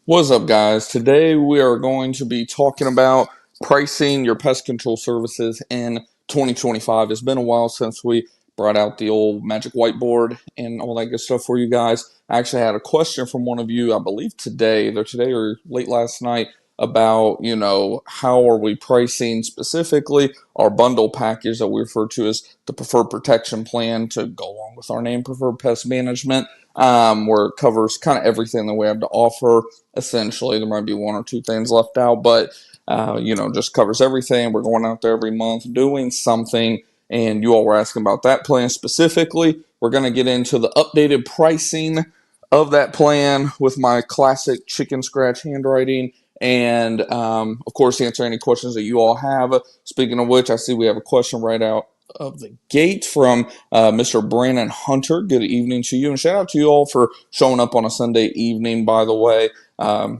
What's up, guys? Today we are going to be talking about pricing your pest control services in 2025. It's been a while since we brought out the old magic whiteboard and all that good stuff for you guys. I actually had a question from one of you, I believe either today or late last night, about, how are we pricing specifically our bundle package that we refer to as the preferred protection plan to go along with our name, preferred pest management, where it covers kind of everything that we have to offer. Essentially, there might be one or two things left out, but just covers everything. We're going out there every month doing something, and you all were asking about that plan specifically. We're going to get into the updated pricing of that plan with my classic chicken scratch handwriting, and of course, answer any questions that you all have. Speaking of which, I see we have a question right out of the gate from Mr. Brandon Hunter. Good evening to you, and shout out to you all for showing up on a Sunday evening, by the way.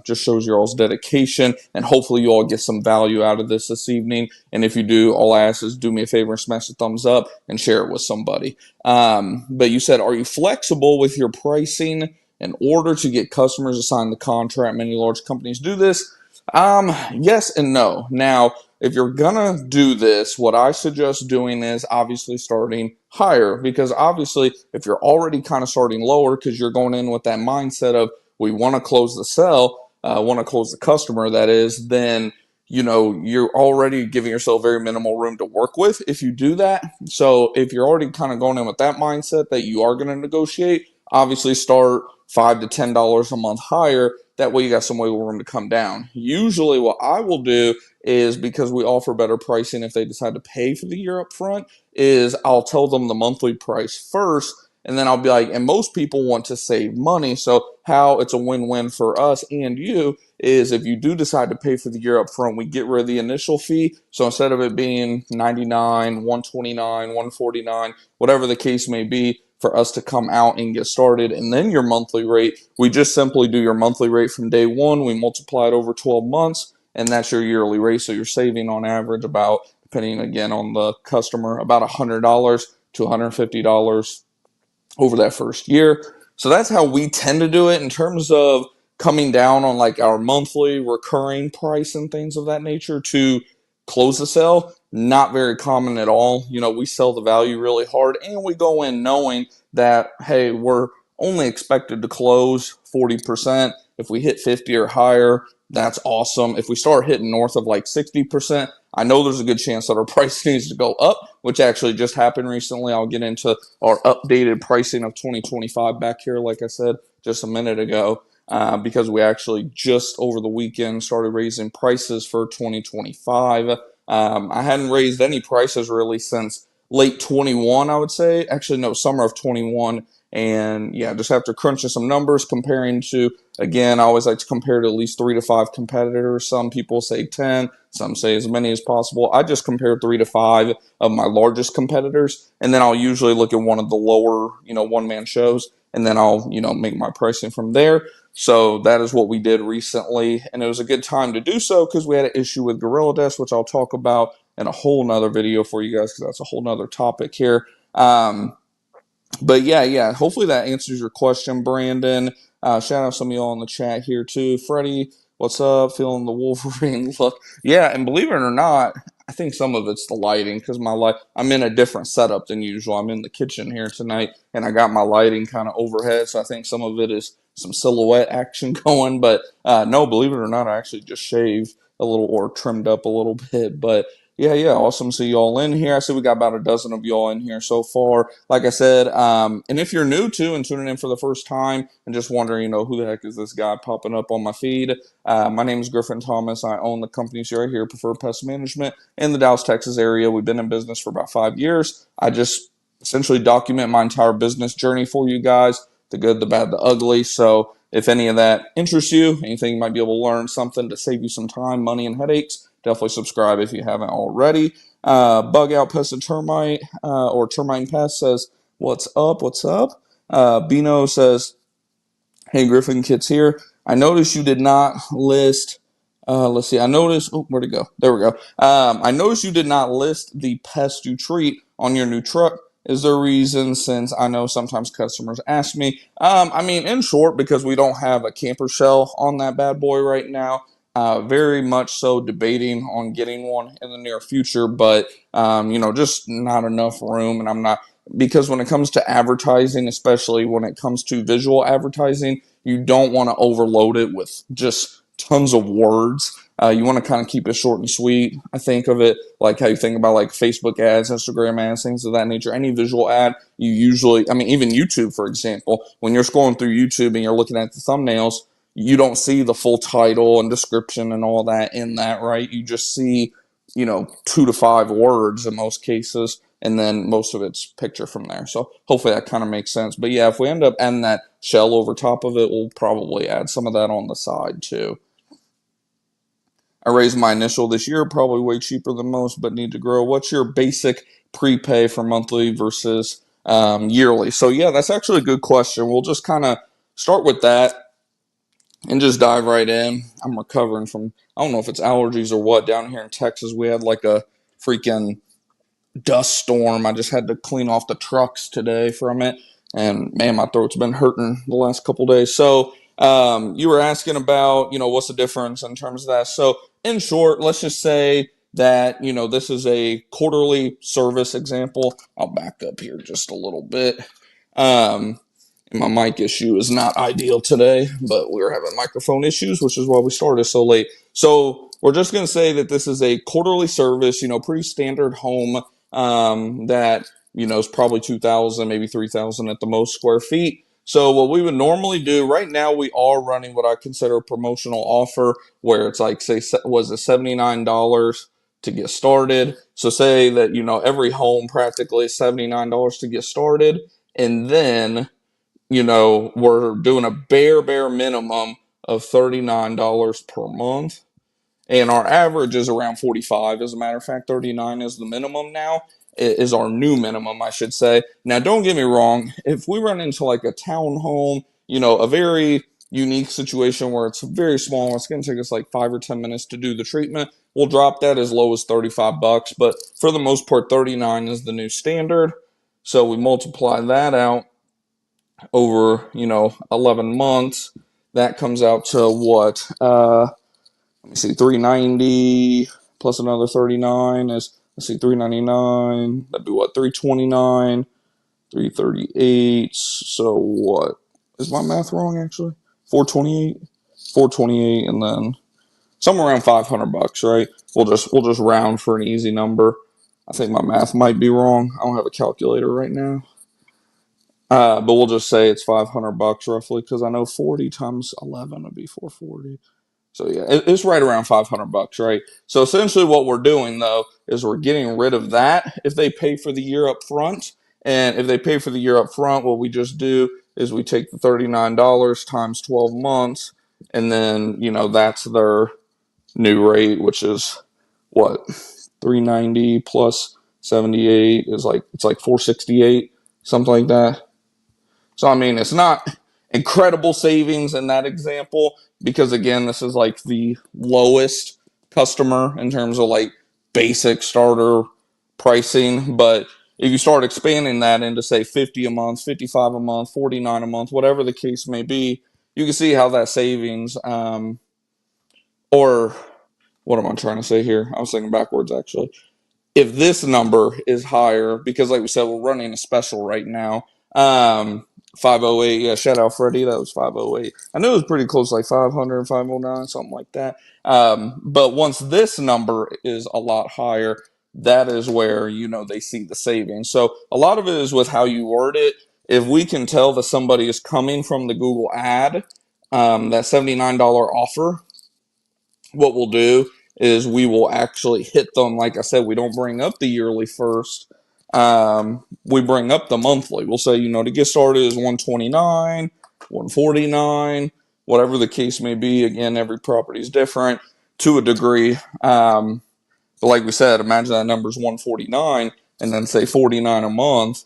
Just shows your all's dedication, and hopefully you all get some value out of this evening. And if you do, all I ask is do me a favor and smash the thumbs up and share it with somebody. But you said, are you flexible with your pricing in order to get customers to sign the contract? Many large companies do this. Yes and no. Now, if you're gonna do this, what I suggest doing is obviously starting higher, because obviously if you're already kind of starting lower because you're going in with that mindset of we want to close the sale, want to close the customer, that is, then you're already giving yourself very minimal room to work with if you do that. So if you're already kind of going in with that mindset that you are going to negotiate, obviously start $5 to $10 a month higher. That way you got some wiggle room to come down. Usually what I will do is, because we offer better pricing if they decide to pay for the year up front, is I'll tell them the monthly price first, and then I'll be like, and most people want to save money. So how it's a win-win for us and you is, if you do decide to pay for the year up front, we get rid of the initial fee. So instead of it being $99, $129, $149, whatever the case may be, for us to come out and get started, and then your monthly rate, we just simply do your monthly rate from day one. We multiply it over 12 months, and that's your yearly rate. So you're saving on average about, depending again on the customer, about $100 to $150 over that first year. So that's how we tend to do it. In terms of coming down on like our monthly recurring price and things of that nature to close the sale, not very common at all. We sell the value really hard, and we go in knowing that, hey, we're only expected to close 40%. If we hit 50 or higher, that's awesome. If we start hitting north of like 60%, I know there's a good chance that our price needs to go up, which actually just happened recently. I'll get into our updated pricing of 2025 back here, like I said just a minute ago, because we actually just over the weekend started raising prices for 2025. I hadn't raised any prices really since late 21, I would say. Actually, no, summer of 21. And yeah, just after crunching some numbers, comparing to, again, I always like to compare to at least 3 to 5 competitors. Some people say 10, some say as many as possible. I just compare 3 to 5 of my largest competitors, and then I'll usually look at one of the lower, one-man shows, and then I'll, make my pricing from there. So that is what we did recently, and it was a good time to do so because we had an issue with GorillaDesk, which I'll talk about in a whole nother video for you guys, because that's a whole nother topic here. But yeah, hopefully that answers your question, Brandon. Shout out some of y'all in the chat here too. Freddie, what's up? Feeling the Wolverine look. Yeah, and believe it or not, I think some of it's the lighting, because I'm in a different setup than usual. I'm in the kitchen here tonight, and I got my lighting kind of overhead, so I think some of it is some silhouette action going. But no, believe it or not, I actually just shaved a little, or trimmed up a little bit. But yeah, awesome to see y'all in here. I see we got about a dozen of y'all in here so far. Like I said, and if you're new to and tuning in for the first time and just wondering, who the heck is this guy popping up on my feed? My name is Griffin Thomas. I own the company right here, Preferred Pest Management, in the Dallas, Texas area. We've been in business for about 5 years. I just essentially document my entire business journey for you guys, the good, the bad, the ugly. So if any of that interests you, anything you might be able to learn something to save you some time, money, and headaches, definitely subscribe if you haven't already. Bug Out Pest and Termite, or Termite and Pest, says, what's up? Bino says, hey, Griffin, Kit's here. I noticed you did not list, let's see, I noticed, where'd it go? There we go. I noticed you did not list the pest you treat on your new truck. Is there a reason, since I know sometimes customers ask me? I mean, in short, because we don't have a camper shell on that bad boy right now. Very much so debating on getting one in the near future, but just not enough room. And I'm not, because when it comes to advertising, especially when it comes to visual advertising, you don't want to overload it with just tons of words. You want to kind of keep it short and sweet. I think of it like how you think about like Facebook ads, Instagram ads, things of that nature. Any visual ad, you usually, I mean, even YouTube, for example, when you're scrolling through YouTube and you're looking at the thumbnails, you don't see the full title and description and all that in that, right? You just see, 2 to 5 words in most cases, and then most of it's picture from there. So hopefully that kind of makes sense. But yeah, if we end up adding that shell over top of it, we'll probably add some of that on the side too. I raised my initial this year, probably way cheaper than most, but need to grow. What's your basic prepay for monthly versus yearly? So yeah, that's actually a good question. We'll just kind of start with that and just dive right in. I'm recovering from, I don't know if it's allergies or what. Down here in Texas, we had like a freaking dust storm. I just had to clean off the trucks today from it. And man, my throat's been hurting the last couple days. So you were asking about, what's the difference in terms of that. So in short, let's just say that, this is a quarterly service example. I'll back up here just a little bit. My mic issue is not ideal today, but we were having microphone issues, which is why we started so late. So we're just going to say that this is a quarterly service, pretty standard home that, is probably 2,000, maybe 3,000 at the most square feet. So what we would normally do right now, we are running what I consider a promotional offer where it's like, say, was it $79 to get started. So say that, every home practically is $79 to get started. And then we're doing a bare minimum of $39 per month. And our average is around 45. As a matter of fact, 39 is the minimum now. It is our new minimum, I should say. Now, don't get me wrong. If we run into like a townhome, a very unique situation where it's very small, it's going to take us like 5 or 10 minutes to do the treatment, we'll drop that as low as $35. But for the most part, 39 is the new standard. So we multiply that out over 11 months. That comes out to what, let me see, 390 plus another 39 is, let's see, 399, that'd be what, 329, 338. So what is my math wrong? Actually 428, and then somewhere around $500, right? We'll just round for an easy number. I think my math might be wrong. I don't have a calculator right now. But we'll just say it's $500 roughly, because I know 40 times 11 would be 440. So yeah, it's right around $500, right? So essentially what we're doing though is we're getting rid of that if they pay for the year up front. And if they pay for the year up front, what we just do is we take the $39 times 12 months, and then, that's their new rate, which is what, 390 plus 78 is like, it's like 468, something like that. So, I mean, it's not incredible savings in that example because, again, this is like the lowest customer in terms of like basic starter pricing. But if you start expanding that into, say, 50 a month, 55 a month, 49 a month, whatever the case may be, you can see how that savings, or what am I trying to say here? I was thinking backwards, actually. If this number is higher, because like we said, we're running a special right now. 508, yeah, shout out Freddie, that was 508. I knew it was pretty close, like 500, 509, something like that. But once this number is a lot higher, that is where, they see the savings. So a lot of it is with how you word it. If we can tell that somebody is coming from the Google ad, that $79 offer, what we'll do is we will actually hit them. Like I said, we don't bring up the yearly first. We bring up the monthly. We'll say, to get started is 129, 149, whatever the case may be. Again, every property is different to a degree. But like we said, imagine that number is 149 and then say 49 a month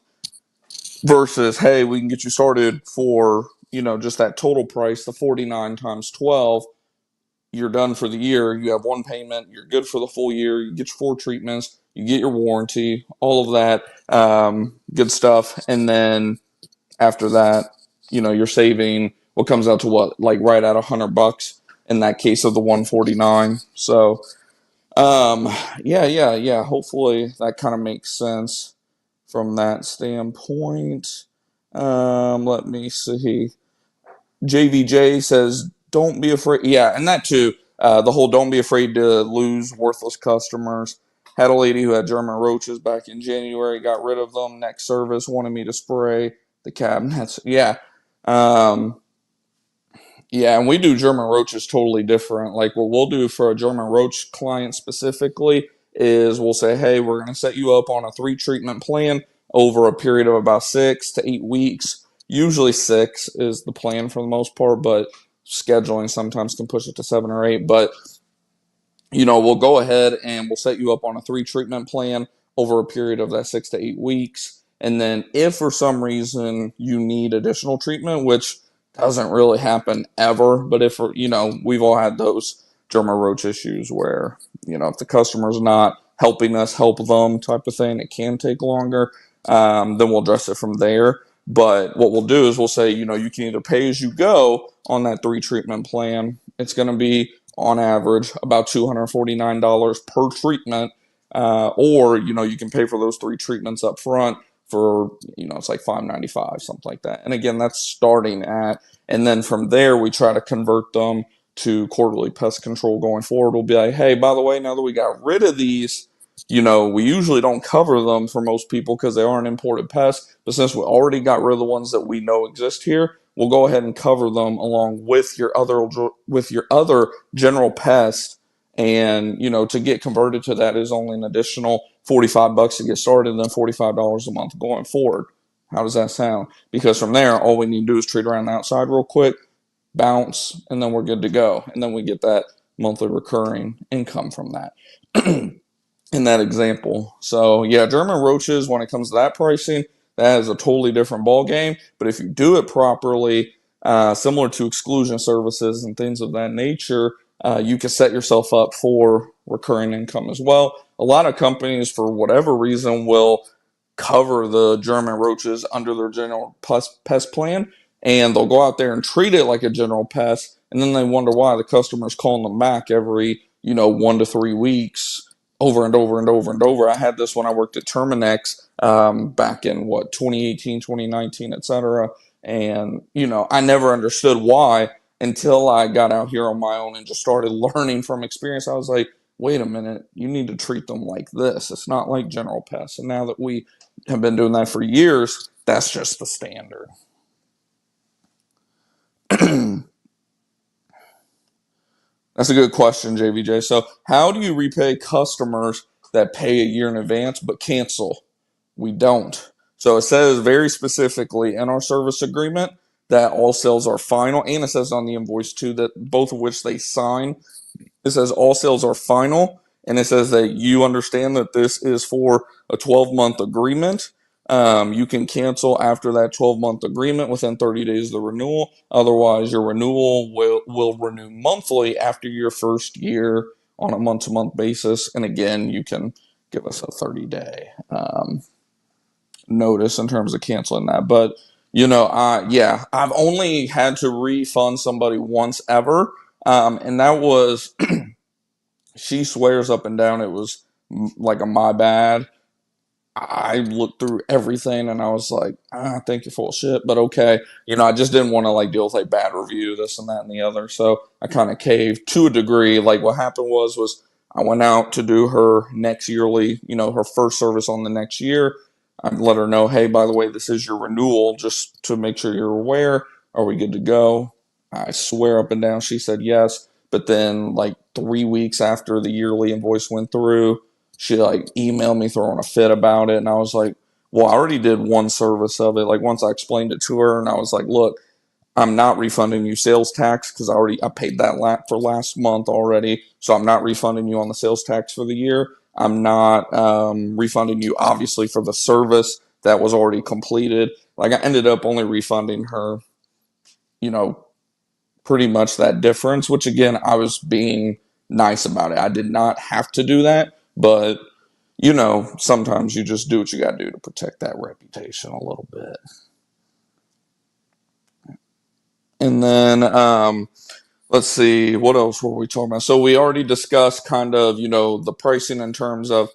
versus, hey, we can get you started for, just that total price, the 49 times 12. You're done for the year. You have one payment. You're good for the full year. You get your 4 treatments. you get your warranty, all of that good stuff, and then after that, you're saving what comes out to what, like right at $100 in that case of the 149. So, yeah. Hopefully that kind of makes sense from that standpoint. Let me see. JVJ says, "Don't be afraid." Yeah, and that too. The whole "don't be afraid to lose worthless customers." Had a lady who had German roaches back in January. Got rid of them. Next service wanted me to spray the cabinets. Yeah. Um, yeah, and we do German roaches totally different. Like what we'll do for a German roach client specifically is we'll say, hey, we're going to set you up on a 3 treatment plan over a period of about 6 to 8 weeks. Usually 6 is the plan for the most part, but scheduling sometimes can push it to 7 or 8. But we'll go ahead and we'll set you up on a 3 treatment plan over a period of that 6 to 8 weeks. And then if for some reason you need additional treatment, which doesn't really happen ever, but if, we've all had those German roach issues where, if the customer's not helping us help them type of thing, it can take longer. Then we'll address it from there. But what we'll do is we'll say, you can either pay as you go on that 3 treatment plan. It's going to be on average about $249 per treatment, or you can pay for those 3 treatments up front for it's like $595, something like that. And again, that's starting at, and then from there we try to convert them to quarterly pest control going forward. We'll be like, hey, by the way, now that we got rid of these, we usually don't cover them for most people because they aren't imported pests. But since we already got rid of the ones that we know exist here, we'll go ahead and cover them along with your other general pest. And to get converted to that is only an additional $45 to get started, and then $45 a month going forward. How does that sound? Because from there, all we need to do is treat around the outside real quick, bounce, and then we're good to go. And then we get that monthly recurring income from that. In that example. So yeah, German roaches, when it comes to that pricing, that is a totally different ball game. But if you do it properly, similar to exclusion services and things of that nature, you can set yourself up for recurring income as well. A lot of companies, for whatever reason, will cover the German roaches under their general pest plan, and they'll go out there and treat it like a general pest, and then they wonder why the customer's calling them back every 1 to 3 weeks over and over and over and over. I had this when I worked at Terminex back in 2018, 2019, etc. And I never understood why until I got out here on my own and just started learning from experience. I was like, wait a minute, you need to treat them like this. It's not like general pests. And now that we have been doing that for years, that's just the standard. That's a good question, JVJ. So, how do you repay customers that pay a year in advance but cancel? We don't. So, it says very specifically in our service agreement that all sales are final, and it says on the invoice too that both of which they sign. It says all sales are final, and it says that you understand that this is for a 12-month agreement. You can cancel after that 12-month agreement within 30 days of the renewal. Otherwise, your renewal will renew monthly after your first year on a month-to-month basis. And again, you can give us a 30-day notice in terms of canceling that. But, I've only had to refund somebody once ever, and that was she swears up and down it was like a my bad. I looked through everything and I was like, I think you're full of shit, but okay. I just didn't want to like deal with like bad review, this and that and the other. So I kind of caved to a degree. Like what happened was I went out to do her next yearly, her first service on the next year. I let her know, hey, by the way, this is your renewal, just to make sure you're aware. Are we good to go? I swear up and down she said yes. But then like 3 weeks after the yearly invoice went through, she like emailed me throwing a fit about it, and I was like, well, I already did one service of it. Like once I explained it to her, and I was like, look, I'm not refunding you sales tax because I paid that for last month already, so I'm not refunding you on the sales tax for the year. I'm not refunding you obviously for the service that was already completed. Like I ended up only refunding her, pretty much that difference, which again, I was being nice about it. I did not have to do that, but you know, sometimes you just do what you got to do to protect that reputation a little bit. And then let's see, what else were we talking about? So we already discussed kind of, you know, the pricing in terms of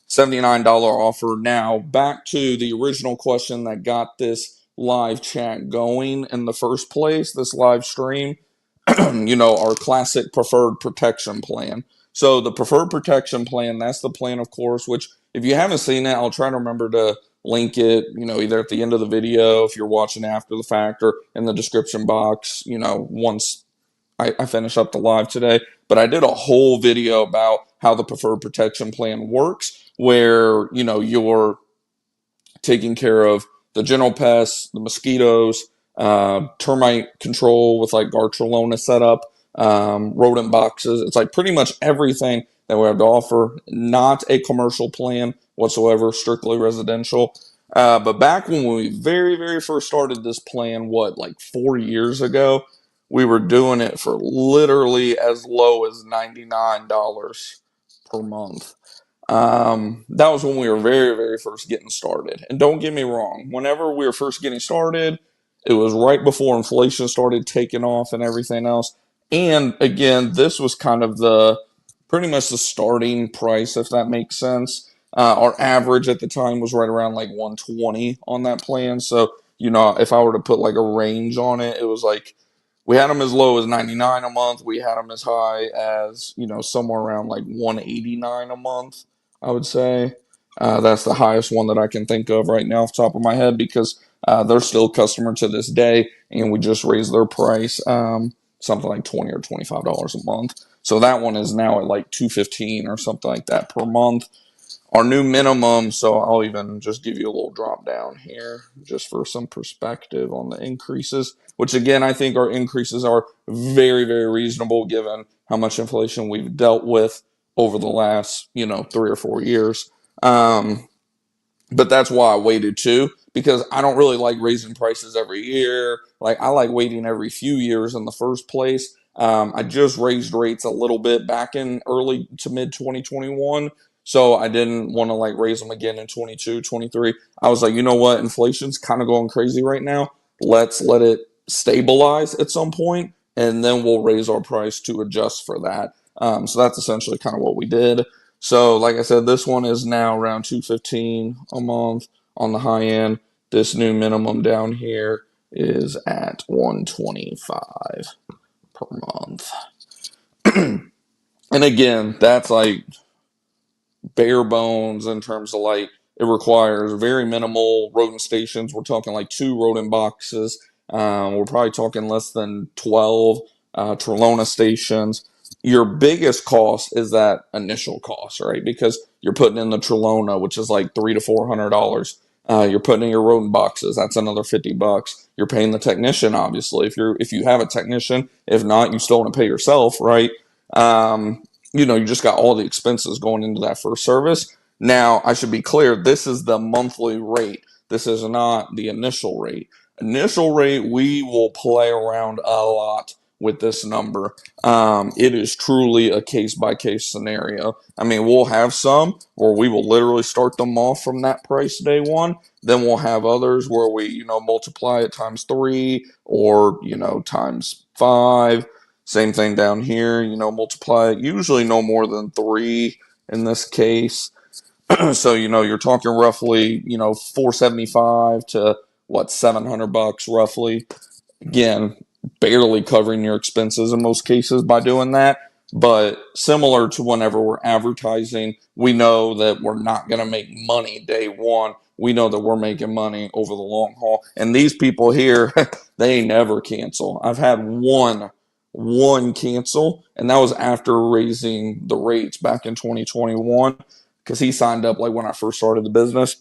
$79 offer. Now, back to the original question that got this live chat going in the first place, this live stream, you know, our classic preferred protection plan. So the preferred protection plan, that's the plan, of course, which if you haven't seen it, I'll try to remember to link it, you know, either at the end of the video if you're watching after the fact or in the description box, you know, once I finish up the live today. But I did a whole video about how the preferred protection plan works, where, you know, you're taking care of the general pests, the mosquitoes, termite control with like Gartrolona setup, rodent boxes. It's like pretty much everything that we have to offer. Not a commercial plan whatsoever, strictly residential. But back when we very, very first started this plan, what, like 4 years ago, we were doing it for literally as low as $99 per month. That was when we were very, very first getting started. And don't get me wrong, whenever we were first getting started, it was right before inflation started taking off and everything else. And again, this was kind of the pretty much the starting price, if that makes sense. Our average at the time was right around like 120 on that plan. So, you know, if I were to put like a range on it, it was like we had them as low as 99 a month. We had them as high as, you know, somewhere around like 189 a month, I would say. That's the highest one that I can think of right now off the top of my head because they're still a customer to this day, and we just raised their price something like $20 or $25 a month. So that one is now at like $215 or something like that per month. Our new minimum, so I'll even just give you a little drop down here just for some perspective on the increases, which again, I think our increases are very, very reasonable given how much inflation we've dealt with over the last, you know, 3 or 4 years. But that's why I waited too, because I don't really like raising prices every year. Like I like waiting every few years in the first place. I just raised rates a little bit back in early to mid 2021. So I didn't want to like raise them again in 22, 23. I was like, you know what? Inflation's kind of going crazy right now. Let's let it stabilize at some point, and then we'll raise our price to adjust for that. So that's essentially kind of what we did. So, like I said, this one is now around 215 a month on the high end. This new minimum down here is at 125 per month. And again, that's like bare bones in terms of like it requires very minimal rodent stations. We're talking like 2 rodent boxes. We're probably talking less than 12 Trelona stations. Your biggest cost is that initial cost, right? Because you're putting in the Trelona, which is like $300 to $400. You're putting in your rodent boxes. That's another $50. You're paying the technician, obviously, if you have a technician. If not, you still want to pay yourself, right? You know, you just got all the expenses going into that first service. Now, I should be clear, this is the monthly rate. This is not the initial rate. Initial rate, we will play around a lot with this number. It is truly a case by case scenario. I mean, we'll have some where we will literally start them off from that price day one. Then we'll have others where we, you know, multiply it times 3 or, you know, times 5. Same thing down here, you know, multiply it, usually no more than 3 in this case. So, you know, you're talking roughly, you know, 475 to what, $700 roughly. Again, barely covering your expenses in most cases by doing that. But similar to whenever we're advertising, we know that we're not going to make money day one. We know that we're making money over the long haul. And these people here, they never cancel. I've had one cancel, and that was after raising the rates back in 2021 because he signed up like when I first started the business.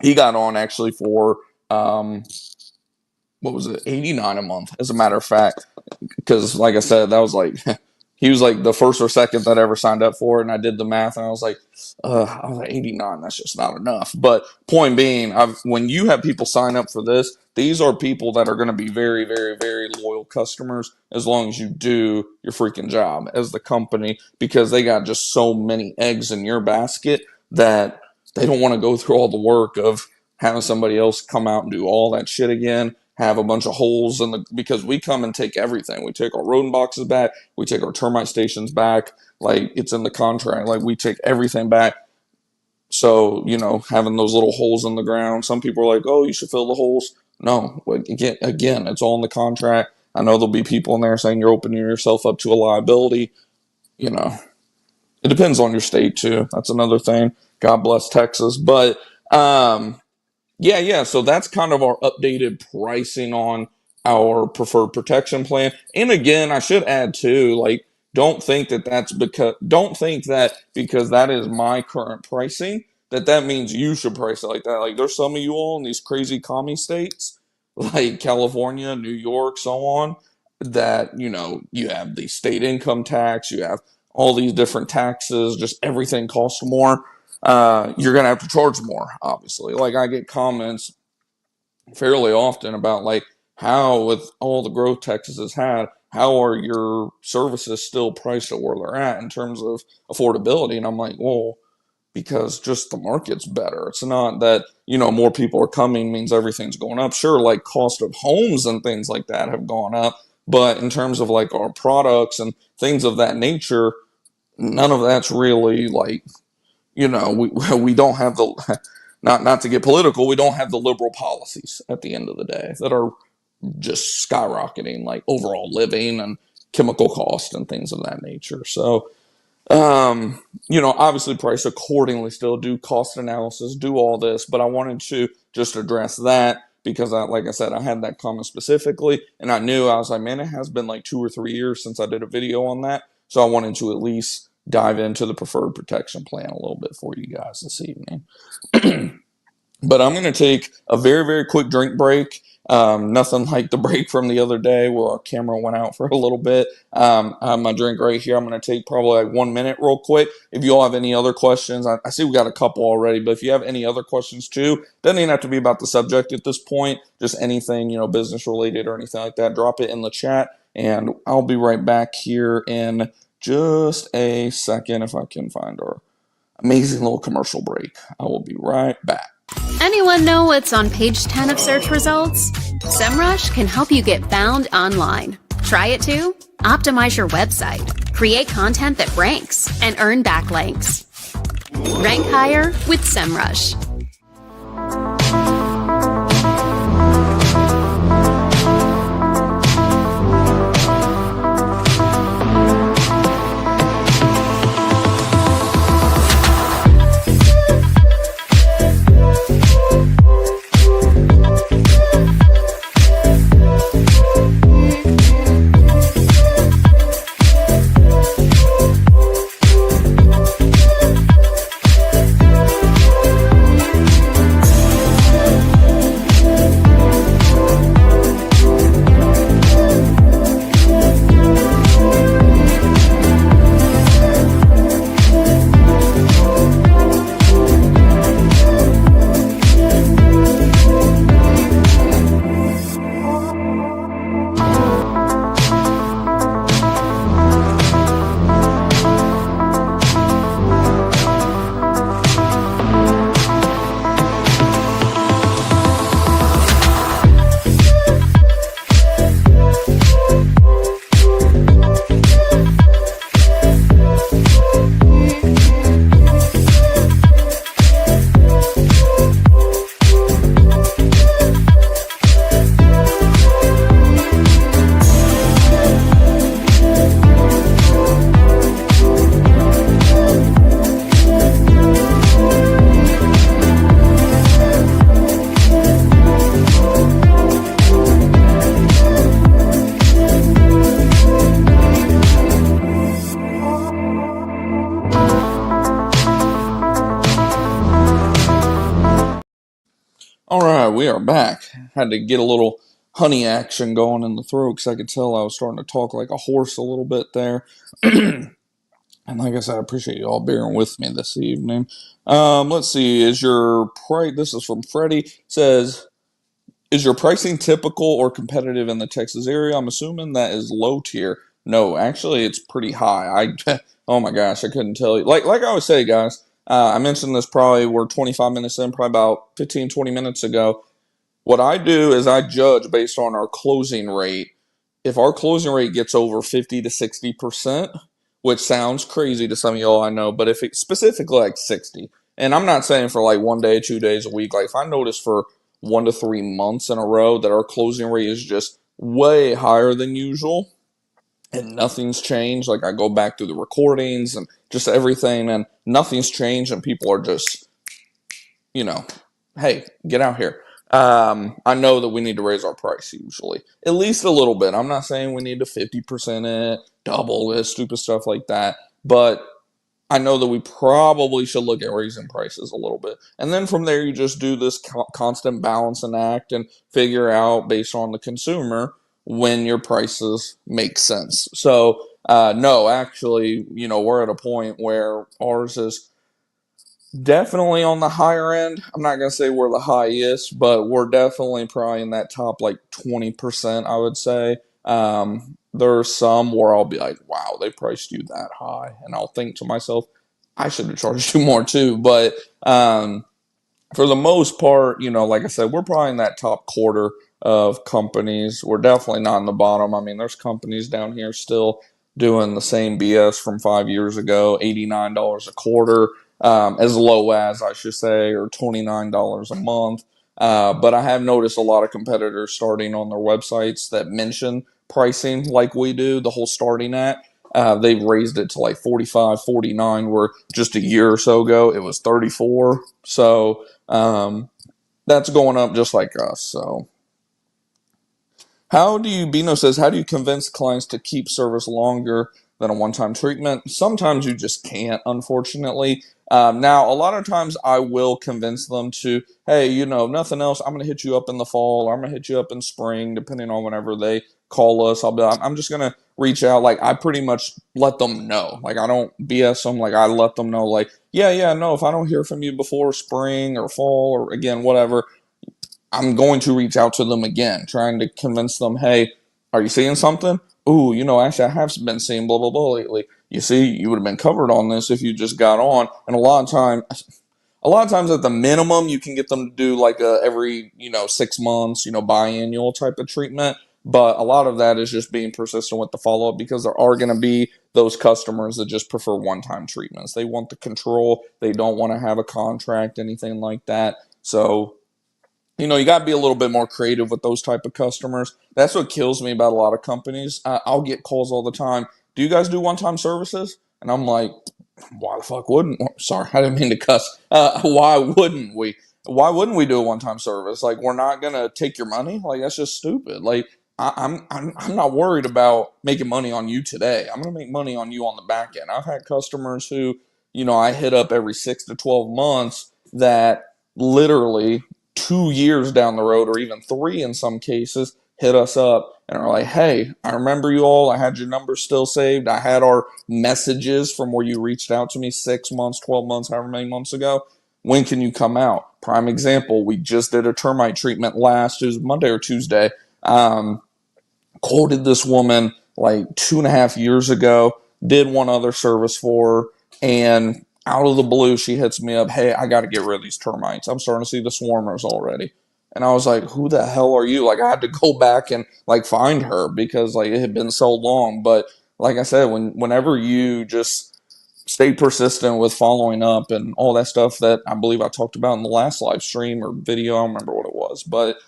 He got on actually for what was it, 89 a month, as a matter of fact, because like I said, that was like he was like the first or second that ever signed up for it, and I did the math, and I was like 89, that's just not enough. But point being, when you have people sign up for this, these are people that are going to be very, very, very loyal customers as long as you do your freaking job as the company, because they got just so many eggs in your basket that they don't want to go through all the work of having somebody else come out and do all that shit again, have a bunch of holes in the, because we come and take everything. We take our rodent boxes back, we take our termite stations back, like it's in the contract, like we take everything back. So, having those little holes in the ground, some people are like, oh, you should fill the holes. No, again, it's all in the contract. I know there'll be people in there saying you're opening yourself up to a liability. You know, it depends on your state too. That's another thing. God bless Texas. But yeah. So that's kind of our updated pricing on our preferred protection plan. And again, I should add too, like, don't think that because that is my current pricing, that means you should price it like that. Like, there's some of you all in these crazy commie states, like California, New York, so on, that, you have the state income tax, you have all these different taxes, just everything costs more. You're going to have to charge more, obviously. Like, I get comments fairly often about, like, how, with all the growth Texas has had, how are your services still priced at where they're at in terms of affordability? And I'm like, well, because just the market's better. It's not that, more people are coming means everything's going up. Sure, like cost of homes and things like that have gone up. But in terms of like our products and things of that nature, none of that's really like, we don't have the, not to get political, we don't have the liberal policies at the end of the day that are just skyrocketing, like overall living and chemical cost and things of that nature. So, obviously price accordingly, still do cost analysis, do all this, but I wanted to just address that because like I said, I had that comment specifically and I was like, man, it has been like 2 or 3 years since I did a video on that. So I wanted to at least dive into the preferred protection plan a little bit for you guys this evening. But I'm going to take a very, very quick drink break. Nothing like the break from the other day where our camera went out for a little bit. I have my drink right here. I'm going to take probably like 1 minute real quick. If you all have any other questions, I see we got a couple already, but if you have any other questions too, doesn't even have to be about the subject at this point, just anything, business related or anything like that, drop it in the chat and I'll be right back here in just a second if I can find our amazing little commercial break. I will be right back. Anyone know what's on page 10 of search results? SEMrush can help you get found online. Try it too? Optimize your website, create content that ranks, and earn backlinks. Rank higher with SEMrush. All right, we are back. Had to get a little honey action going in the throat because I could tell I was starting to talk like a horse a little bit there. And like I said, I appreciate you all bearing with me this evening. Let's see. Is your price? This is from Freddie. Says, is your pricing typical or competitive in the Texas area? I'm assuming that is low tier. No, actually, it's pretty high. Oh my gosh, I couldn't tell you. Like I always say, guys, I mentioned this probably we're 25 minutes in, probably about 15, 20 minutes ago. What I do is I judge based on our closing rate. If our closing rate gets over 50 to 60%, which sounds crazy to some of y'all I know, but if it's specifically like 60, and I'm not saying for like 1 day, 2 days a week, like if I notice for 1 to 3 months in a row that our closing rate is just way higher than usual and nothing's changed, like I go back through the recordings and just everything and nothing's changed and people are just, you know, hey, get out here. I know that we need to raise our price usually, at least a little bit. I'm not saying we need to 50% it, double this, stupid stuff like that, but I know that we probably should look at raising prices a little bit. And then from there, you just do this constant balance and act and figure out based on the consumer when your prices make sense. So, no, actually, we're at a point where ours is definitely on the higher end. I'm not going to say we're the highest, but we're definitely probably in that top like 20%, I would say. There's some where I'll be like, wow, they priced you that high. And I'll think to myself, I should have charged you more too. But for the most part, like I said, we're probably in that top quarter of companies. We're definitely not in the bottom. I mean, there's companies down here still doing the same BS from 5 years ago, $89 a quarter, as low as, I should say, or $29 a month. But I have noticed a lot of competitors starting on their websites that mention pricing like we do, the whole starting at. They've raised it to like 45, 49, where just a year or so ago it was 34. So that's going up just like us. So Bino says, how do you convince clients to keep service longer than a one-time treatment? Sometimes you just can't, unfortunately. Now, a lot of times I will convince them to, hey, if nothing else, I'm going to hit you up in the fall, or I'm going to hit you up in spring, depending on whenever they call us. I'm just going to reach out. Like, I pretty much let them know. Like, I don't BS them. Like, I let them know, like, yeah, no, if I don't hear from you before spring or fall or again, whatever, I'm going to reach out to them again, trying to convince them, hey, are you seeing something? Ooh, actually, I have been seeing blah, blah, blah lately. You see, you would have been covered on this if you just got on. And a lot of times at the minimum, you can get them to do like a every, 6 months, biannual type of treatment. But a lot of that is just being persistent with the follow up because there are going to be those customers that just prefer one time treatments. They want the control. They don't want to have a contract, anything like that. So you got to be a little bit more creative with those type of customers. That's what kills me about a lot of companies. I'll get calls all the time. Do you guys do one-time services? And I'm like, why the fuck wouldn't? Sorry, I didn't mean to cuss. Why wouldn't we? Why wouldn't we do a one-time service? Like, we're not gonna take your money. Like, that's just stupid. Like, I'm not worried about making money on you today. I'm gonna make money on you on the back end. I've had customers who, I hit up every 6 to 12 months that literally 2 years down the road, or even three in some cases, hit us up and are like, hey, I remember you all. I had your number still saved. I had our messages from where you reached out to me 6 months, 12 months, however many months ago. When can you come out? Prime example, we just did a termite treatment it was Monday or Tuesday. Quoted this woman like 2.5 years ago, did one other service for her, and out of the blue, she hits me up, hey, I got to get rid of these termites. I'm starting to see the swarmers already. And I was like, who the hell are you? Like, I had to go back and like find her because like it had been so long. But like I said, whenever you just stay persistent with following up and all that stuff that I believe I talked about in the last live stream or video, I don't remember what it was, but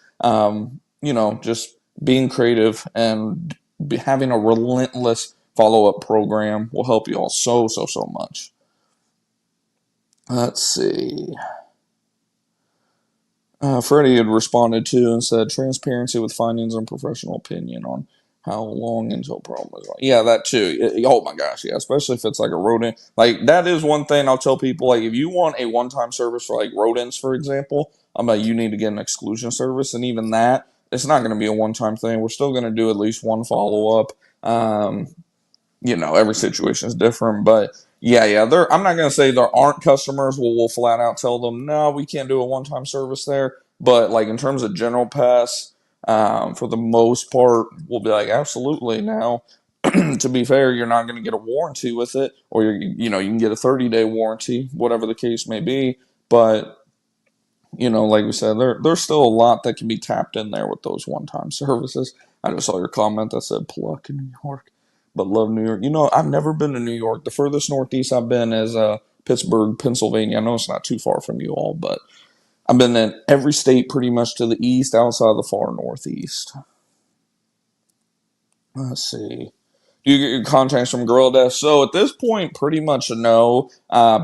just being creative and having a relentless follow-up program will help you all so much. Let's see. Freddie had responded to and said, transparency with findings and professional opinion on how long until problem is. Yeah, that too. Oh my gosh, yeah, especially if it's like a rodent. Like, that is one thing I'll tell people, like, if you want a one-time service for like rodents, for example, you need to get an exclusion service, and even that, it's not going to be a one-time thing. We're still going to do at least one follow-up. Every situation is different, but yeah. I'm not going to say there aren't customers. We'll flat out tell them, no, we can't do a one-time service there. But like in terms of general pests, for the most part, we'll be like, absolutely. Now, To be fair, you're not going to get a warranty with it, or you know, you can get a 30-day warranty, whatever the case may be. But you know, like we said, there's still a lot that can be tapped in there with those one-time services. I just saw your comment that said pluck in New York, but love New York. You know, I've never been to New York. The furthest northeast I've been is Pittsburgh, Pennsylvania. I know it's not too far from you all, but I've been in every state pretty much to the east, outside of the far northeast. Let's see. Do you get your contacts from GorillaDesk? So at this point, pretty much no,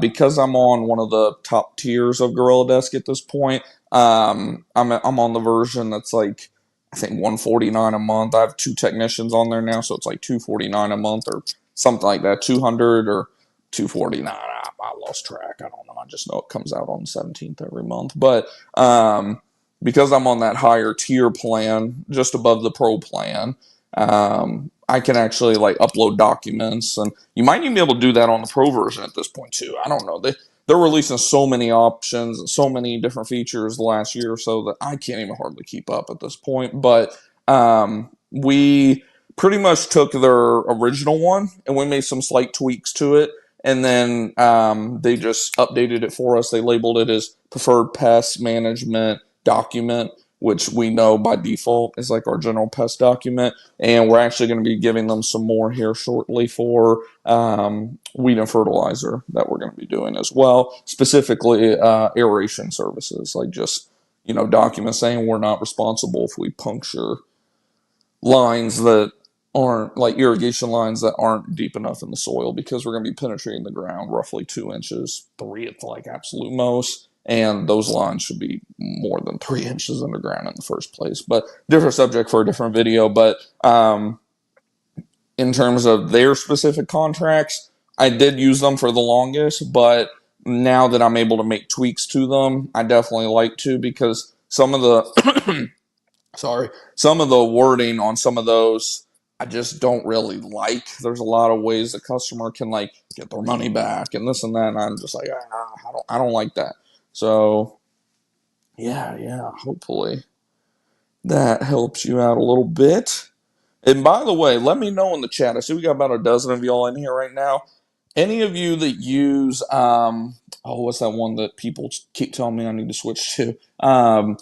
because I'm on one of the top tiers of GorillaDesk at this point. I'm on the version that's like I think 149 a month. I have two technicians on there now, so it's like 249 a month or something like that, 200 or 249. I lost track. I don't know. I just know it comes out on the 17th every month. But because I'm on that higher tier plan, just above the pro plan. I can actually like upload documents, and you might even be able to do that on the pro version at this point too. I don't know. They're releasing so many options and so many different features the last year or so that I can't even hardly keep up at this point. But we pretty much took their original one and we made some slight tweaks to it. And then they just updated it for us. They labeled it as preferred pest management document, which we know by default is like our general pest document. And we're actually going to be giving them some more here shortly for weed and fertilizer that we're going to be doing as well, specifically aeration services, like just, you know, documents saying we're not responsible if we puncture lines that aren't like irrigation lines that aren't deep enough in the soil, because we're going to be penetrating the ground roughly 2 inches, 3 at the like absolute most. And those lines should be more than 3 inches underground in the first place. But different subject for a different video. But in terms of their specific contracts, I did use them for the longest. But now that I'm able to make tweaks to them, I definitely like to, because some of the some of the wording on some of those I just don't really like. There's a lot of ways the customer can like get their money back and this and that, and I'm just like, I don't like that. So yeah, hopefully that helps you out a little bit. And by the way, let me know in the chat. I see we got about a dozen of y'all in here right now. Any of you that use what's that one that people keep telling me I need to switch to?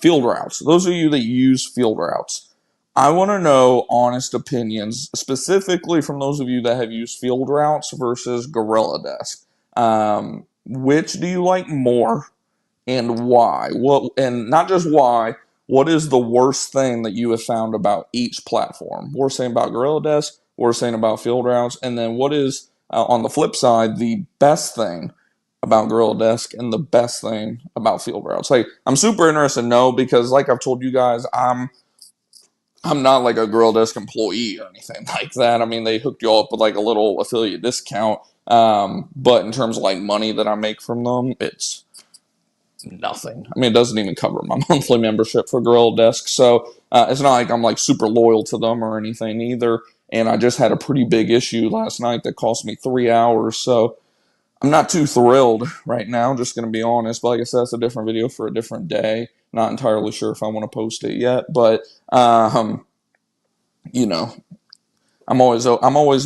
Field routes. Those of you that use field routes, I want to know honest opinions, specifically from those of you that have used field routes versus GorillaDesk. Which do you like more, and why? What, and not just why. What is the worst thing that you have found about each platform? We're saying about GorillaDesk. We're saying about field routes, and then what is on the flip side the best thing about GorillaDesk and the best thing about field routes? Like, I'm super interested to know, because like I've told you guys, I'm not like a GorillaDesk employee or anything like that. I mean, they hooked you all up with like a little affiliate discount, but in terms of like money that I make from them, it's nothing. I mean, it doesn't even cover my monthly membership for GorillaDesk. So it's not like I'm like super loyal to them or anything either. And I just had a pretty big issue last night that cost me 3 hours. So I'm not too thrilled right now, just going to be honest. But like I said, that's a different video for a different day. Not entirely sure if I want to post it yet. But, you know, I'm always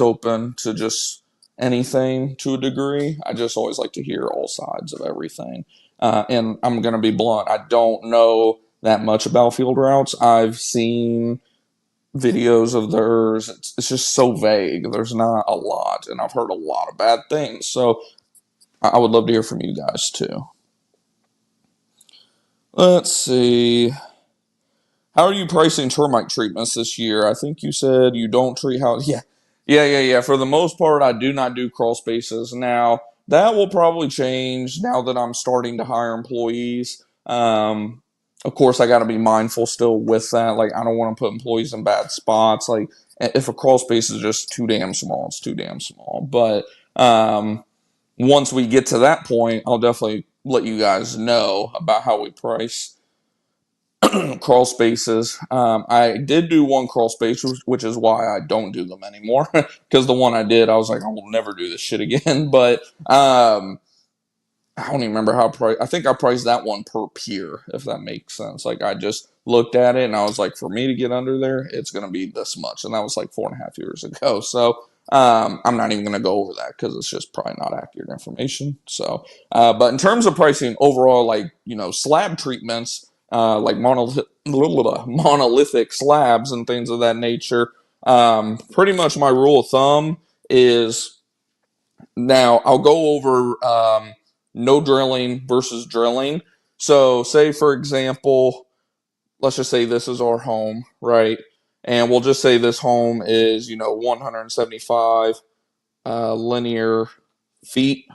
open to just anything to a degree. I just always like to hear all sides of everything. And I'm going to be blunt. I don't know that much about field routes. I've seen videos of theirs. It's just so vague. There's not a lot, and I've heard a lot of bad things. So I would love to hear from you guys too. Let's see. How are you pricing termite treatments this year? I think you said you don't treat how. Yeah. For the most part, I do not do crawl spaces. Now, that will probably change now that I'm starting to hire employees. Of course, I got to be mindful still with that. Like, I don't want to put employees in bad spots. Like, if a crawl space is just too damn small, it's too damn small. But once we get to that point, I'll definitely let you guys know about how we price crawl spaces. I did do one crawl space, which is why I don't do them anymore. Because the one I did, I was like, I will never do this shit again. But I don't even remember how I think I priced that one per peer, if that makes sense. Like I just looked at it and I was like, for me to get under there, it's going to be this much, and that was like 4.5 years ago. So I'm not even going to go over that because it's just probably not accurate information. So, but in terms of pricing overall, like slab treatments, like monolithic slabs and things of that nature. Pretty much my rule of thumb is now I'll go over no drilling versus drilling. So, say for example, let's just say this is our home, right? And we'll just say this home is 175 linear feet,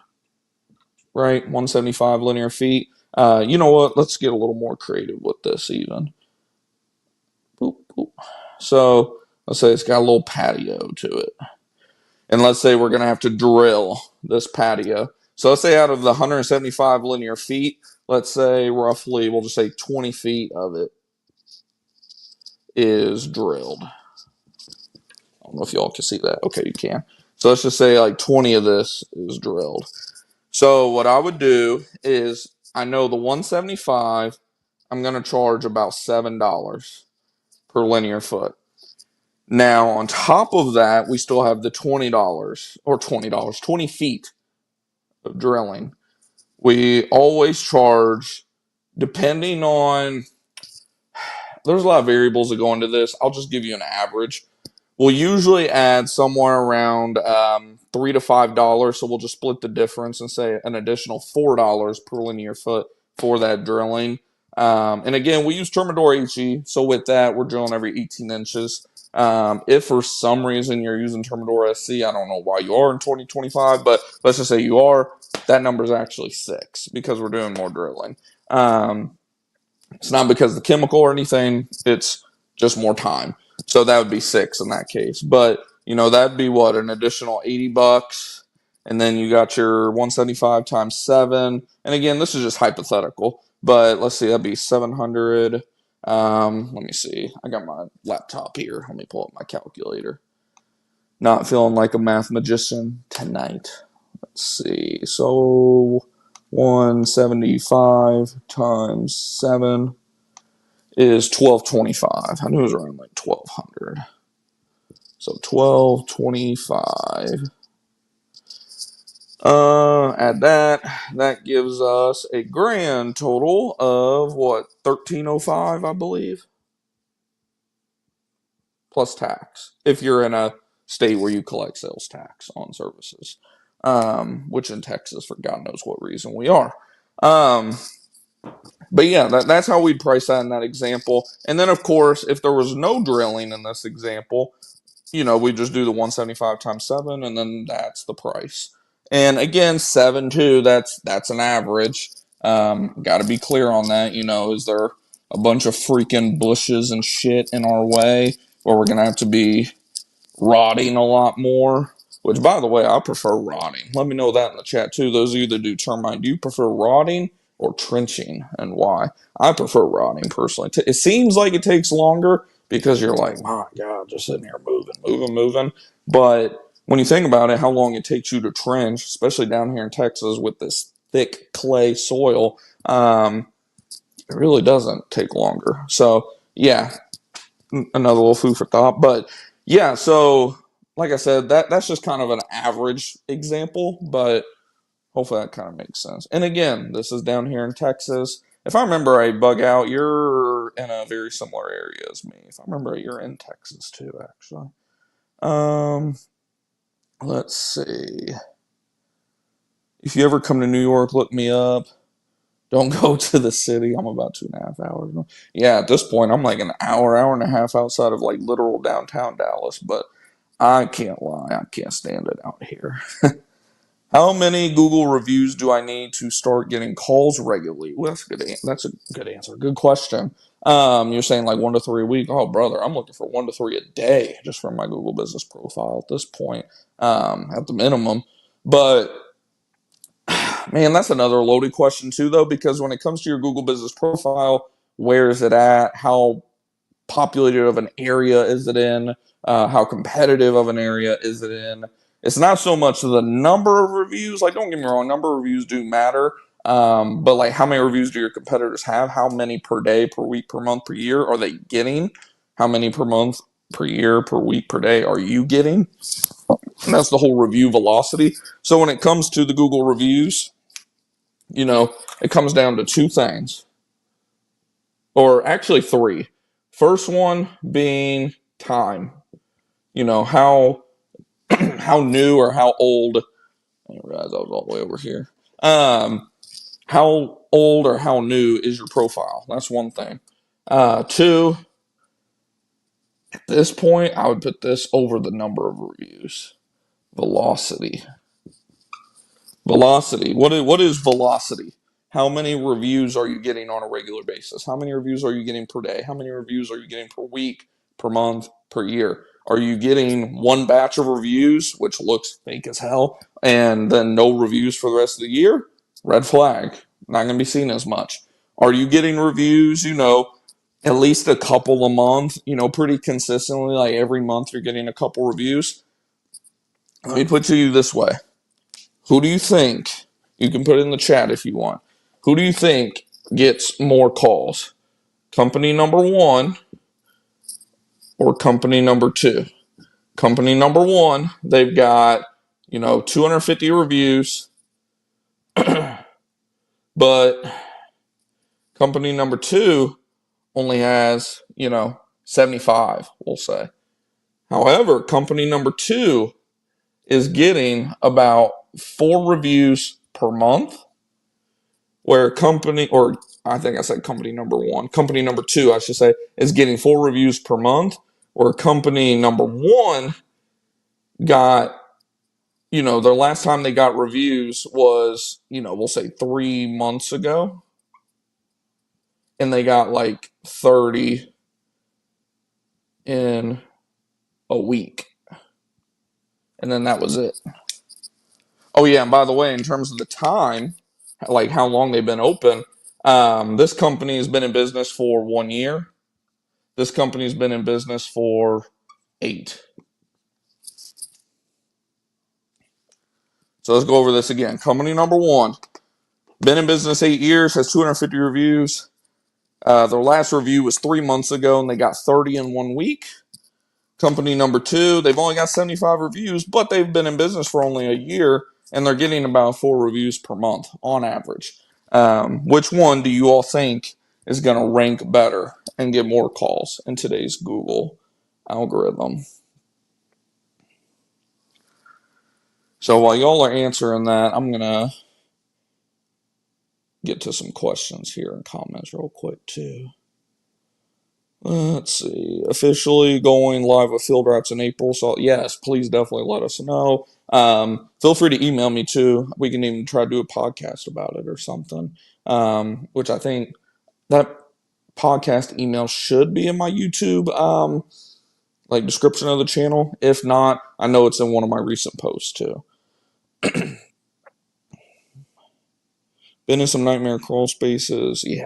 right? 175 linear feet. You know what? Let's get a little more creative with this even. Boop, boop. So let's say it's got a little patio to it. And let's say we're going to have to drill this patio. So let's say out of the 175 linear feet, let's say roughly, we'll just say 20 feet of it is drilled. I don't know if y'all can see that. Okay, you can. So let's just say like 20 of this is drilled. So what I would do is I know the 175, I'm going to charge about $7 per linear foot. Now, on top of that, we still have the $20, 20 feet of drilling. We always charge, depending on, there's a lot of variables that go into this. I'll just give you an average. We'll usually add somewhere around $3 to $5. So we'll just split the difference and say an additional $4 per linear foot for that drilling. And again, we use Termite HE. So with that, we're drilling every 18 inches. If for some reason you're using Termite SC, I don't know why you are in 2025, but let's just say you are, that number is actually 6 because we're doing more drilling. It's not because of the chemical or anything, it's just more time. So that would be 6 in that case. But, that'd be what, an additional $80. And then you got your 175 times 7. And again, this is just hypothetical. But let's see, that'd be 700. Let me see. I got my laptop here. Let me pull up my calculator. Not feeling like a math magician tonight. Let's see. So 175 times 7 is 1225. I knew it was around like 1200. So 1225. Add that gives us a grand total of what, 1305, I believe, plus tax. If you're in a state where you collect sales tax on services, which in Texas, for God knows what reason, we are. But yeah, that's how we'd price that in that example. And then, of course, if there was no drilling in this example, we just do the 175 times 7, and then that's the price. And again, 7 too, that's an average. Got to be clear on that. Is there a bunch of freaking bushes and shit in our way where we're going to have to be rotting a lot more? Which, by the way, I prefer rotting. Let me know that in the chat too. Those of you that do termite, do you prefer rotting or trenching, and why? I prefer rotting personally. It seems like it takes longer because you're like, my God, just sitting here moving. But when you think about it, how long it takes you to trench, especially down here in Texas with this thick clay soil, it really doesn't take longer. So, yeah, another little food for thought. But, yeah, so like I said, that's just kind of an average example, but hopefully that kind of makes sense. And again, this is down here in Texas. If I remember right, Bug Out, you're in a very similar area as me. If I remember right, you're in Texas too, actually. Let's see. If you ever come to New York, look me up. Don't go to the city. I'm about 2.5 hours. Yeah, at this point, I'm like an hour and a half outside of like literal downtown Dallas. But I can't lie, I can't stand it out here. How many Google reviews do I need to start getting calls regularly? Well, that's a good answer. Good question. You're saying like 1 to 3 a week. Oh, brother, I'm looking for 1 to 3 a day just from my Google business profile at this point, at the minimum. But man, that's another loaded question too, though, because when it comes to your Google business profile, where is it at? How populated of an area is it in? How competitive of an area is it in? It's not so much the number of reviews. Like, don't get me wrong, number of reviews do matter. But like, how many reviews do your competitors have? How many per day, per week, per month, per year are they getting? How many per month, per year, per week, per day are you getting? And that's the whole review velocity. So when it comes to the Google reviews, it comes down to two things, or actually three. First one being time. How how new or how old. I didn't realize I was all the way over here. How old or how new is your profile? That's one thing. Two, at this point, I would put this over the number of reviews. Velocity. Velocity. What is velocity? How many reviews are you getting on a regular basis? How many reviews are you getting per day? How many reviews are you getting per week, per month, per year? Are you getting one batch of reviews, which looks fake as hell, and then no reviews for the rest of the year? Red flag. Not going to be seen as much. Are you getting reviews, at least a couple a month, pretty consistently, like every month you're getting a couple reviews? Let me put it to you this way. Who do you think, you can put it in the chat if you want, who do you think gets more calls? Company number one or company number two? Company number one, they've got, 250 reviews, but company number two only has, 75, we'll say. However, company number two is getting about 4 reviews per month, where I think I said company number one, company number two, I should say, is getting 4 reviews per month, where company number one got, their last time they got reviews was, we'll say 3 months ago, and they got like 30 in a week. And then that was it. Oh, yeah, and by the way, in terms of the time, like how long they've been open, this company has been in business for 1 year. This company's been in business for 8. So let's go over this again. Company number one, been in business 8 years, has 250 reviews. Their last review was 3 months ago, and they got 30 in 1 week. Company number two, they've only got 75 reviews, but they've been in business for only a year, and they're getting about 4 reviews per month on average. Which one do you all think is going to rank better and get more calls in today's Google algorithm? So while y'all are answering that, I'm going to get to some questions here and comments real quick too. Let's see. Officially going live with field routes in April. So yes, please definitely let us know. Feel free to email me too. We can even try to do a podcast about it or something. Which I think that podcast email should be in my YouTube like description of the channel. If not, I know it's in one of my recent posts too. Been in some nightmare crawl spaces. Yeah,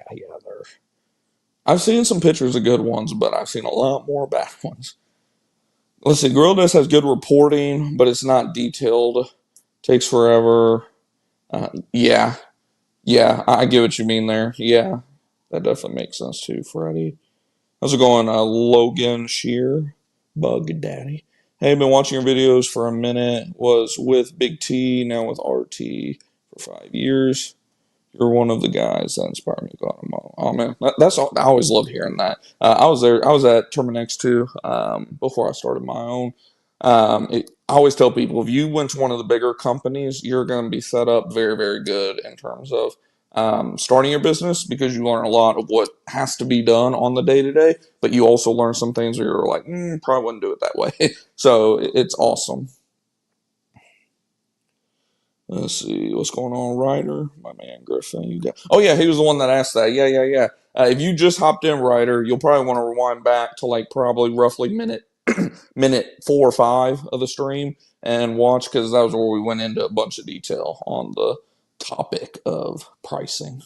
I've seen some pictures of good ones, but I've seen a lot more bad ones. Let's see. GorillaDesk has good reporting, but it's not detailed. Takes forever. Yeah, I get what you mean there. Yeah, that definitely makes sense too, Freddie. How's it going, Logan Shear, Bug Daddy? Hey, been watching your videos for a minute. Was with Big T, now with RT for 5 years. You're one of the guys that inspired me to go out on my own. Oh man, that's all. I always love hearing that. I was there. I was at Termite too before I started my own. I always tell people, if you went to one of the bigger companies, you're going to be set up very, very good in terms of starting your business, because you learn a lot of what has to be done on the day to day, but you also learn some things where you're like, probably wouldn't do it that way. So it's awesome. Let's see what's going on, Ryder. My man Griffin. You got? Oh yeah, he was the one that asked that. Yeah. If you just hopped in, Ryder, you'll probably want to rewind back to like probably roughly minute 4 or 5 of the stream and watch, because that was where we went into a bunch of detail on the topic of pricing.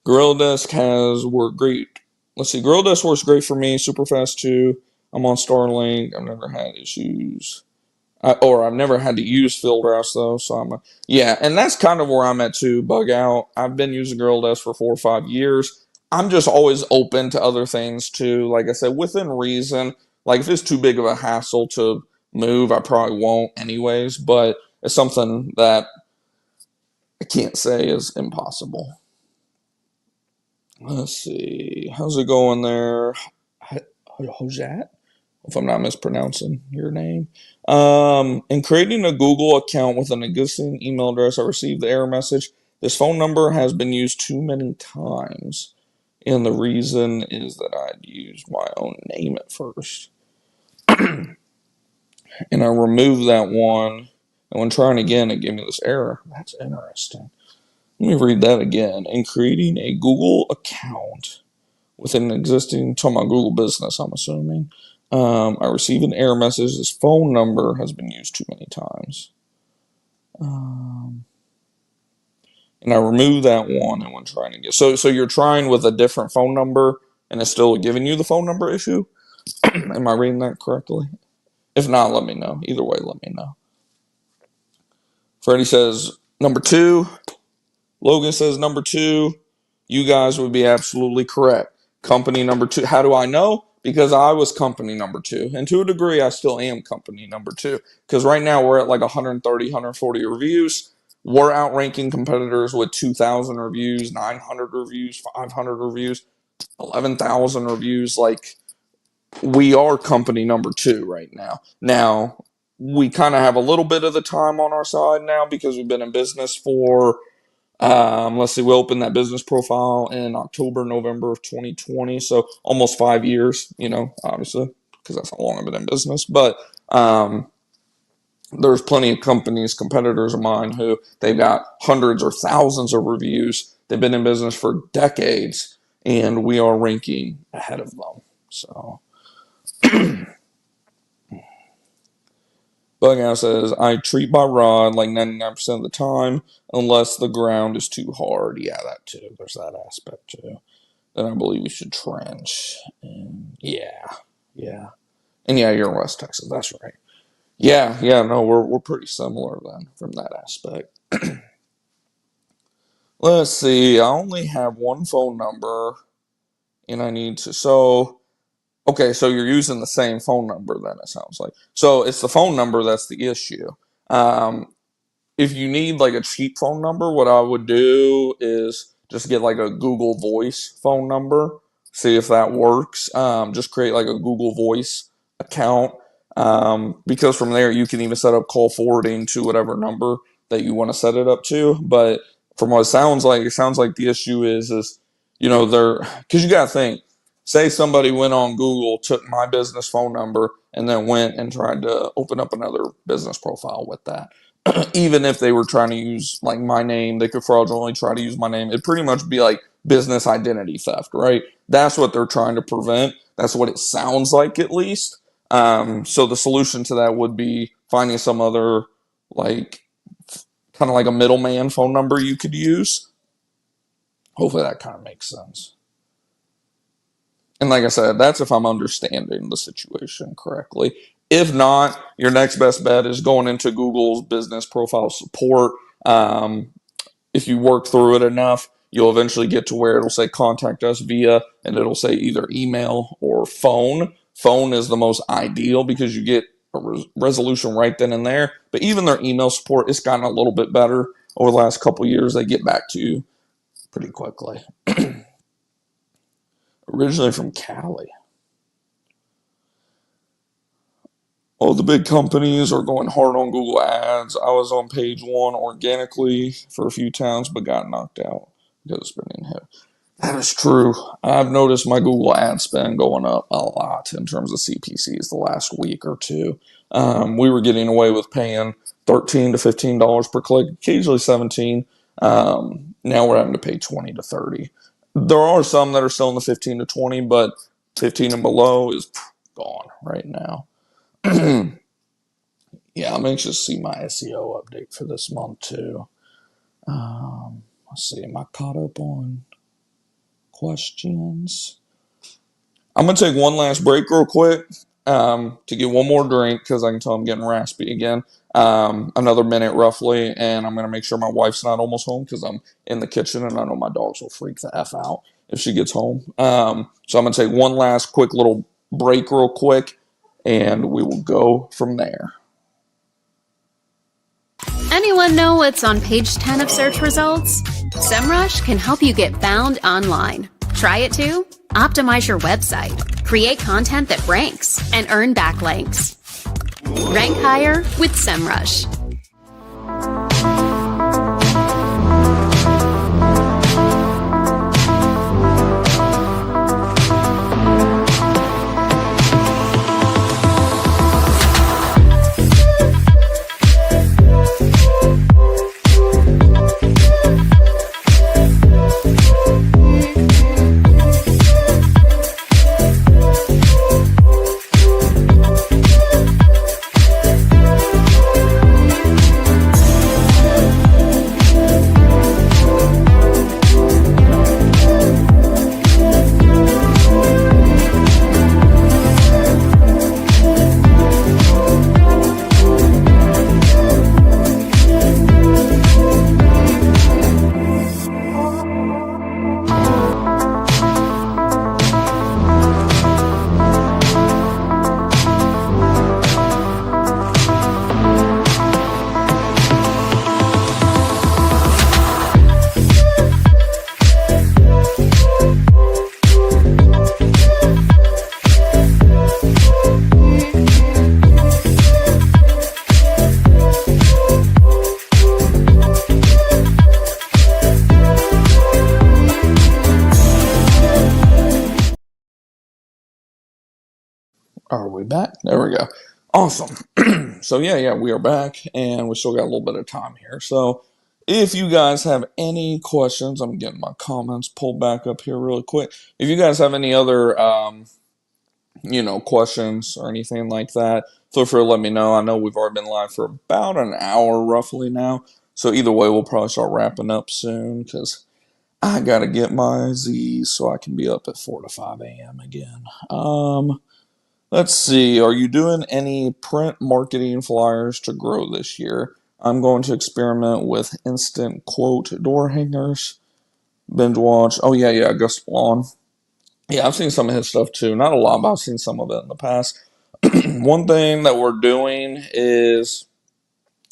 GorillaDesk has worked great. Let's see. GorillaDesk works great for me. Super fast too. I'm on Starlink. I've never had issues. Or I've never had to use Fieldglass though, so yeah, and that's kind of where I'm at too. Bug out. I've been using GorillaDesk for 4 or 5 years. I'm just always open to other things too. Like I said, within reason. Like if it's too big of a hassle to move, I probably won't anyways. But it's something that I can't say is impossible. Let's see, how's it going there, Hojat? If I'm not mispronouncing your name. In creating a Google account with an existing email address, I received the error message. This phone number has been used too many times. And the reason is that I'd used my own name at first. And I removed that one. And when trying again, it gave me this error. That's interesting. Let me read that again. In creating a Google account with an existing, talking about Google Business, I'm assuming. I received an error message. This phone number has been used too many times. And I removed that one and when trying to get. So you're trying with a different phone number and it's still giving you the phone number issue? Am I reading that correctly? If not, let me know. Either way, let me know. Freddie says number 2. Logan says number 2. You guys would be absolutely correct. Company number 2. How do I know? Because I was company number 2. And to a degree, I still am company number 2. Because right now we're at like 130, 140 reviews. We're outranking competitors with 2,000 reviews, 900 reviews, 500 reviews, 11,000 reviews. Like, we are company number 2 right now. Now, we kind of have a little bit of the time on our side now because we've been in business for let's see, we opened that business profile in October, November of 2020. So almost 5 years, obviously, because that's how long I've been in business. But there's plenty of companies, competitors of mine, who they've got hundreds or thousands of reviews. They've been in business for decades, and we are ranking ahead of them. So Bughouse says, I treat my rod like 99% of the time, unless the ground is too hard. Yeah, that too. There's that aspect too. Then I believe we should trench. And yeah. And yeah, you're in West Texas. That's right. Yeah, no, we're pretty similar then from that aspect. Let's see. I only have one phone number, and I need to. Okay, so you're using the same phone number then, it sounds like. So it's the phone number that's the issue. Um, if you need like a cheap phone number, what I would do is just get like a Google Voice phone number, see if that works. Just create like a Google Voice account, because from there you can even set up call forwarding to whatever number that you want to set it up to. But from what it sounds like the issue is they're, because you got to think. Say somebody went on Google, took my business phone number, and then went and tried to open up another business profile with that. Even if they were trying to use like my name, they could fraudulently try to use my name. It'd pretty much be like business identity theft, right? That's what they're trying to prevent. That's what it sounds like, at least. So the solution to that would be finding some other, like, kind of like a middleman phone number you could use. Hopefully that kind of makes sense. And like I said, that's if I'm understanding the situation correctly. If not, your next best bet is going into Google's business profile support. If you work through it enough, you'll eventually get to where it'll say contact us via, and it'll say either email or phone. Phone is the most ideal because you get a resolution right then and there. But even their email support, it's gotten a little bit better over the last couple of years. They get back to you pretty quickly. Originally from Cali. Oh, the big companies are going hard on Google Ads. I was on page 1 organically for a few times, but got knocked out because of spending hit. That is true. I've noticed my Google ad spend going up a lot in terms of CPCs the last week or two. We were getting away with paying $13 to $15 per click, occasionally 17. Now we're having to pay 20 to 30. There are some that are still in the 15 to 20, but 15 and below is gone right now. Yeah, I'm anxious to see my SEO update for this month too. Let's see, am I caught up on questions? I'm going to take one last break real quick. to get one more drink because I can tell I'm getting raspy again. Another minute roughly, and I'm going to make sure my wife's not almost home because I'm in the kitchen and I know my dogs will freak the F out if she gets home. So I'm going to take one last quick little break real quick, and we will go from there. Anyone know what's on page 10 of search results? SEMrush can help you get found online. Try it too? Optimize your website, create content that ranks, and earn backlinks. Rank higher with SEMrush. Are we back? There we go. Awesome. So yeah, we are back, and we still got a little bit of time here. So if you guys have any questions, I'm getting my comments pulled back up here really quick. If you guys have any other, questions or anything like that, feel free to let me know. I know we've already been live for about an hour roughly now. So either way, we'll probably start wrapping up soon because I got to get my Z's so I can be up at 4 to 5 a.m. again. Let's see. Are you doing any print marketing flyers to grow this year? I'm going to experiment with instant quote door hangers. Binge watch. Oh, yeah, Gus Lawn. Yeah, I've seen some of his stuff too. Not a lot, but I've seen some of it in the past. One thing that we're doing is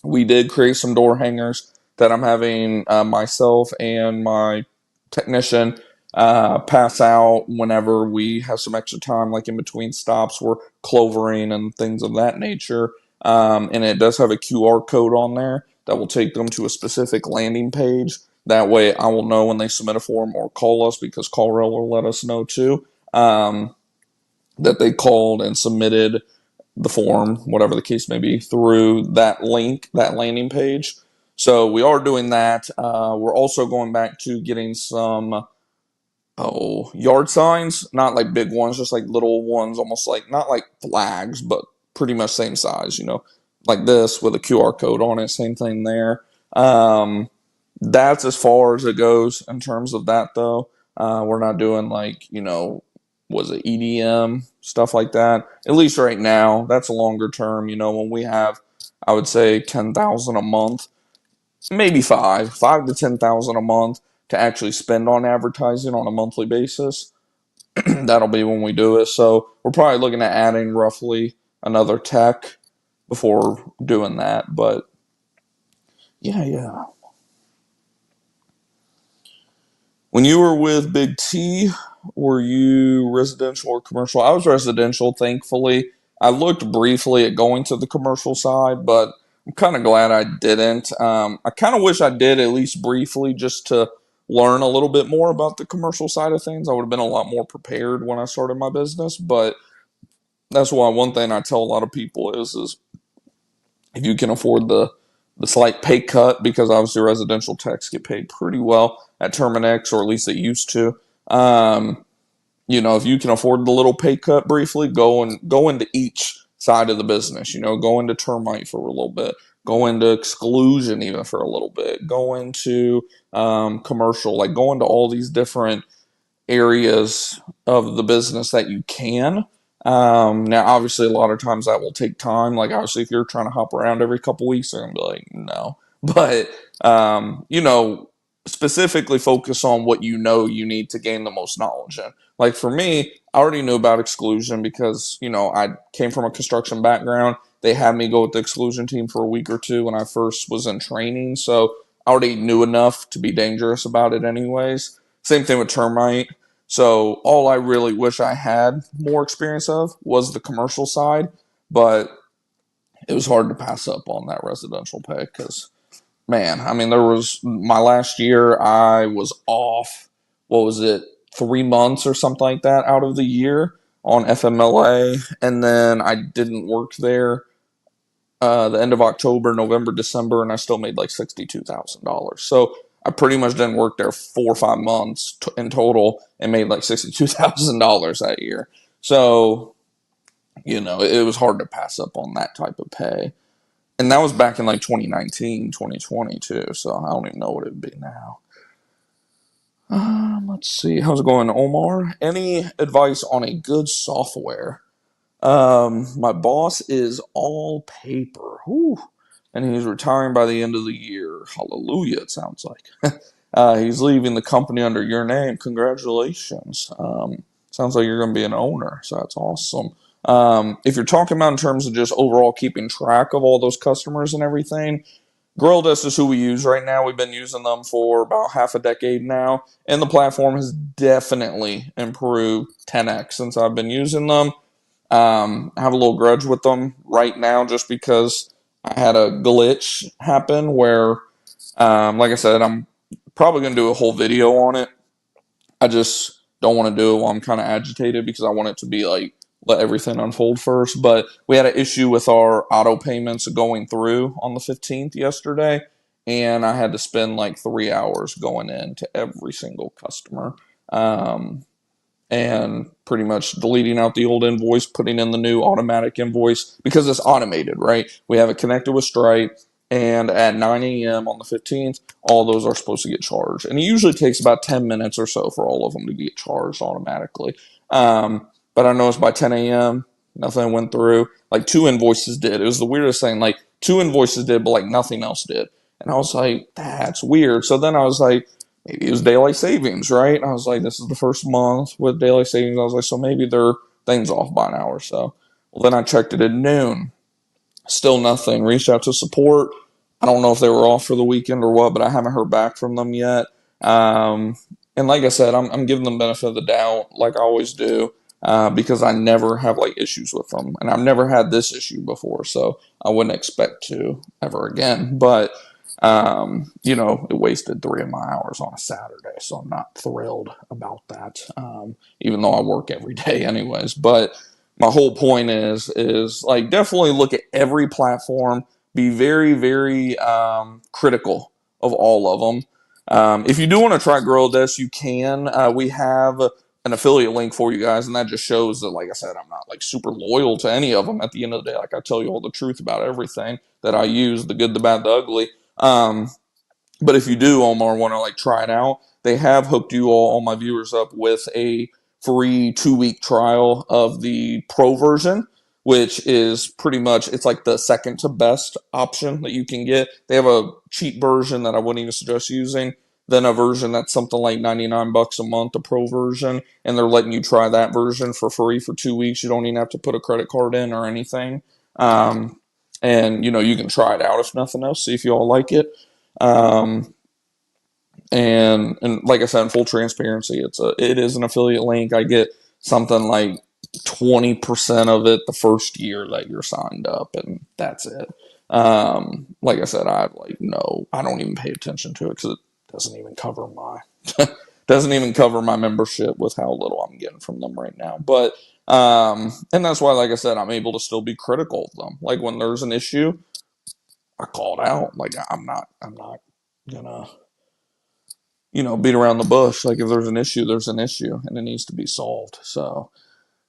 we did create some door hangers that I'm having myself and my technician pass out whenever we have some extra time, like in between stops. We're clovering and things of that nature. And it does have a QR code on there that will take them to a specific landing page. That way I will know when they submit a form or call us, because CallRail will let us know too, that they called and submitted the form, whatever the case may be, through that link, that landing page. So we are doing that. We're also going back to getting some yard signs, not like big ones, just like little ones, almost like, not like flags, but pretty much same size, like this with a QR code on it. Same thing there. That's as far as it goes in terms of that, though. We're not doing like, was it EDM, stuff like that, at least right now. That's a longer term, when we have, I would say, 10,000 a month, maybe five to 10,000 a month to actually spend on advertising on a monthly basis. That'll be when we do it. So we're probably looking at adding roughly another tech before doing that. But yeah. When you were with Big T, were you residential or commercial? I was residential, thankfully. I looked briefly at going to the commercial side, but I'm kind of glad I didn't. I kind of wish I did, at least briefly, just to learn a little bit more about the commercial side of things. I would have been a lot more prepared when I started my business. But that's why one thing I tell a lot of people is if you can afford the slight pay cut, because obviously residential techs get paid pretty well at Termite, or at least it used to. If you can afford the little pay cut briefly, go into each side of the business. Go into termite for a little bit, go into exclusion even for a little bit, go into commercial, like go into all these different areas of the business that you can. Now, obviously, a lot of times that will take time. Like, obviously, if you're trying to hop around every couple weeks, they're gonna be like, no. But you know, specifically focus on what you know you need to gain the most knowledge in. Like for me, I already knew about exclusion because I came from a construction background. They had me go with the exclusion team for a week or two when I first was in training, so I already knew enough to be dangerous about it, anyways. Same thing with termite. So all I really wish I had more experience of was the commercial side, but it was hard to pass up on that residential pay because, man, I mean, there was my last year, I was off, what was it, 3 months or something like that out of the year on FMLA, and then I didn't work there the end of October, November, December, and I still made like $62,000. So I pretty much didn't work there 4 or 5 months in total and made like $62,000 that year. So, it was hard to pass up on that type of pay. And that was back in like 2019, 2020 too. So I don't even know what it would be now. Let's see. How's it going, Omar? Any advice on a good software? My boss is all paper. Whew. And he's retiring by the end of the year. Hallelujah, it sounds like. He's leaving the company under your name. Congratulations. Sounds like you're going to be an owner, so that's awesome. If you're talking about in terms of just overall keeping track of all those customers and everything, GorillaDesk is who we use right now. We've been using them for about half a decade now, and the platform has definitely improved 10x since I've been using them. I have a little grudge with them right now just because I had a glitch happen where, like I said, I'm probably going to do a whole video on it. I just don't want to do it while I'm kind of agitated because I want it to be like, let everything unfold first. But we had an issue with our auto payments going through on the 15th yesterday, and I had to spend like 3 hours going in to every single customer. And pretty much deleting out the old invoice, putting in the new automatic invoice because it's automated, right? We have it connected with Stripe, and at 9 a.m. on the 15th, all those are supposed to get charged. And it usually takes about 10 minutes or so for all of them to get charged automatically. But I noticed by 10 a.m., nothing went through. Like 2 invoices did. It was the weirdest thing. Like 2 invoices did, but like nothing else did. And I was like, that's weird. So then I was like, maybe it was daylight savings, right? And I was like, this is the first month with daylight savings. I was like, so maybe their thing's off by an hour or so. Well, then I checked it at noon. Still nothing. Reached out to support. I don't know if they were off for the weekend or what, but I haven't heard back from them yet. And like I said, I'm giving them benefit of the doubt, like I always do, because I never have like issues with them, and I've never had this issue before, so I wouldn't expect to ever again. But it wasted 3 of my hours on a Saturday, so I'm not thrilled about that. Even though I work every day anyways. But my whole point is like definitely look at every platform, be very, very critical of all of them. If you do want to try GorillaDesk, you can. We have an affiliate link for you guys, and that just shows that, like I said, I'm not like super loyal to any of them. At the end of the day, like I tell you all the truth about everything that I use, the good, the bad, the ugly. But if you do, Omar, want to like try it out, they have hooked you all my viewers up with a free 2 week trial of the pro version, which is pretty much, it's like the second to best option that you can get. They have a cheap version that I wouldn't even suggest using, then a version that's something like $99 a month, the pro version, and they're letting you try that version for free for 2 weeks. You don't even have to put a credit card in or anything. And you can try it out if nothing else, see if you all like it. Um, and like I said, in full transparency, it is an affiliate link. I get something like 20% of it the first year that you're signed up, and that's it. Like I said, I don't even pay attention to it because it doesn't even cover my doesn't even cover my membership with how little I'm getting from them right now. But and that's why, like I said, I'm able to still be critical of them. Like when there's an issue, I call it out. Like I'm not gonna beat around the bush. Like if there's an issue and it needs to be solved. So,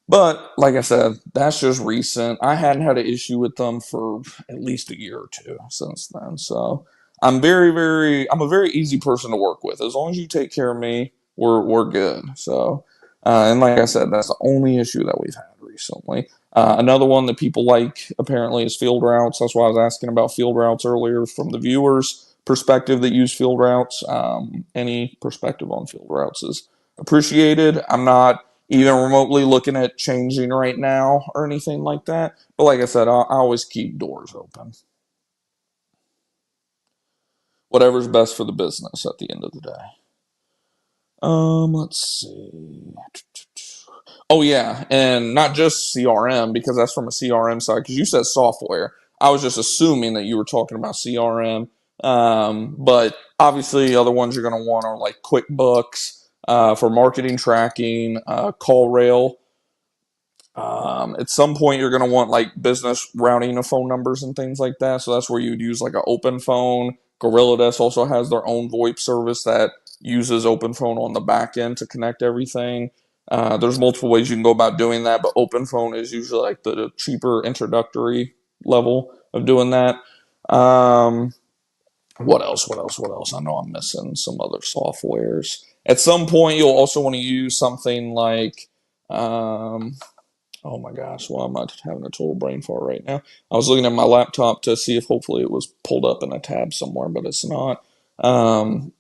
but like I said, that's just recent. I hadn't had an issue with them for at least a year or two since then. So I'm I'm a very easy person to work with. As long as you take care of me, we're good. So, and like I said, that's the only issue that we've had recently. Another one that people like apparently is field routes. That's why I was asking about field routes earlier from the viewers' perspective that use field routes. Any perspective on field routes is appreciated. I'm not even remotely looking at changing right now or anything like that. But like I said, I always keep doors open. Whatever's best for the business at the end of the day. Let's see. Oh yeah, and not just CRM because that's from a CRM side. Because you said software, I was just assuming that you were talking about CRM. But obviously, other ones you're going to want are like QuickBooks for marketing tracking, CallRail. At some point, you're going to want like business routing of phone numbers and things like that. So that's where you'd use like an OpenPhone. GorillaDesk also has their own VoIP service that uses OpenPhone on the back end to connect everything. There's multiple ways you can go about doing that, but OpenPhone is usually like the cheaper introductory level of doing that. What else? What else? What else? I know I'm missing some other softwares. At some point, you'll also want to use something like oh my gosh, why am I having a total brain fart right now? I was looking at my laptop to see if hopefully it was pulled up in a tab somewhere, but it's not. Um,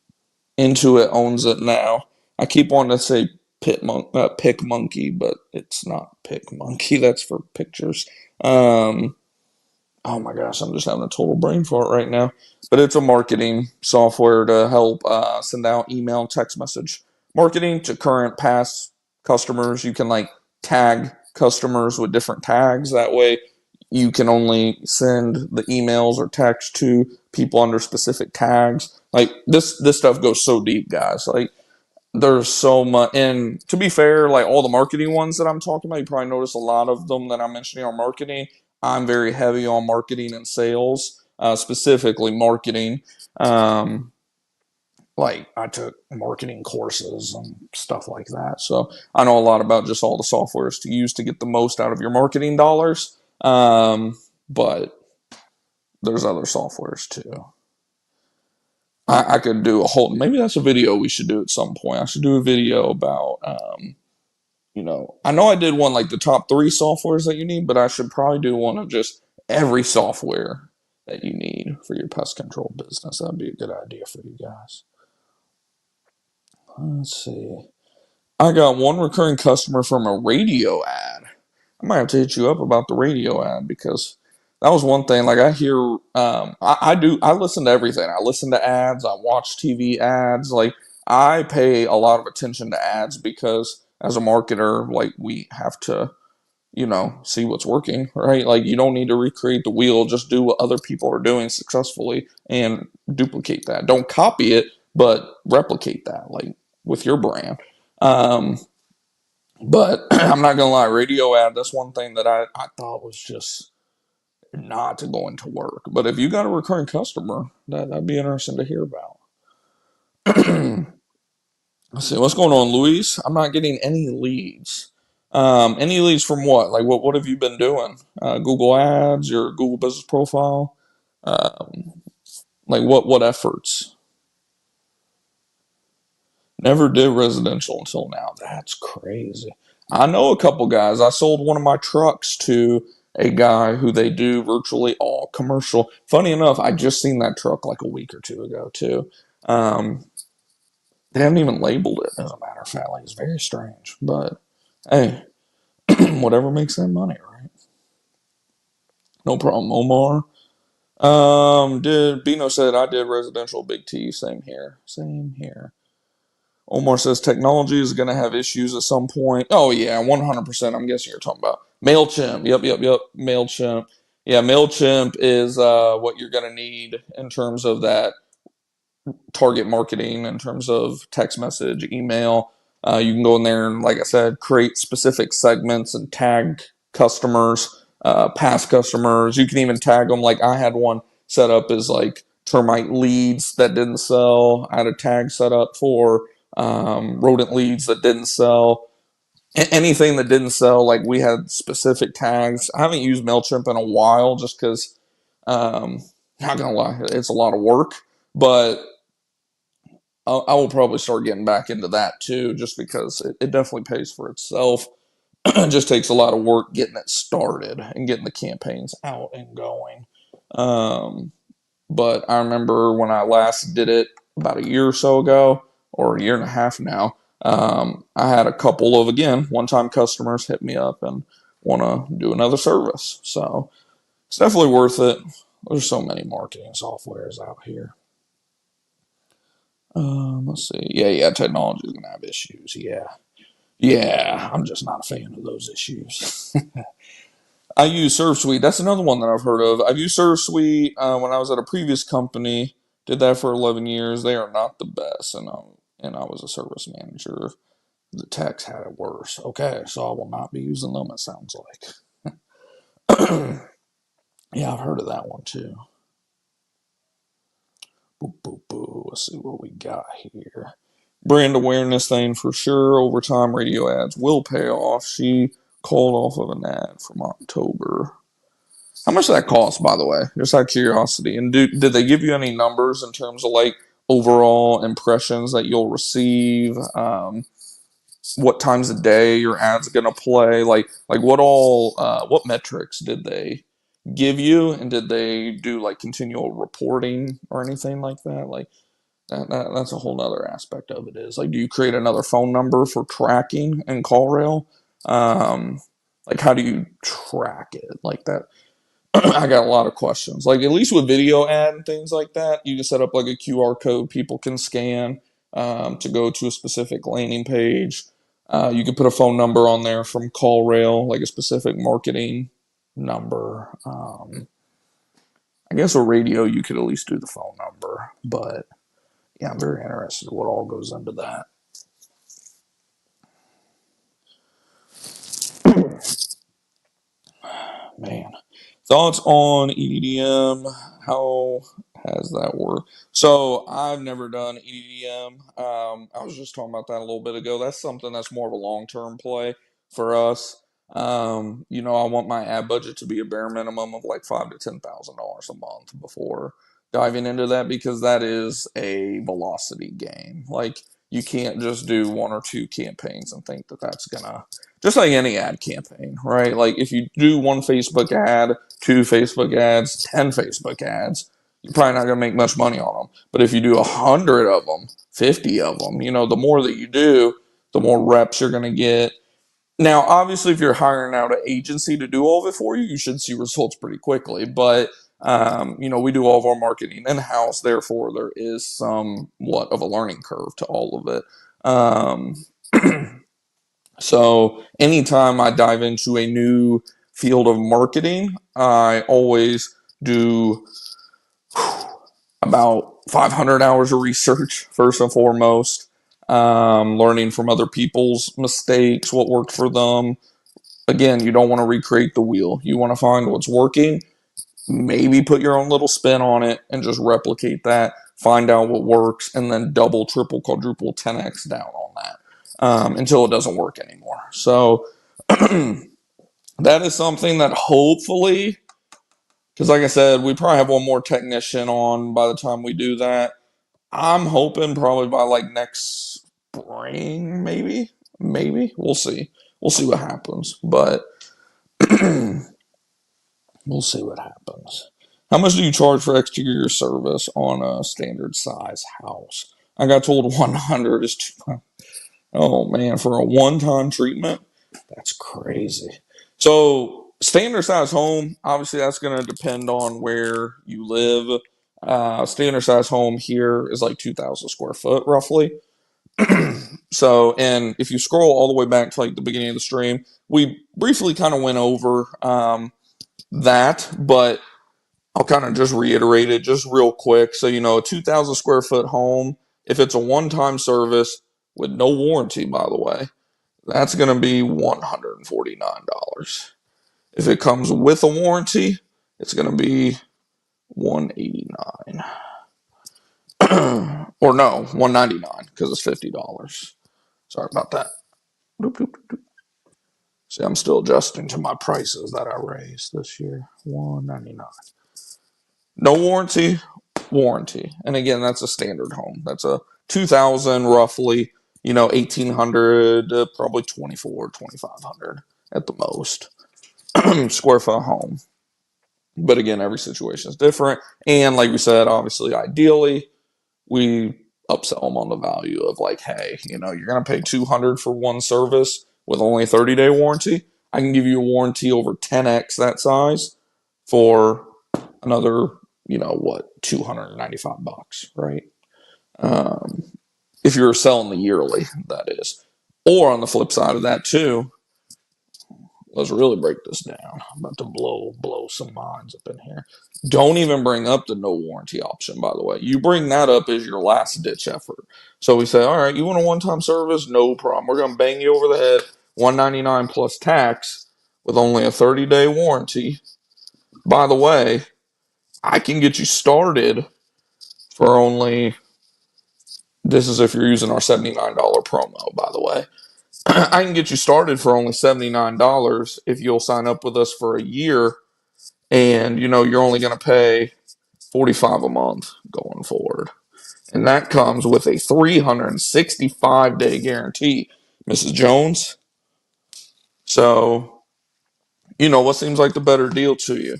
Intuit owns it now. I keep wanting to say Pick Monkey, but it's not Pick Monkey. That's for pictures. Um, oh my gosh, I'm just having a total brain fart right now. But it's a marketing software to help send out email, text message marketing to current, past customers. You can like tag customers with different tags. That way, you can only send the emails or text to people under specific tags. Like this stuff goes so deep, guys. Like there's so much, and to be fair, like all the marketing ones that I'm talking about, you probably notice a lot of them that I'm mentioning are marketing. I'm very heavy on marketing and sales, specifically marketing. Um, like I took marketing courses and stuff like that, so I know a lot about just all the softwares to use to get the most out of your marketing dollars. But there's other softwares too. I could do a whole, maybe that's a video we should do at some point. I should do a video about, I know I did one like the top three softwares that you need, but I should probably do one of just every software that you need for your pest control business. That'd be a good idea for you guys. Let's see. I got one recurring customer from a radio ad. I might have to hit you up about the radio ad because that was one thing. Like I hear, I listen to everything. I listen to ads. I watch TV ads. Like I pay a lot of attention to ads because as a marketer, like we have to, see what's working, right? Like you don't need to recreate the wheel. Just do what other people are doing successfully and duplicate that. Don't copy it, but replicate that, like with your brand. Um, but I'm not gonna lie, radio ad, that's one thing that I thought was just not going to work. But if you got a recurring customer, that'd be interesting to hear about. Let's see, what's going on, Luis? I'm not getting any leads. Any leads from what? Like what have you been doing? Google Ads, your Google business profile? Um, like what efforts? Never did residential until now. That's crazy. I know a couple guys. I sold one of my trucks to a guy who they do virtually all commercial. Funny enough, I just seen that truck like a week or two ago too. Um, they haven't even labeled it, as a matter of fact. Like it's very strange, but hey, whatever makes them money, right? No problem, Omar. Did Bino said I did residential big T. Same here. Same here. Omar says technology is going to have issues at some point. Oh yeah, 100%. I'm guessing you're talking about Mailchimp. Yep. Mailchimp. Yeah, Mailchimp is what you're going to need in terms of that target marketing, in terms of text message, email. You can go in there and, like I said, create specific segments and tag customers, past customers. You can even tag them. Like I had one set up as like termite leads that didn't sell. I had a tag set up for rodent leads that didn't sell. Anything that didn't sell, like we had specific tags. I haven't used MailChimp in a while just because, not gonna lie, it's a lot of work, but I will probably start getting back into that too, just because it definitely pays for itself. It just takes a lot of work getting it started and getting the campaigns out and going. Um, but I remember when I last did it about a year or so ago, or a year and a half now, I had a couple of, again, one-time customers hit me up and want to do another service. So it's definitely worth it. There's so many marketing softwares out here. Let's see. Yeah, technology is going to have issues. Yeah, I'm just not a fan of those issues. I use ServSuite. That's another one that I've heard of. I've used ServSuite when I was at a previous company. Did that for 11 years. They are not the best, and I was a service manager. The techs had it worse. Okay, so I will not be using them. It sounds like. Yeah, I've heard of that one too. Boo, boo, boo. Let's see what we got here. Brand awareness thing for sure. Over time, radio ads will pay off. She called off of an ad from October. How much did that cost, by the way? Just out of curiosity. And did they give you any numbers in terms of like overall impressions that you'll receive? What times a day your ad's gonna play? Like what metrics did they give you? And did they do like continual reporting or anything like that? Like that's a whole nother aspect of it. Is like, do you create another phone number for tracking and call rail? Like, how do you track it like that? I got a lot of questions. Like, at least with video ad and things like that, you can set up like a QR code people can scan to go to a specific landing page. You can put a phone number on there from CallRail, like a specific marketing number. I guess with radio, you could at least do the phone number. But yeah, I'm very interested in what all goes into that. Man. Thoughts on EDDM? How has that worked? So I've never done EDDM. I was just talking about that a little bit ago. That's something that's more of a long-term play for us. I want my ad budget to be a bare minimum of like $5,000 to $10,000 a month before diving into that, because that is a velocity game. Like, you can't just do one or two campaigns and think that that's gonna, just like any ad campaign, right? Like, if you do one Facebook ad, two Facebook ads, 10 Facebook ads, you're probably not going to make much money on them. But if you do 100 of them, 50 of them, the more that you do, the more reps you're going to get. Now, obviously, if you're hiring out an agency to do all of it for you, you should see results pretty quickly. But, we do all of our marketing in-house. Therefore, there is somewhat of a learning curve to all of it. So anytime I dive into a new field of marketing, I always do about 500 hours of research first and foremost, learning from other people's mistakes, what worked for them. Again, you don't want to recreate the wheel. You want to find what's working, maybe put your own little spin on it and just replicate that, find out what works, and then double, triple, quadruple, 10x down on that. Until it doesn't work anymore. So that is something that hopefully, because like I said, we probably have one more technician on by the time we do that. I'm hoping probably by like next spring, maybe. We'll see. We'll see what happens. But we'll see what happens. How much do you charge for exterior service on a standard size house? I got told 100 is too. Oh man, for a one-time treatment, that's crazy. So standard size home, obviously that's going to depend on where you live. Standard size home here is like 2,000 square foot roughly. So, and if you scroll all the way back to like the beginning of the stream, we briefly kind of went over that, but I'll kind of just reiterate it just real quick. So, a 2,000 square foot home, if it's a one-time service with no warranty, by the way, that's going to be $149. If it comes with a warranty, it's going to be $189. Or no, $199 because it's $50. Sorry about that. See, I'm still adjusting to my prices that I raised this year. $199. No warranty, warranty. And again, that's a standard home. That's a 2,000 roughly, 1,800 probably 2,400, 2,500. at the most square foot home. But again, every situation is different. And like we said, obviously, ideally, we upsell them on the value of like, hey, you're going to pay 200 for one service with only a 30-day warranty. I can give you a warranty over 10x that size for another, 295 bucks, right? If you're selling the yearly, that is. Or on the flip side of that too, let's really break this down. I'm about to blow some minds up in here. Don't even bring up the no warranty option, by the way. You bring that up as your last ditch effort. So we say, all right, you want a one-time service? No problem. We're going to bang you over the head, $199 plus tax with only a 30-day warranty. By the way, I can get you started for only, this is if you're using our $79 promo, by the way. I can get you started for only $79 if you'll sign up with us for a year, and you're only going to pay $45 a month going forward. And that comes with a 365-day guarantee, Mrs. Jones. So, what seems like the better deal to you?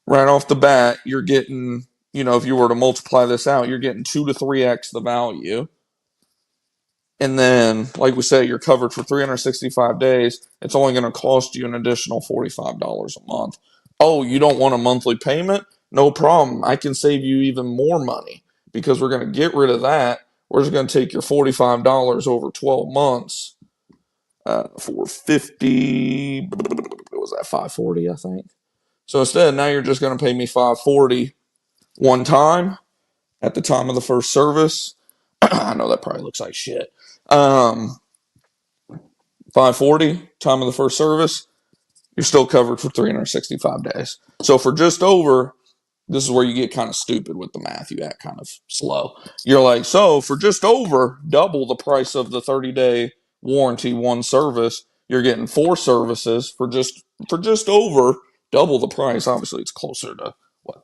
Right off the bat, you're getting, if you were to multiply this out, you're getting 2 to 3x the value. And then, like we say, you're covered for 365 days. It's only going to cost you an additional $45 a month. Oh, you don't want a monthly payment? No problem. I can save you even more money because we're going to get rid of that. We're just going to take your $45 over 12 months for 50. What was that, 540, I think? So instead, now you're just going to pay me 540 one time at the time of the first service. I know that probably looks like shit. 540 time of the first service, you're still covered for 365 days. So for just over, this is where you get kind of stupid with the math. You act kind of slow. You're like, so for just over double the price of the 30-day warranty one service, you're getting 4 services for just over double the price. Obviously, it's closer to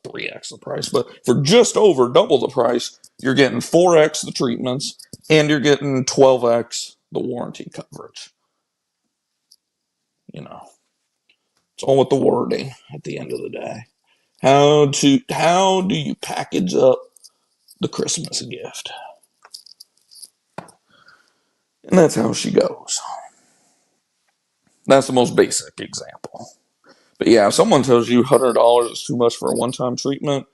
3x the price, but for just over double the price, you're getting 4x the treatments and you're getting 12x the warranty coverage. It's all with the wording at the end of the day. How do you package up the Christmas gift? And that's how she goes. That's the most basic example. But yeah, if someone tells you $100 is too much for a one-time treatment,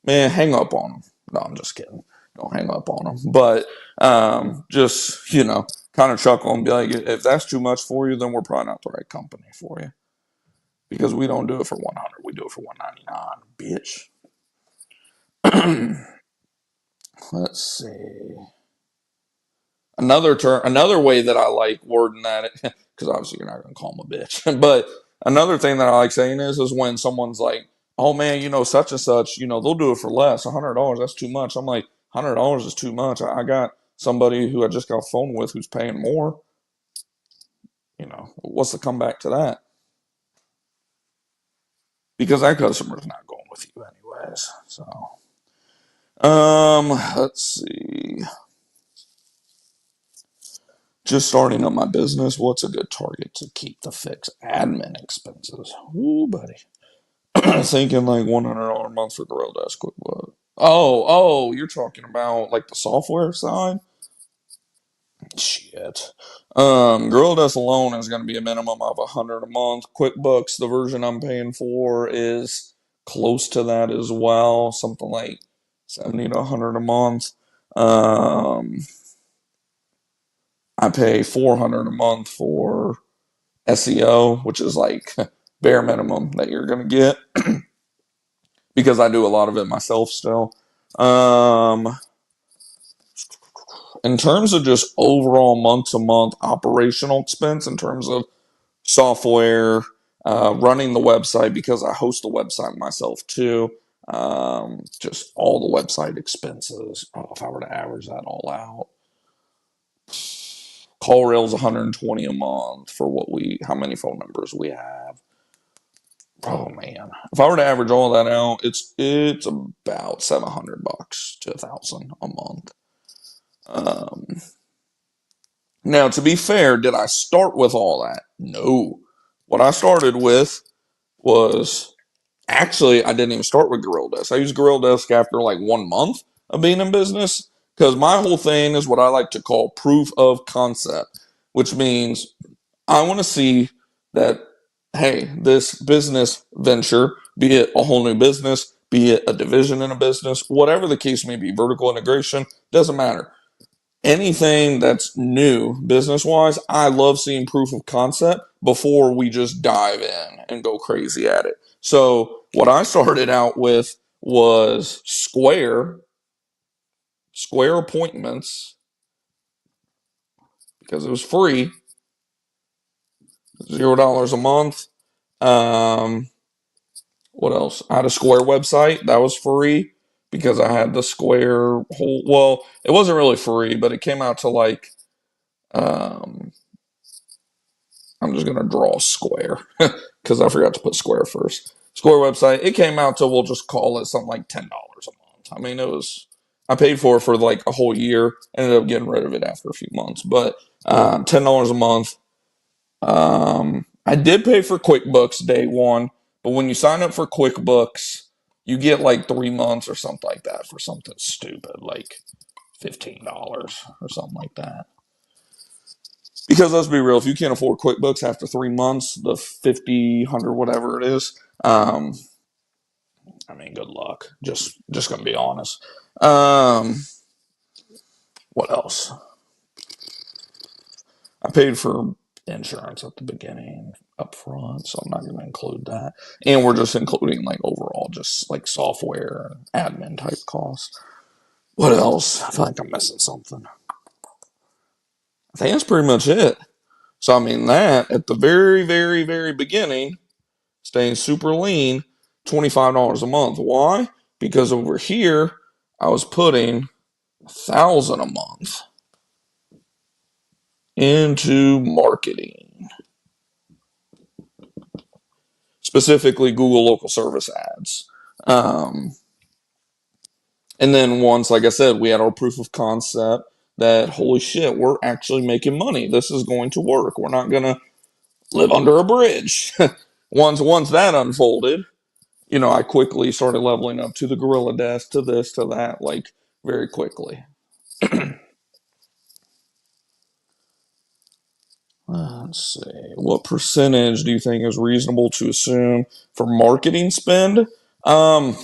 man, hang up on them. No, I'm just kidding. Don't hang up on them. But just, kind of chuckle and be like, if that's too much for you, then we're probably not the right company for you. Because we don't do it for 100, we do it for 199, bitch. Let's see. Another way that I like wording that, because obviously you're not going to call them a bitch, but another thing that I like saying is when someone's like, "Oh man, such and such, they'll do it for less. $100, that's too much." I'm like, $100 is too much. I got somebody who I just got a phone with who's paying more. What's the comeback to that? Because that customer's not going with you anyways. So, let's see. Just starting up my business. What's a good target to keep the fixed admin expenses? Ooh, buddy. Thinking like $100 a month for GorillaDesk. QuickBooks. You're talking about like the software side? Shit. GorillaDesk alone is going to be a minimum of $100 a month. QuickBooks, the version I'm paying for, is close to that as well. Something like 70 to 100 a month. I pay $400 a month for SEO, which is like bare minimum that you're going to get because I do a lot of it myself still. In terms of just overall month to month operational expense, in terms of software, running the website, because I host the website myself too, just all the website expenses, if I were to average that all out, call rails 120 a month for how many phone numbers we have. Oh man, if I were to average all that out, it's about $700 to $1,000 a month. Now, to be fair, did I start with all that? No. What I started with was actually, I didn't even start with GorillaDesk. I used GorillaDesk after like 1 month of being in business because my whole thing is what I like to call proof of concept, which means I want to see that, hey, this business venture, be it a whole new business, be it a division in a business, whatever the case may be, vertical integration, doesn't matter. Anything that's new business wise, I love seeing proof of concept before we just dive in and go crazy at it. So, what I started out with was Square appointments because it was free, $0 a month. Um, what else? I had a Square website that was free because I had the Square whole. Well, it wasn't really free, but it came out to like. Um, I'm just gonna draw Square because I forgot to put Square first. Square website. It came out to we'll just call it something like $10 a month. I mean, it was. I paid for it for like a whole year. Ended up getting rid of it after a few months, but $10 a month. I did pay for QuickBooks day one, but when you sign up for QuickBooks, you get like 3 months or something like that for something stupid, like $15 or something like that. Because let's be real, if you can't afford QuickBooks after 3 months, the 50, 100, whatever it is, I mean, good luck. Just gonna be honest. What else? I paid for insurance at the beginning up front, so I'm not going to include that. And we're just including like overall, just like software and admin type costs. What else? I feel like I'm missing something. I think that's pretty much it. So, I mean, that at the very, very, very beginning, staying super lean, $25 a month. Why? Because over here, I was putting 1,000 a month into marketing, specifically Google local service ads. Um, and then once, like I said, we had our proof of concept that holy shit, we're actually making money. This is going to work. We're not gonna live under a bridge. once that unfolded, I quickly started leveling up to the GorillaDesk, to this, to that, like very quickly. Let's see. What percentage do you think is reasonable to assume for marketing spend? Um,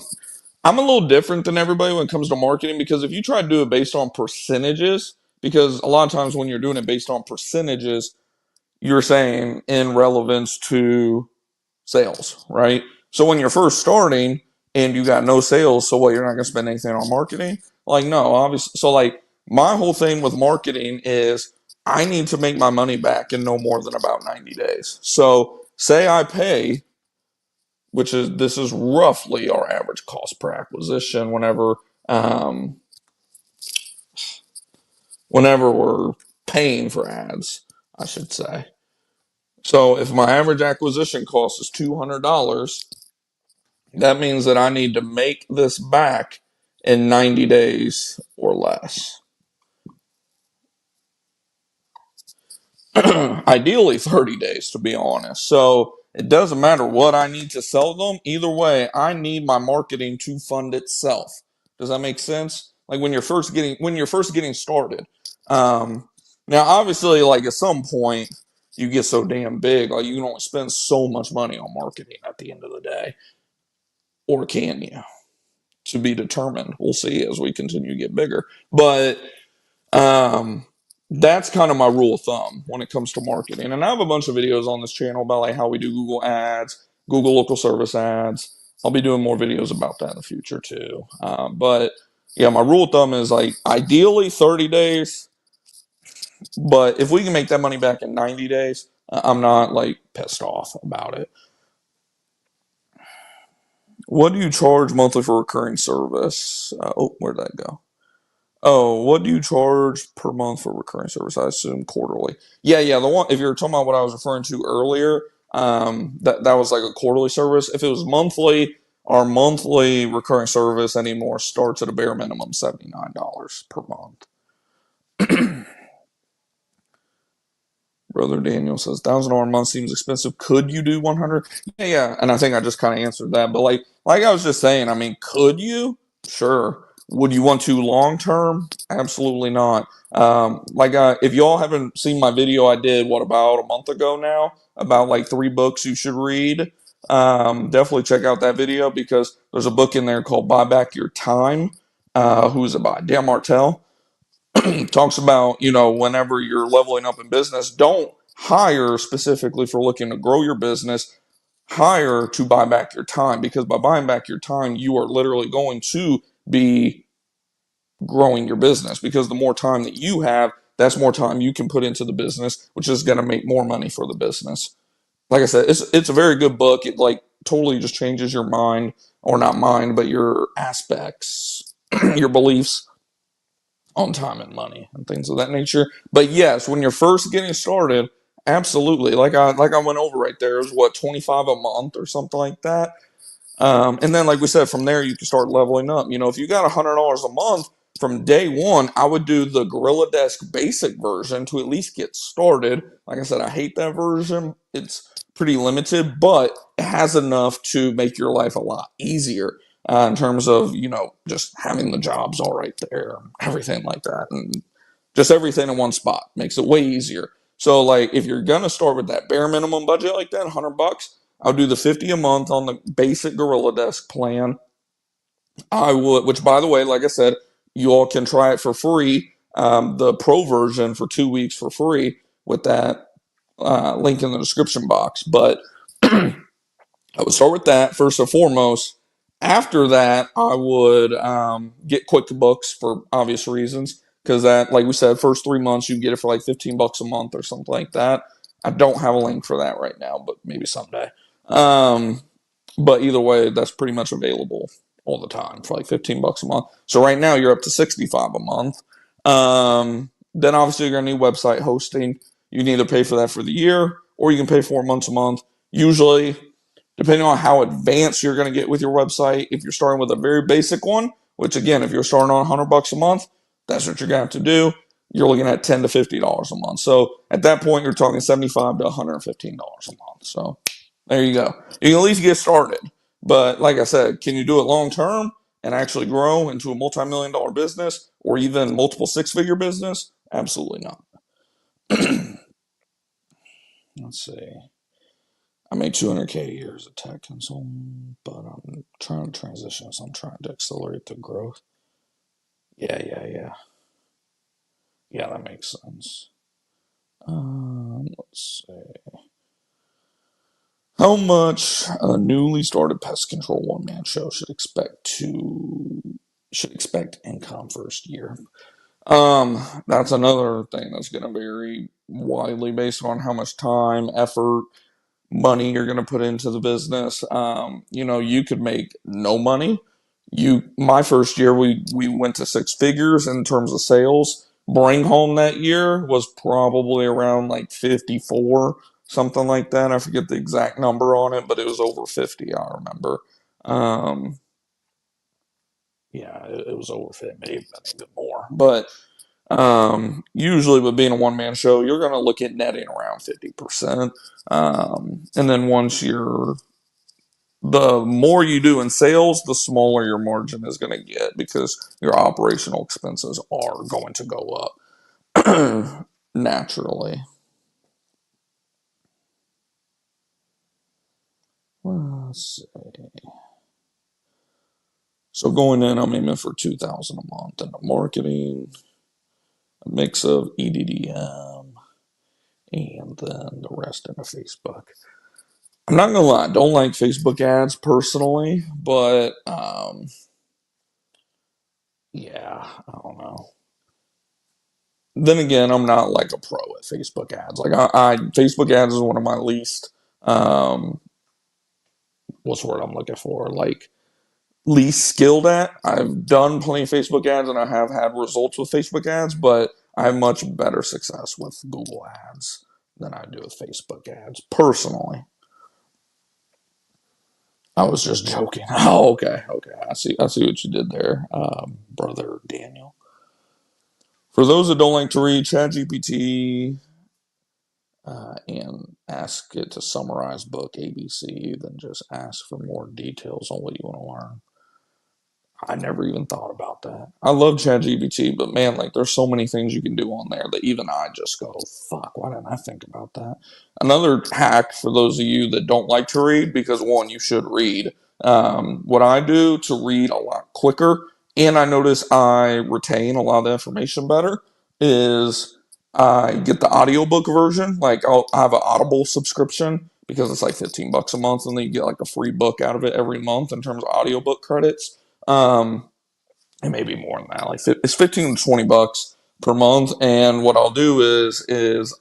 I'm a little different than everybody when it comes to marketing because if you try to do it based on percentages, because a lot of times when you're doing it based on percentages, you're saying in relevance to sales, right? So when you're first starting and you got no sales, so what, you're not going to spend anything on marketing? Like, no, obviously. So, like, my whole thing with marketing is I need to make my money back in no more than about 90 days. So, say I pay, this is roughly our average cost per acquisition um, whenever we're paying for ads, I should say. So if my average acquisition cost is $200, that means that I need to make this back in 90 days or less. Ideally 30 days, to be honest. So it doesn't matter what I need to sell them. Either way, I need my marketing to fund itself. Does that make sense? Like when you're first getting started. Um, Now, obviously, like at some point, you get so damn big, like you can only spend so much money on marketing at the end of the day, or can you? To be determined. We'll see as we continue to get bigger. But um, that's kind of my rule of thumb when it comes to marketing. And I have a bunch of videos on this channel about like how we do Google ads, Google local service ads. I'll be doing more videos about that in the future too. But yeah, my rule of thumb is like ideally 30 days. But if we can make that money back in 90 days, I'm not like pissed off about it. What do you charge monthly for recurring service? Where'd that go? Oh, what do you charge per month for recurring service? I assume quarterly. Yeah. The one, if you're talking about what I was referring to earlier, that was like a quarterly service. If it was monthly, our monthly recurring service anymore starts at a bare minimum $79 per month. Brother Daniel says $1,000 a month seems expensive. Could you do 100? Yeah, yeah. And I think I just kind of answered that. But like I was just saying, I mean, could you? Sure. Would you want to long term? Absolutely not. If y'all haven't seen my video I did, what, about a month ago now, about like 3 books you should read, definitely check out that video because there's a book in there called Buy Back Your Time. Who's it by? Dan Martell. Talks about, whenever you're leveling up in business, don't hire specifically for looking to grow your business. Hire to buy back your time, because by buying back your time, you are literally going to be growing your business, because the more time that you have, that's more time you can put into the business, which is going to make more money for the business. Like I said, it's a very good book. It like totally just changes your mind, or not mind, but your aspects, your beliefs on time and money and things of that nature. But yes, when you're first getting started, absolutely. Like I went over right there, it was what, 25 a month or something like that. And then, like we said, from there you can start leveling up. If you got $100 a month from day one, I would do the GorillaDesk basic version to at least get started. Like I said, I hate that version. It's pretty limited, but it has enough to make your life a lot easier in terms of, just having the jobs all right there, everything like that. And just everything in one spot makes it way easier. So, like, if you're going to start with that bare minimum budget like that, $100, I'll do the 50 a month on the basic GorillaDesk plan. I would, which by the way, like I said, you all can try it for free. The pro version for 2 weeks for free with that link in the description box. But I would start with that first and foremost. After that, I would get QuickBooks for obvious reasons, because that, like we said, first 3 months you get it for like $15 a month or something like that. I don't have a link for that right now, but maybe someday. Um, but either way, that's pretty much available all the time for like $15 a month. So right now you're up to 65 a month. Then obviously you're gonna need website hosting. You can either pay for that for the year, or you can pay 4 months a month. Usually, depending on how advanced you're going to get with your website, if you're starting with a very basic one, which again, if you're starting on $100 a month, that's what you're going to have to do. You're looking at $10 to $50 a month. So at that point, you're talking $75 to $115 a month. So there you go. You can at least get started. But like I said, can you do it long term and actually grow into a multi-million-dollar business, or even multiple six-figure business? Absolutely not. Let's see. I made 200K a year as a tech consultant, but I'm trying to transition, so I'm trying to accelerate the growth. Yeah. Yeah, that makes sense. Let's see. How much a newly started pest control one-man show should expect income first year? That's another thing that's going to vary widely based on how much time, effort, money you're going to put into the business. You could make no money. My first year, we went to 6 figures in terms of sales. Bring home that year was probably around like 54, something like that. I forget the exact number on it, but it was over 50. I remember. Um, yeah, it was over 50, maybe even more. But usually with being a one-man show, you're going to look at netting around 50%. And then the more you do in sales, the smaller your margin is going to get, because your operational expenses are going to go up naturally. Let's see. So going in, I'm aiming for 2,000 a month in the marketing, a mix of EDDM, and then the rest in the Facebook. I'm not gonna lie, I don't like Facebook ads personally, but yeah, I don't know. Then again, I'm not like a pro at Facebook ads. Like Facebook ads is one of my least what's the word I'm looking for? Like, least skilled at. I've done plenty of Facebook ads and I have had results with Facebook ads, but I have much better success with Google ads than I do with Facebook ads personally. I was just joking. Oh, okay. I see what you did there, brother Daniel. For those that don't like to read, ChatGPT and ask it to summarize book ABC, then just ask for more details on what you want to learn. I never even thought about that. I love ChatGPT, but man, like there's so many things you can do on there that even I just go, fuck, why didn't I think about that? Another hack for those of you that don't like to read, because one, you should read. What I do to read a lot quicker, and I notice I retain a lot of the information better, is I get the audiobook version. Like I have an Audible subscription because it's like $15 a month, and then you get like a free book out of it every month in terms of audiobook credits. um, it may be more than that. Like it's 15 to $20 per month. And what I'll do is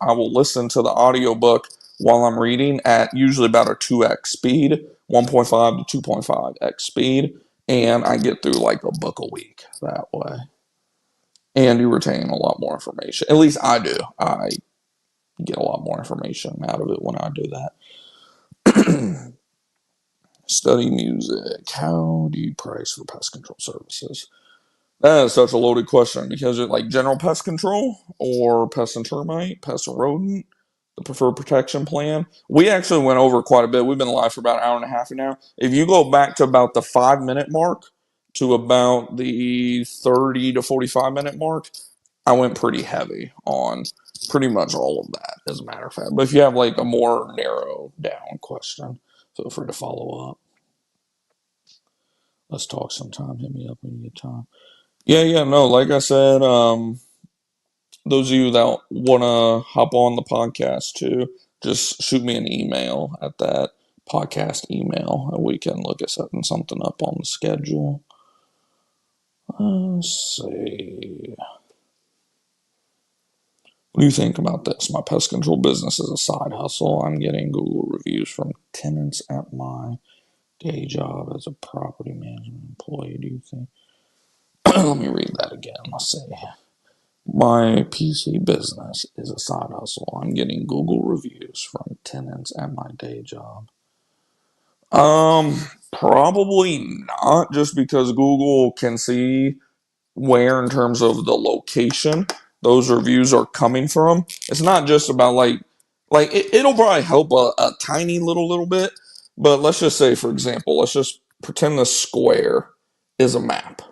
I will listen to the audiobook while I'm reading at usually about a 2x speed, 1.5 to 2.5x speed, and I get through like a book a week that way. And you retain a lot more information. At least I do. I get a lot more information out of it when I do that. Study music. How do you price for pest control services? That is such a loaded question because it's like general pest control or pest and termite, pest and rodent, the preferred protection plan. We actually went over quite a bit. We've been live for about an hour and a half now. If you go back to about the 5 minute mark to about the 30 to 45 minute mark, I went pretty heavy on pretty much all of that, as a matter of fact. But if you have like a more narrow down question, feel free to follow up. Let's talk sometime. Hit me up when you get time. Yeah, no, like I said, those of you that want to hop on the podcast too, just shoot me an email at that podcast email, and we can look at setting something up on the schedule. Let's see. What do you think about this? My pest control business is a side hustle. I'm getting Google reviews from tenants at my day job as a property management employee. Do you think? Let me read that again. Let's see. My PC business is a side hustle. I'm getting Google reviews from tenants at my day job. Probably not, just because Google can see where, in terms of the location, those reviews are coming from. It's not just about like it'll probably help a tiny little bit, but let's just say, for example, let's just pretend the square is a map.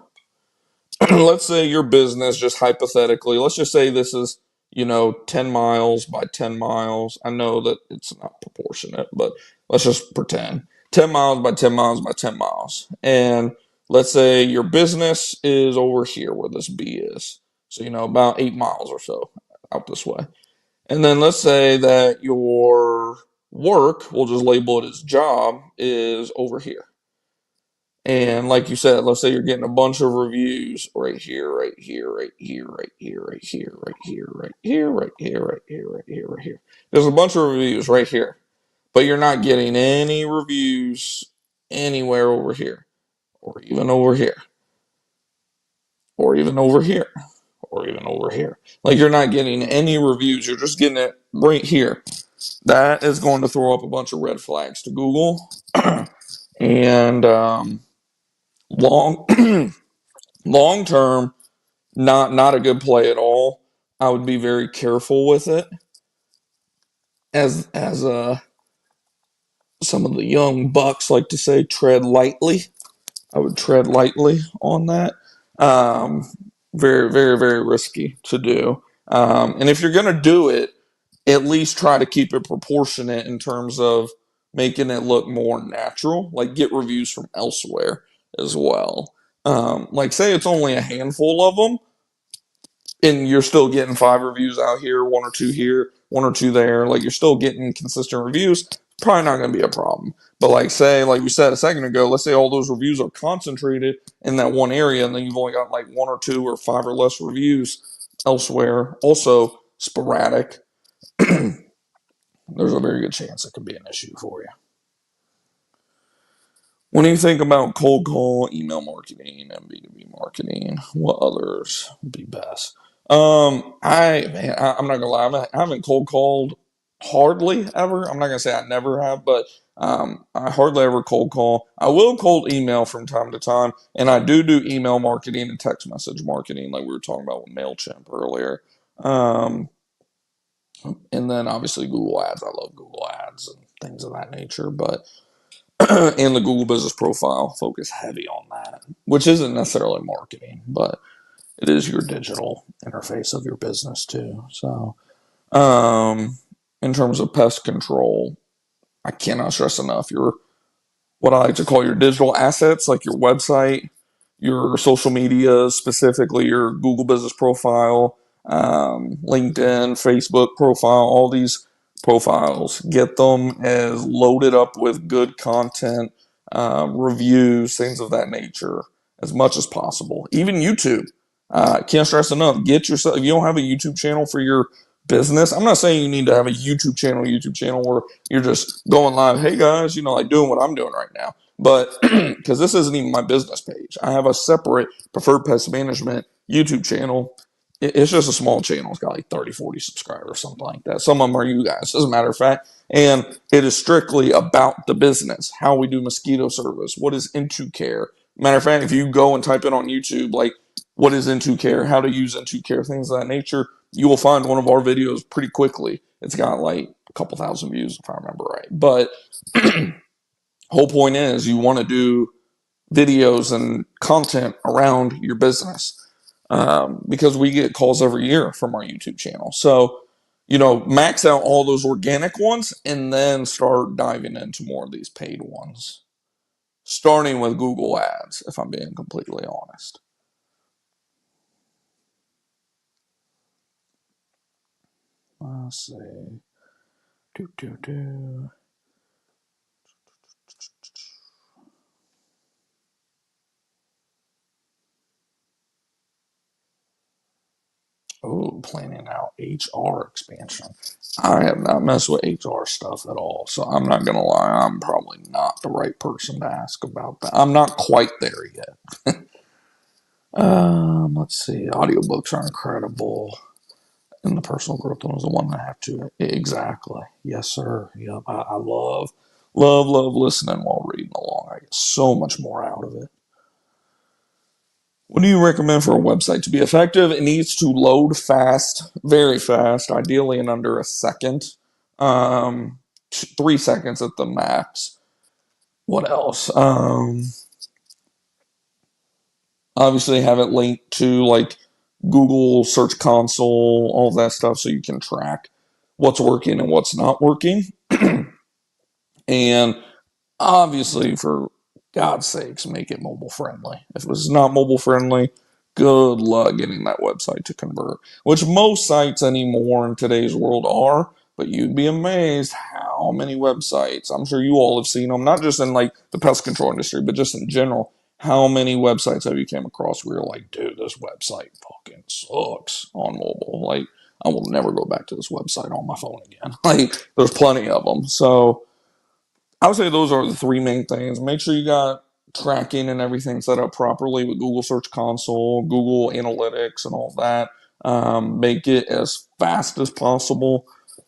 Let's say your business, just hypothetically, let's just say this is, 10 miles by 10 miles. I know that it's not proportionate, but let's just pretend 10 miles by 10 miles by 10 miles. And let's say your business is over here where this B is. So, about 8 miles or so out this way. And then let's say that your work, we'll just label it as job, is over here. And like you said, let's say you're getting a bunch of reviews right here, right here, right here, right here, right here, right here, right here, right here, right here, right here, right here. There's a bunch of reviews right here, but you're not getting any reviews anywhere over here, or even over here, or even over here, or even over here. Like you're not getting any reviews. You're just getting it right here. That is going to throw up a bunch of red flags to Google. And long long term, not a good play at all. I would be very careful with it. As some of the young bucks like to say, tread lightly. I would tread lightly on that. Um, Very, very, very risky to do. And if you're gonna do it, at least try to keep it proportionate in terms of making it look more natural. Like get reviews from elsewhere as well. Like say it's only a handful of them, and you're still getting 5 reviews out here, 1 or 2 here, 1 or 2 there. Like you're still getting consistent reviews. Probably not going to be a problem. But like say, like we said a second ago, let's say all those reviews are concentrated in that one area, and then you've only got like 1 or 2 or 5 or less reviews elsewhere. Also sporadic. There's a very good chance it could be an issue for you. When you think about cold call, email marketing, and B2B marketing, what others would be best? I'm not gonna lie, I haven't cold called hardly ever. I'm not gonna say I never have, but I hardly ever cold call. I will cold email from time to time, and I do email marketing and text message marketing, like we were talking about with Mailchimp earlier. And then obviously Google Ads. I love Google Ads and things of that nature. But and the Google Business Profile, focus heavy on that, which isn't necessarily marketing, but it is your digital interface of your business too. So, in terms of pest control, I cannot stress enough your what I like to call your digital assets, like your website, your social media, specifically your Google Business Profile, LinkedIn, Facebook profile, all these profiles. Get them as loaded up with good content, reviews, things of that nature, as much as possible. Even YouTube. Can't stress enough. Get yourself, if you don't have a YouTube channel for your business, I'm not saying you need to have a YouTube channel where you're just going live, hey guys, like doing what I'm doing right now. But because this isn't even my business page, I have a separate Preferred Pest Management YouTube channel. It's just a small channel. It's got like 30, 40 subscribers, something like that. Some of them are you guys, as a matter of fact. And it is strictly about the business, how we do mosquito service, what is Into Care. Matter of fact, if you go and type it on YouTube, like what is Into Care, how to use Into Care, things of that nature, you will find one of our videos pretty quickly. It's got like a couple thousand views, if I remember right. But whole point is you want to do videos and content around your business, because we get calls every year from our YouTube channel. So, max out all those organic ones and then start diving into more of these paid ones, starting with Google Ads, if I'm being completely honest. Let's see. Do, do, do. Oh, planning out HR expansion. I have not messed with HR stuff at all, so I'm not gonna lie. I'm probably not the right person to ask about that. I'm not quite there yet. Let's see. Audiobooks are incredible, and the personal growth one is the one I have to. Exactly. Yes, sir. Yep. I love listening while reading along. I get so much more out of it. What do you recommend for a website to be effective? It needs to load fast, very fast, ideally in under a second, 3 seconds at the max. What else? Obviously, have it linked to like Google Search Console, all of that stuff, so you can track what's working and what's not working. And obviously, for God's sakes, make it mobile friendly. If it's not mobile friendly, good luck getting that website to convert, which most sites anymore in today's world are. But you'd be amazed how many websites, I'm sure you all have seen them, not just in like the pest control industry, but just in general. How many websites have you came across where you're like, dude, this website fucking sucks on mobile? Like, I will never go back to this website on my phone again. Like, there's plenty of them. So, I would say those are the three main things. Make sure you got tracking and everything set up properly with Google Search Console, Google Analytics, and all that. Make it as fast as possible,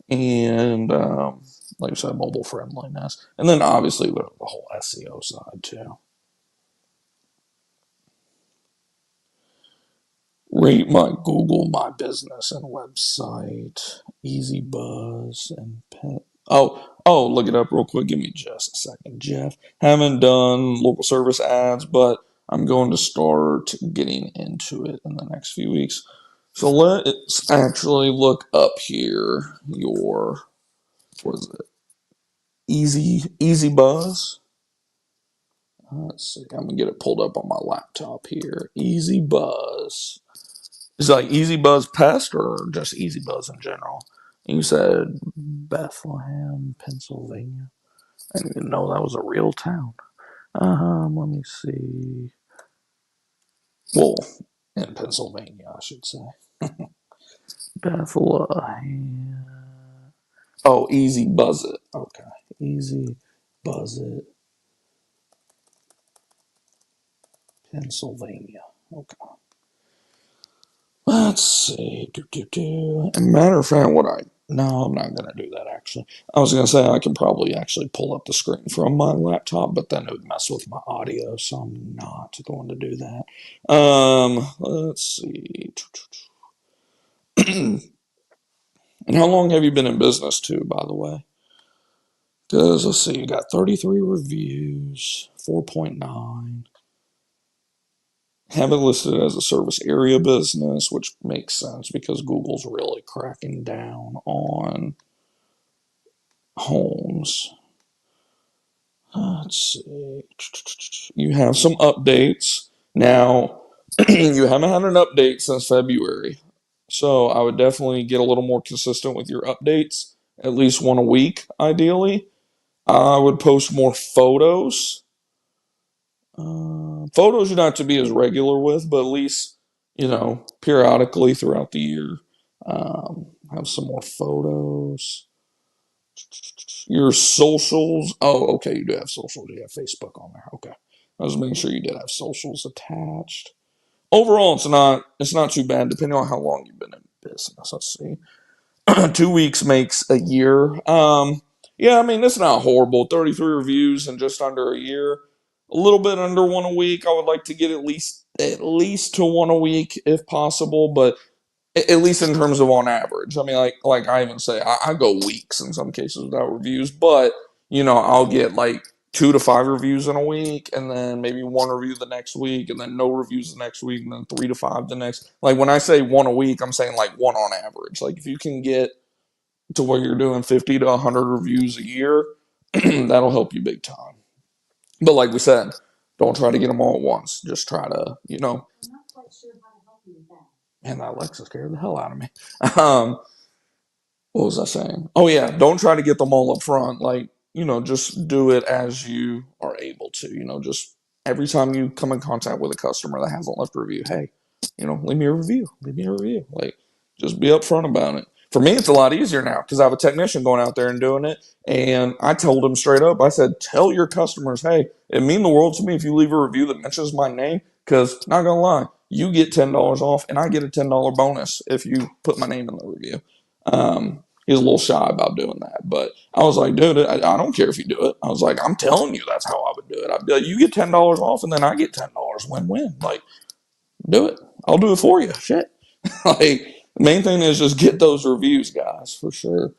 and like I said, mobile friendliness, and then obviously the whole SEO side too. Rate my Google My Business and website, Easy Buzz, and Pet. Oh, look it up real quick. Give me just a second, Jeff. Haven't done local service ads, but I'm going to start getting into it in the next few weeks. So let's actually look up here what is it? Easy Buzz. Let's see. I'm gonna get it pulled up on my laptop here. Easy Buzz. Is it like Easy Buzz Pest or just Easy Buzz in general? And you said Bethlehem, Pennsylvania. I didn't even know that was a real town. Let me see. Well, in Pennsylvania, I should say. Bethlehem. Oh, Easy Buzz It. Okay. Easy Buzz It, Pennsylvania. Okay. Let's see. And matter of fact, no, I'm not going to do that actually. I was going to say I can probably actually pull up the screen from my laptop, but then it would mess with my audio, so I'm not going to do that. Let's see. And how long have you been in business too, by the way? Because let's see, you got 33 reviews, 4.9. Have it listed as a service area business, which makes sense because Google's really cracking down on homes. Let's see. You have some updates. Now, you haven't had an update since February. So I would definitely get a little more consistent with your updates, at least one a week, ideally. I would post more photos. Photos you don't have to be as regular with, but at least, periodically throughout the year. Have some more photos. Your socials. Oh, okay, you do have socials. You have Facebook on there. Okay. I was making sure you did have socials attached. Overall, it's not too bad, depending on how long you've been in business. Let's see. 2 weeks makes a year. Yeah, I mean, it's not horrible. 33 reviews in just under a year. A little bit under one a week. I would like to get at least to one a week if possible, but at least in terms of on average. I mean, like I even say, I go weeks in some cases without reviews, but I'll get like 2 to 5 reviews in a week, and then maybe one review the next week, and then no reviews the next week, and then 3 to 5 the next. Like when I say one a week, I'm saying like one on average. Like if you can get to where you're doing 50 to 100 reviews a year, that'll help you big time. But like we said, don't try to get them all at once. Just try to. Man, that Alexa scared the hell out of me. Um, what was I saying? Oh yeah, don't try to get them all up front. Like, just do it as you are able to. Just every time you come in contact with a customer that hasn't left a review, hey, leave me a review. Leave me a review. Like, just be upfront about it. For me, it's a lot easier now because I have a technician going out there and doing it. And I told him straight up, I said, tell your customers, hey, it mean the world to me if you leave a review that mentions my name. Because, not gonna lie, you get $10 off, and I get a $10 bonus if you put my name in the review. He's a little shy about doing that, but I was like, dude, I don't care if you do it. I was like, I'm telling you, that's how I would do it. I'd be like, you get $10 off, and then I get $10, win-win. Like, do it. I'll do it for you. Shit. Like, the main thing is just get those reviews, guys, for sure.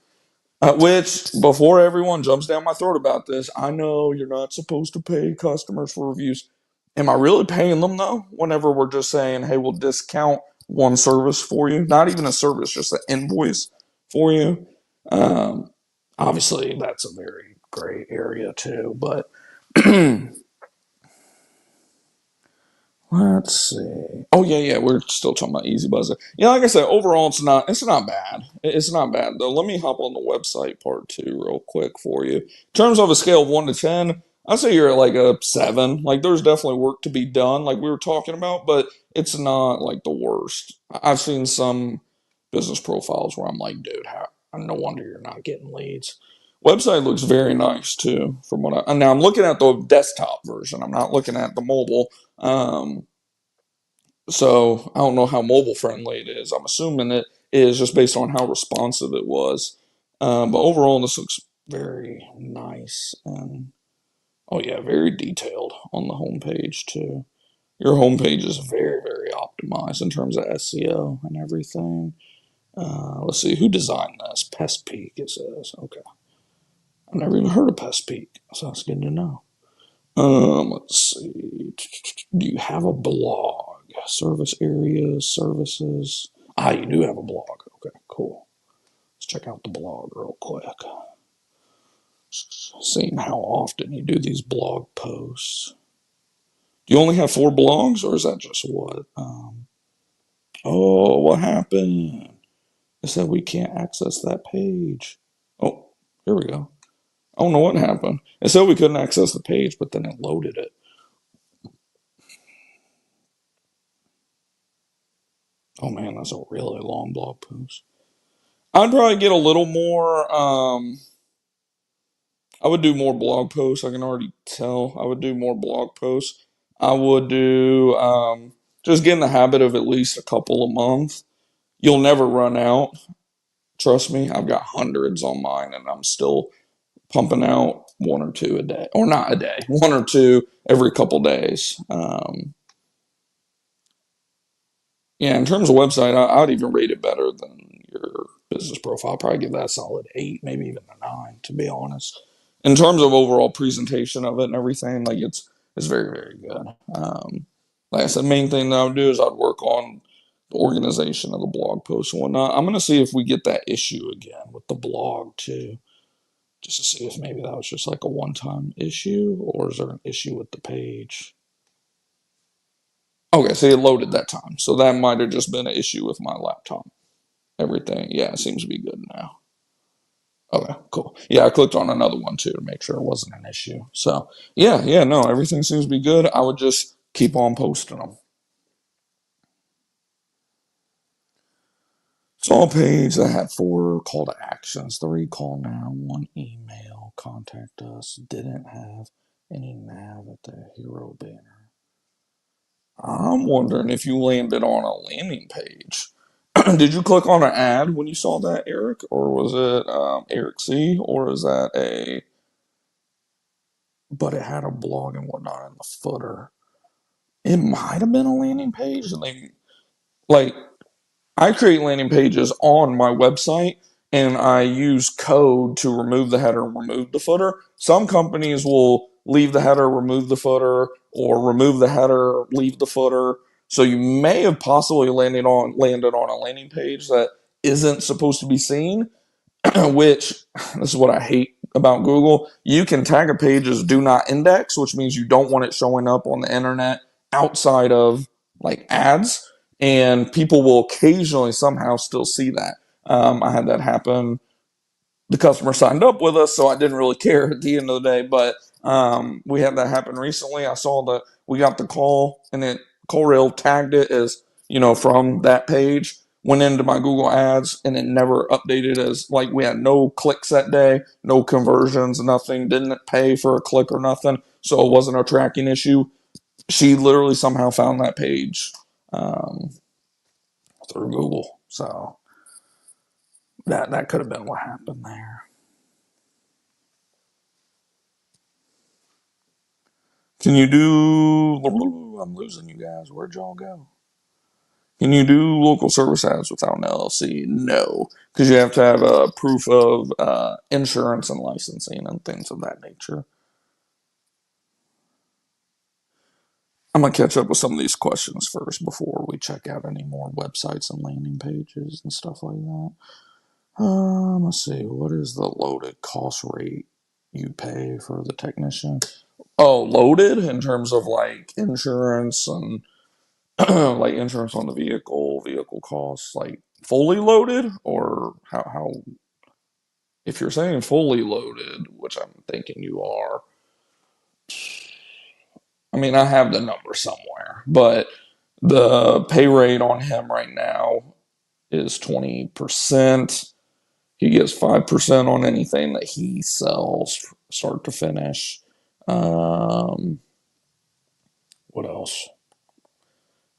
Which, before everyone jumps down my throat about this, I know you're not supposed to pay customers for reviews. Am I really paying them, though? Whenever we're just saying, hey, we'll discount one service for you. Not even a service, just an invoice for you. Um, Obviously, that's a very gray area, too. But let's see. Oh yeah. We're still talking about Easy Buzzer. Yeah, like I said, overall it's not bad. It's not bad though. Let me hop on the website part two real quick for you. In terms of a scale of 1 to 10, I'd say you're at like a 7. Like there's definitely work to be done, like we were talking about, but it's not like the worst. I've seen some business profiles where I'm like, dude, no wonder you're not getting leads. Website looks very nice too, from what and now I'm looking at the desktop version. I'm not looking at the mobile. Um, so I don't know how mobile friendly it is. I'm assuming it is just based on how responsive it was. But overall, this looks very nice and oh yeah, very detailed on the homepage too. Your homepage is very, very optimized in terms of SEO and everything. Let's see who designed this. Pest Peak, it says. Okay, I've never even heard of Pest Peak, so that's good to know. Let's see. Do you have a blog? Service areas, services. You do have a blog. Okay, cool. Let's check out the blog real quick. Seeing how often you do these blog posts. Do you only have 4 blogs, or is that just what? Oh, what happened? It said we can't access that page. Oh, here we go. I don't know what happened. It said we couldn't access the page, but then it loaded it. Oh man, that's a really long blog post. I'd probably get a little more. I would do more blog posts. I can already tell. I would do more blog posts. I would do just get in the habit of at least a couple a month. You'll never run out. Trust me, I've got hundreds on mine, and I'm still pumping out 1 or 2 a day, or not a day, 1 or 2 every couple days. Yeah, in terms of website, I'd even rate it better than your business profile. I'd probably give that a solid 8, maybe even a 9, to be honest. In terms of overall presentation of it and everything, like it's very, very good. Like I said, main thing that I would do is I'd work on the organization of the blog posts and whatnot. I'm gonna see if we get that issue again with the blog too, just to see if maybe that was just like a one-time issue, or is there an issue with the page? Okay, so it loaded that time, so that might have just been an issue with my laptop. Everything, yeah, it seems to be good now. Okay, cool. Yeah, I clicked on another one too to make sure it wasn't an issue. So yeah, no, everything seems to be good. I would just keep on posting them. Saw a page that had 4 call to actions: 3 call now, 1 email, contact us. Didn't have any nav at the hero banner. I'm wondering if you landed on a landing page. Did you click on an ad when you saw that, Eric, or was it Eric C, or is that a? But it had a blog and whatnot in the footer. It might have been a landing page, and they like I create landing pages on my website and I use code to remove the header and remove the footer. Some companies will leave the header, remove the footer, or remove the header, leave the footer. So you may have possibly landed on a landing page that isn't supposed to be seen, which this is what I hate about Google. You can tag a page as do not index, which means you don't want it showing up on the internet outside of like ads, and people will occasionally somehow still see that. I had that happen. The customer signed up with us, so I didn't really care at the end of the day. But we had that happen recently. I saw that we got the call, and it CallRail tagged it as from that page. Went into my Google Ads, and it never updated as like we had no clicks that day, no conversions, nothing. Didn't pay for a click or nothing, so it wasn't a tracking issue. She literally somehow found that page um, through Google. So that could have been what happened there. Can you do? I'm losing you guys. Where'd y'all go? Can you do local service ads without an LLC? No, because you have to have a proof of insurance and licensing and things of that nature. I'm gonna catch up with some of these questions first before we check out any more websites and landing pages and stuff like that. Let's see. What is the loaded cost rate you pay for the technician? Oh, loaded in terms of like insurance and like insurance on the vehicle costs, like fully loaded, or how? If you're saying fully loaded, which I'm thinking you are, I mean I have the number somewhere, but the pay rate on him right now is 20%. He gets 5% on anything that he sells, start to finish. Um, what else?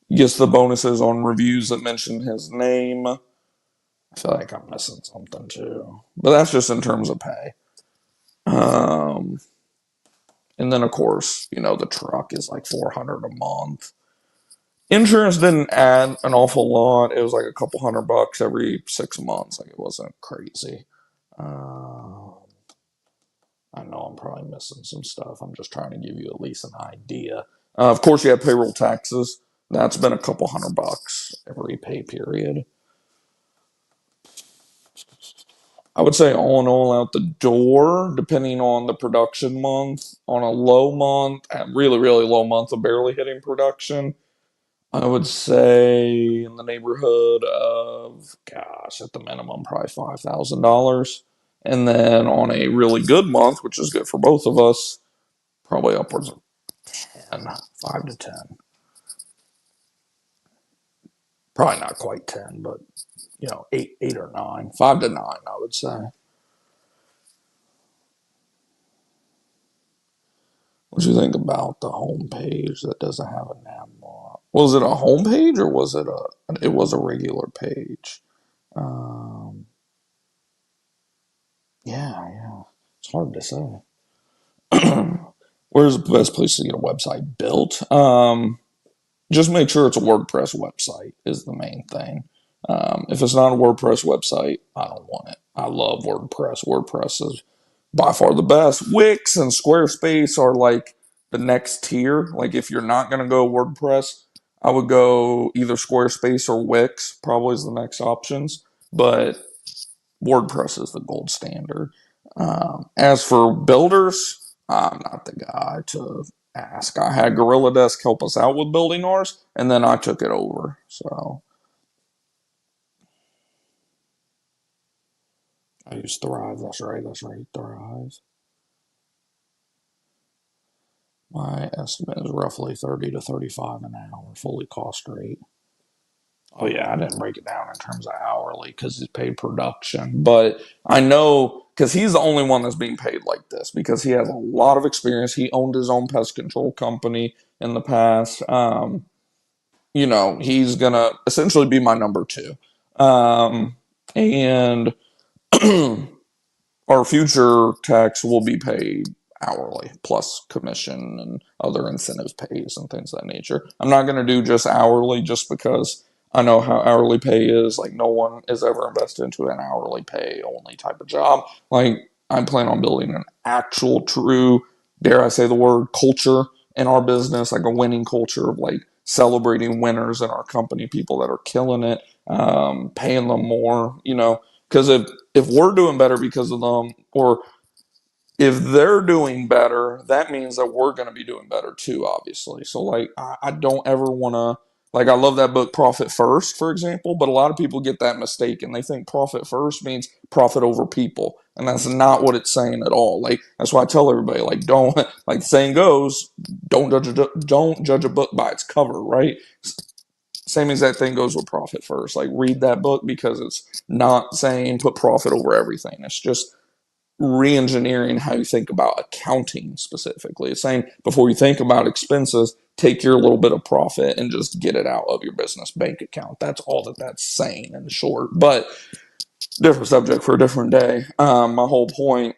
He gets the bonuses on reviews that mention his name. I feel like I'm missing something too, but that's just in terms of pay. Um, and then of course, the truck is like 400 a month. Insurance didn't add an awful lot. It was like a couple $100 every 6 months. Like it wasn't crazy. Uh, I know I'm probably missing some stuff. I'm just trying to give you at least an idea. Of course, you have payroll taxes. That's been a couple $100 every pay period. I would say all in all, out the door, depending on the production month. On a low month, a really, really low month of barely hitting production, I would say in the neighborhood of, gosh, at the minimum, probably $5,000. And then on a really good month, which is good for both of us, probably upwards of 10, 5 to 10. Probably not quite 10, but 8 or 9, 5 to 9, I would say. What do you think about the home page that doesn't have a nav bar? Was it a home page or was it it was a regular page? Um, yeah, it's hard to say. Where's the best place to get a website built? Just make sure it's a WordPress website is the main thing. If it's not a WordPress website, I don't want it. I love WordPress. WordPress is by far the best. Wix and Squarespace are like the next tier. Like if you're not going to go WordPress, I would go either Squarespace or Wix, probably is the next options. But WordPress is the gold standard. As for builders, I'm not the guy to ask. I had GorillaDesk help us out with building ours, and then I took it over. So I use Thrive. That's right. That's right. Thrive. My estimate is roughly 30 to 35 an hour, fully cost rate. Oh yeah, I didn't break it down in terms of hourly because it's paid production, but I know because he's the only one that's being paid like this because he has a lot of experience. He owned his own pest control company in the past. He's gonna essentially be my number two, and our future techs will be paid hourly plus commission and other incentive pays and things of that nature. I'm not going to do just hourly just because I know how hourly pay is. Like no one is ever invested into an hourly pay only type of job. Like I plan on building an actual true, dare I say the word, culture in our business, like a winning culture of like celebrating winners in our company, people that are killing it, paying them more, because if we're doing better because of them, or if they're doing better, that means that we're going to be doing better too, obviously. So, like, I don't ever want to, like, I love that book, Profit First, for example, but a lot of people get that mistaken. They think profit first means profit over people, and that's not what it's saying at all. Like, that's why I tell everybody, like, don't, like the saying goes, don't judge a book by its cover, right? Same exact thing goes with profit first. Like, read that book because it's not saying put profit over everything. It's just re-engineering how you think about accounting specifically. It's saying before you think about expenses, take your little bit of profit and just get it out of your business bank account. That's all that's saying in short. But different subject for a different day. My whole point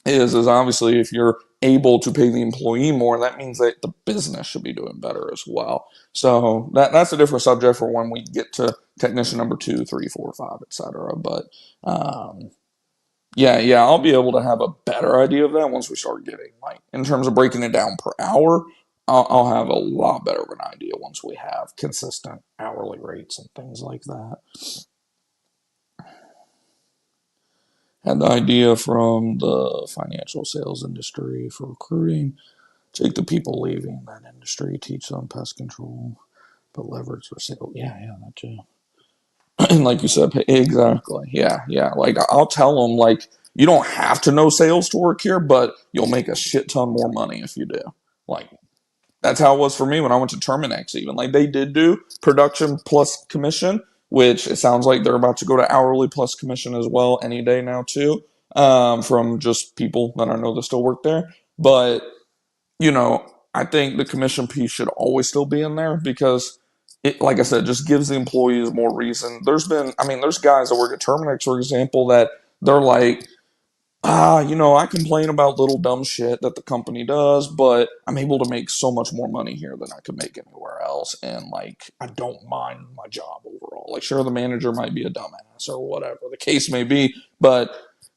is obviously if you're able to pay the employee more, that means that the business should be doing better as well. So that's a different subject for when we get to technician number 2, 3, 4, 5, etc. But yeah, I'll be able to have a better idea of that once we start getting like in terms of breaking it down per hour. I'll have a lot better of an idea once we have consistent hourly rates and things like that. Had the idea from the financial sales industry for recruiting. Take the people leaving that industry, teach them pest control, but leverage for sale. Yeah, that too. And like you said, exactly. Yeah. Like I'll tell them, like you don't have to know sales to work here, but you'll make a shit ton more money if you do. Like that's how it was for me when I went to Terminex. Even like they did do production plus commission, which it sounds like they're about to go to hourly plus commission as well any day now too. From just people that I know that still work there, but I think the commission piece should always still be in there because it, like I said, just gives the employees more reason. There's guys that work at Terminix, for example, that they're like, I complain about little dumb shit that the company does, but I'm able to make so much more money here than I could make anywhere else. And like, I don't mind my job overall. Like, sure, the manager might be a dumbass or whatever the case may be, but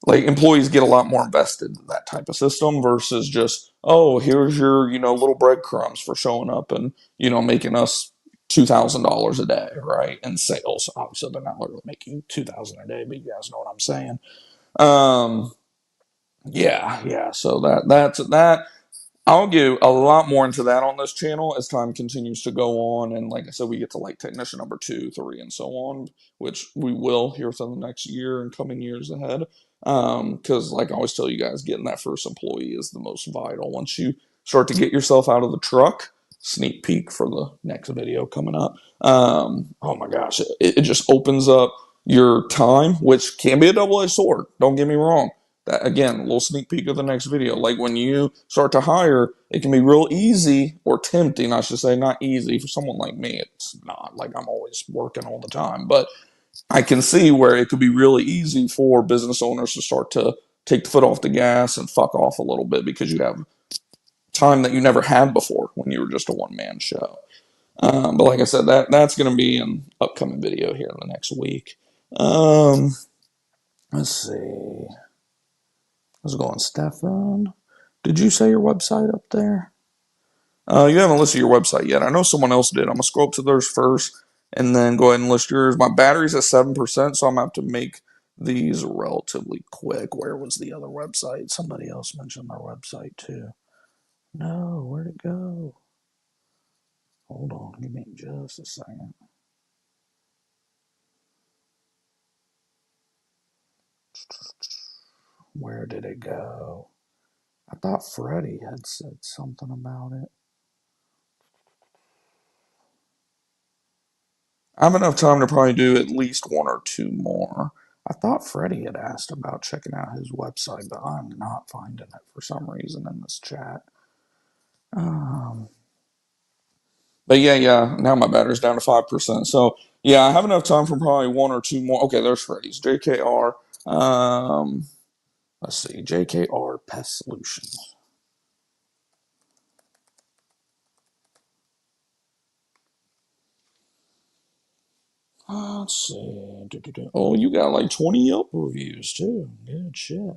like employees get a lot more invested in that type of system versus just, oh, here's your, little breadcrumbs for showing up and, making us $2,000 a day, right? In sales. Obviously, they're not literally making 2,000 a day, but you guys know what I'm saying. Um, yeah. So that's that. I'll get a lot more into that on this channel as time continues to go on. And like I said, we get to like technician number 2, 3, and so on, which we will here within the next year and coming years ahead. Because like I always tell you guys, getting that first employee is the most vital. Once you start to get yourself out of the truck, sneak peek for the next video coming up. Oh my gosh, it just opens up your time, which can be a double-edged sword. Don't get me wrong. That, again, a little sneak peek of the next video. Like when you start to hire, it can be real easy or tempting, I should say, not easy. For someone like me, it's not. Like I'm always working all the time. But I can see where it could be really easy for business owners to start to take the foot off the gas and fuck off a little bit because you have time that you never had before when you were just a one-man show. But like I said, that's going to be an upcoming video here in the next week. Um, let's see. How's it going, Stefan? Did you say your website up there? You haven't listed your website yet. I know someone else did. I'm gonna scroll up to theirs first, and then go ahead and list yours. My battery's at 7%, so I'm gonna have to make these relatively quick. Where was the other website? Somebody else mentioned their website too. No, where'd it go? Hold on, give me just a second. Where did it go? I thought Freddie had said something about it. I have enough time to probably do at least one or two more. I thought Freddie had asked about checking out his website, but I'm not finding it for some reason in this chat. Um, but yeah. Now my battery's down to 5%. So yeah, I have enough time for probably one or two more. Okay, there's Freddie's JKR. Let's see, JKR Pest Solutions. Let's see. Oh, you got like 20 Yelp reviews too. Good shit.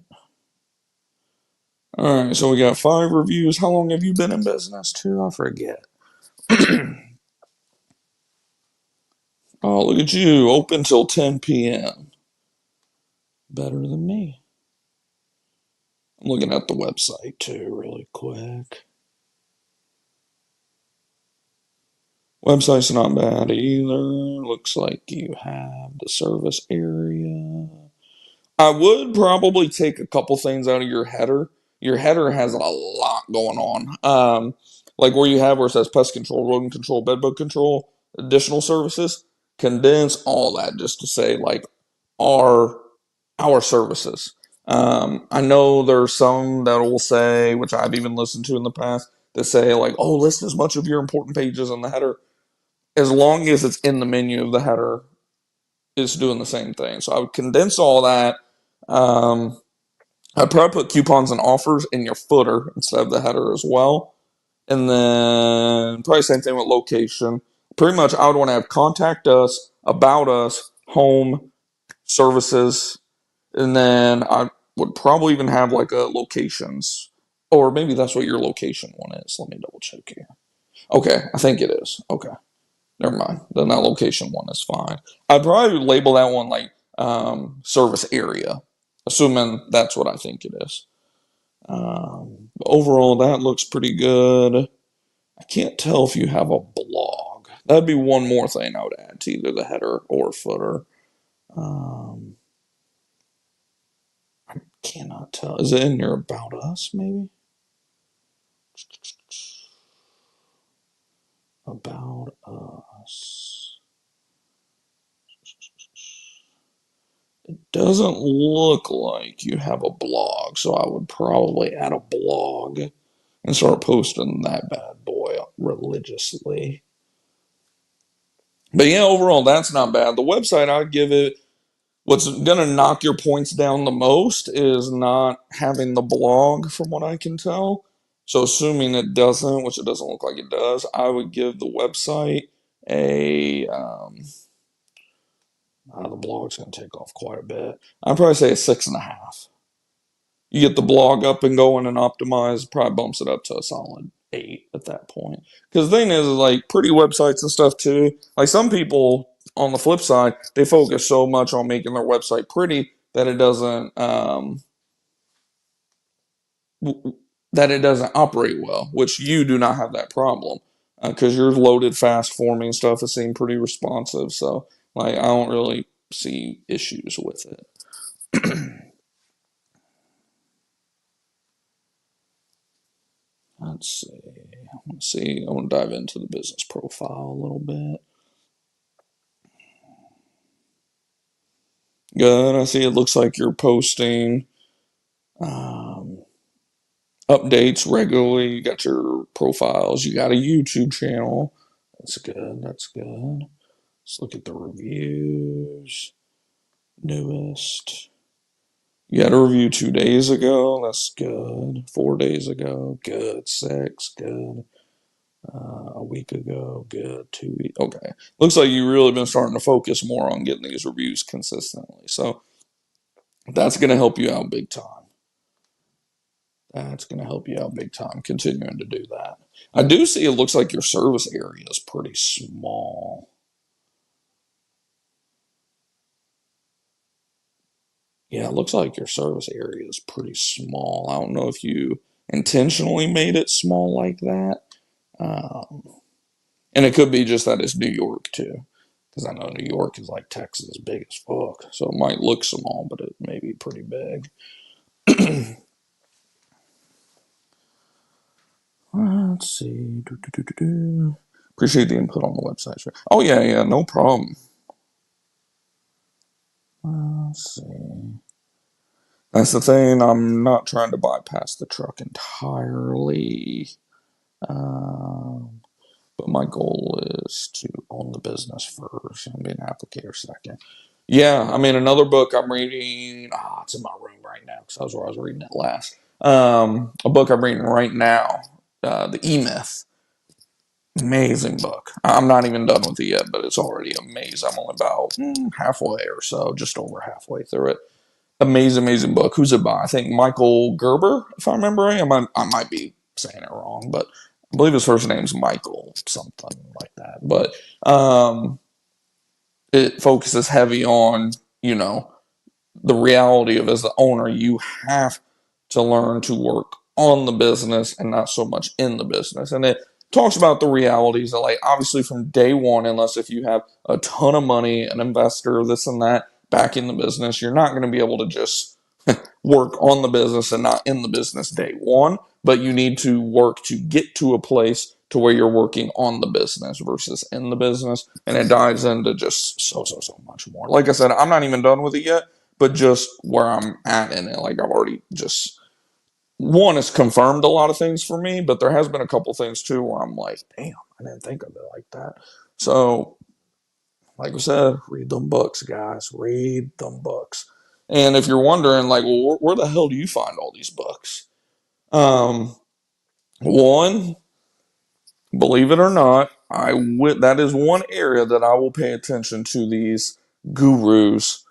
All right, so we got 5 reviews. How long have you been in business too? I forget. Oh, look at you. Open till 10 p.m. Better than me. I'm looking at the website too, really quick. Website's not bad either. Looks like you have the service area. I would probably take a couple things out of your header. Your header has a lot going on. Like where it says pest control, rodent control, bedbug control, additional services. Condense all that just to say like our our services. I know there's some that will say, which I've even listened to in the past, that say like, oh, list as much of your important pages in the header. As long as it's in the menu of the header, it's doing the same thing. So I would condense all that. I'd probably put coupons and offers in your footer instead of the header as well. And then probably same thing with location. Pretty much I would want to have contact us, about us, home, services, and then I would probably even have like a locations. Or maybe that's what your location one is. Let me double check here. Okay, I think it is. Okay. Never mind. Then that location one is fine. I'd probably label that one like service area, assuming that's what I think it is. Overall, that looks pretty good. I can't tell if you have a blog. That'd be one more thing I would add to either the header or footer. Um, cannot tell. Is it in your About Us, maybe? About Us. It doesn't look like you have a blog, so I would probably add a blog and start posting that bad boy religiously. But yeah, overall, that's not bad. The website, I'd give it, what's going to knock your points down the most is not having the blog, from what I can tell. So, assuming it doesn't, which it doesn't look like it does, I would give the website a. The blog's going to take off quite a bit. I'd probably say a 6.5. You get the blog up and going and optimized, probably bumps it up to a solid 8 at that point. Because the thing is, like, pretty websites and stuff too. Like, some people, on the flip side, they focus so much on making their website pretty that it doesn't operate well. Which you do not have that problem because yours loaded fast for me and stuff. It seemed pretty responsive. So, like, I don't really see issues with it. Let's see. I want to dive into the business profile a little bit. Good. I see it looks like you're posting updates regularly. You got your profiles. You got a YouTube channel. That's good. That's good. Let's look at the reviews. Newest. You had a review 2 days ago. That's good. 4 days ago. Good. 6. Good. A week ago, good. 2 weeks, okay. Looks like you've really been starting to focus more on getting these reviews consistently. So that's going to help you out big time. That's going to help you out big time, continuing to do that. I do see it looks like your service area is pretty small. Yeah, it looks like your service area is pretty small. I don't know if you intentionally made it small like that. Um, and it could be just that it's New York too. Because I know New York is like Texas, big as fuck. So it might look small, but it may be pretty big. Let's see. Appreciate the input on the website. Oh, yeah, yeah, no problem. Let's see. That's the thing. I'm not trying to bypass the truck entirely. Um, but my goal is to own the business first and be an applicator second. Yeah, I mean, another book I'm reading, it's in my room right now because that's where I was reading it last. A book I'm reading right now, The E-Myth. Amazing book. I'm not even done with it yet, but it's already amazing. I'm only about halfway or so, just over halfway through it. Amazing, amazing book. Who's it by? I think Michael Gerber, if I remember right. I might be saying it wrong, but I believe his first name's Michael, something like that. But it focuses heavy on, you know, the reality of as the owner, you have to learn to work on the business and not so much in the business. And it talks about the realities of like obviously from day one, unless if you have a ton of money, an investor, this and that back in the business, you're not going to be able to just work on the business and not in the business day one, but you need to work to get to a place to where you're working on the business versus in the business. And it dives into just so much more. Like I said, I'm not even done with it yet, but just where I'm at in it, like I've already just one has confirmed a lot of things for me, but there has been a couple things too where I'm like, damn, I didn't think of it like that. So, like I said, read them books, guys. Read them books. And if you're wondering, like, well, where the hell do you find all these books? Um, one, believe it or not, that is one area that I will pay attention to these gurus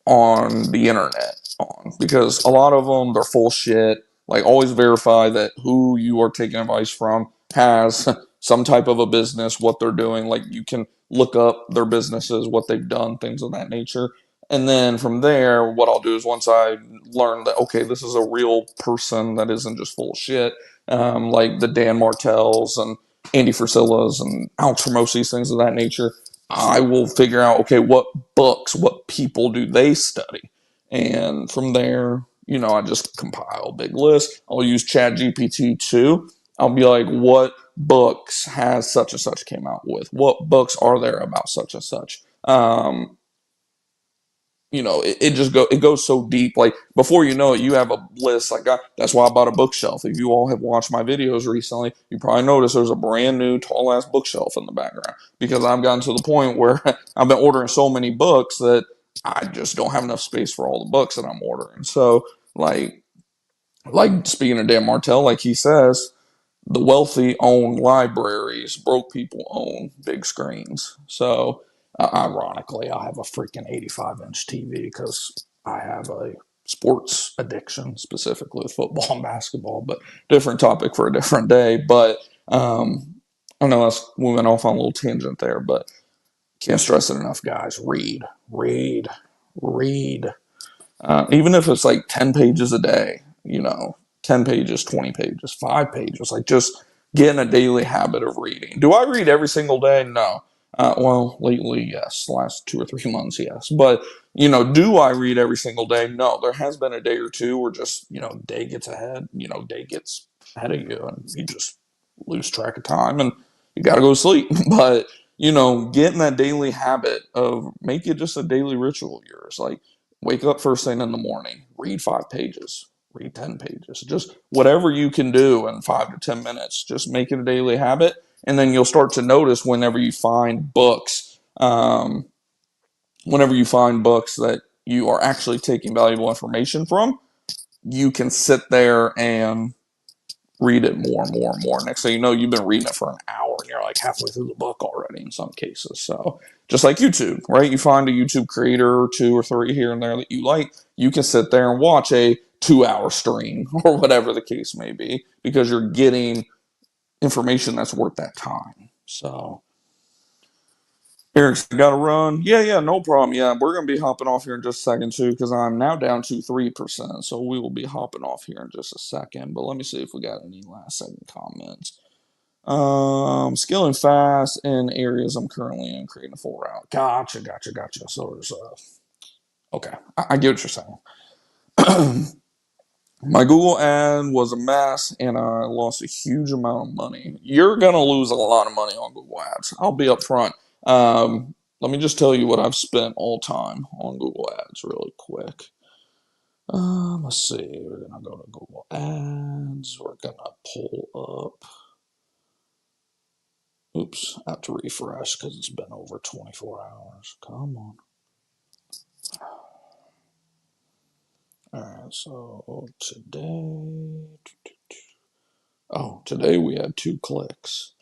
on the internet on because a lot of them they're full shit. Like always verify that who you are taking advice from has some type of a business, what they're doing. Like you can look up their businesses, what they've done, things of that nature. And then from there, what I'll do is once I learn that okay, this is a real person that isn't just full of shit, like the Dan Martells and Andy Frisillas and Alex Hormozi's, things of that nature. I will figure out, okay, what books, what people do they study? And from there, you know, I just compile a big list. I'll use Chat GPT too. I'll be like, what books has such and such came out with? What books are there about such and such? You know, it goes so deep. Like before you know it, you have a list. That's why I bought a bookshelf. If you all have watched my videos recently, you probably noticed there's a brand new tall ass bookshelf in the background because I've gotten to the point where I've been ordering so many books that I just don't have enough space for all the books that I'm ordering. So like speaking of Dan Martell, like he says, the wealthy own libraries, broke people own big screens. So, ironically, I have a freaking 85-inch TV because I have a sports addiction, specifically with football and basketball, but different topic for a different day. But I know we went off on a little tangent there, but can't stress it enough, guys. Read, read, read. Even if it's like 10 pages a day, you know, 10 pages, 20 pages, 5 pages, like just get in a daily habit of reading. Do I read every single day? No. Well, lately, yes. Last 2 or 3 months, yes. But, you know, do I read every single day? No. There has been a day or two where just, you know, day gets ahead of you and you just lose track of time and you got to go to sleep. But, you know, get in that daily habit of make it just a daily ritual of yours. Like, wake up first thing in the morning, read 5 pages, read 10 pages, just whatever you can do in 5 to 10 minutes. Just make it a daily habit. And then you'll start to notice whenever you find books that you are actually taking valuable information from, you can sit there and read it more and more and more. Next thing you know, you've been reading it for an hour and you're like halfway through the book already in some cases. So just like YouTube, right? You find a YouTube creator or two or three here and there that you like, you can sit there and watch a 2 hour stream or whatever the case may be because you're getting information that's worth that time. So Eric's got to run. Yeah, no problem. Yeah, we're going to be hopping off here in just a second, too, because I'm now down to 3%. So we will be hopping off here in just a second. But let me see if we got any last second comments. Scaling fast in areas I'm currently in, creating a full route. Gotcha. So there's okay. I get what you're saying. My Google ad was a mess and I lost a huge amount of money. You're going to lose a lot of money on Google Ads. I'll be upfront. Let me just tell you what I've spent all time on Google Ads really quick. Let's see. We're going to go to Google Ads. We're going to pull up. Oops, I have to refresh because it's been over 24 hours. Come on. All right, so today we had 2 clicks.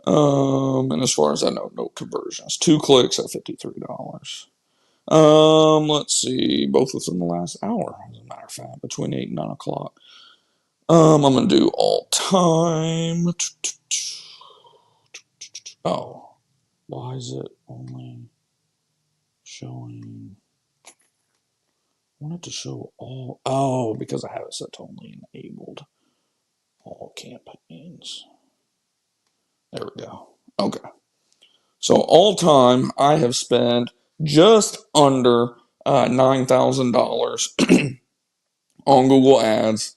And as far as I know, no conversions. 2 clicks at $53. Let's see, both within the last hour, as a matter of fact, between 8 and 9 o'clock. I'm gonna do all time. Oh, why is it only showing? I want it to show all. Oh, because I have it set to only enabled all campaigns. There we go. Okay. So all time, I have spent just under $9,000 on Google Ads,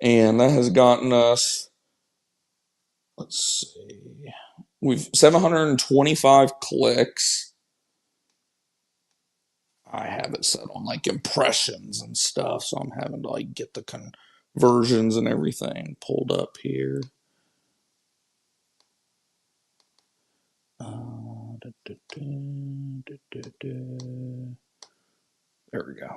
and that has gotten us. Let's see, we've 725 clicks. I have it set on like impressions and stuff, so I'm having to like get the conversions and everything pulled up here. There we go.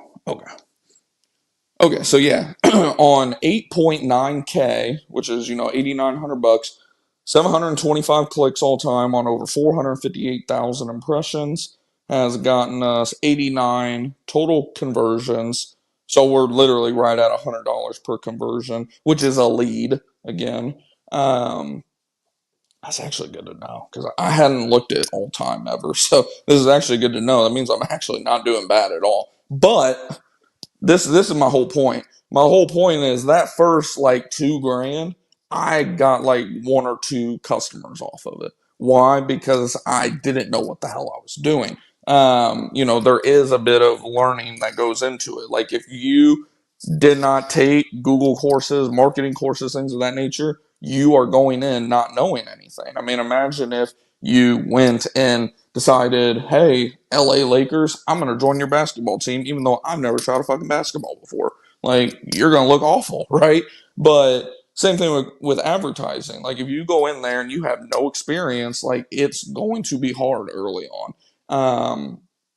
Okay, so yeah, on 8.9K, which is, 8,900 bucks, 725 clicks all time on over 458,000 impressions has gotten us 89 total conversions. So we're literally right at $100 per conversion, which is a lead again. That's actually good to know because I hadn't looked at all time ever. So this is actually good to know. That means I'm actually not doing bad at all. But this is my whole point. My whole point is that first like $2,000, I got like 1 or 2 customers off of it. Why? Because I didn't know what the hell I was doing. There is a bit of learning that goes into it. Like if you did not take Google courses, marketing courses, things of that nature, you are going in not knowing anything. I mean, imagine if you went and decided, hey, LA Lakers, I'm going to join your basketball team, even though I've never shot a fucking basketball before. Like, you're going to look awful, right? But same thing with advertising. Like, if you go in there and you have no experience, like, it's going to be hard early on.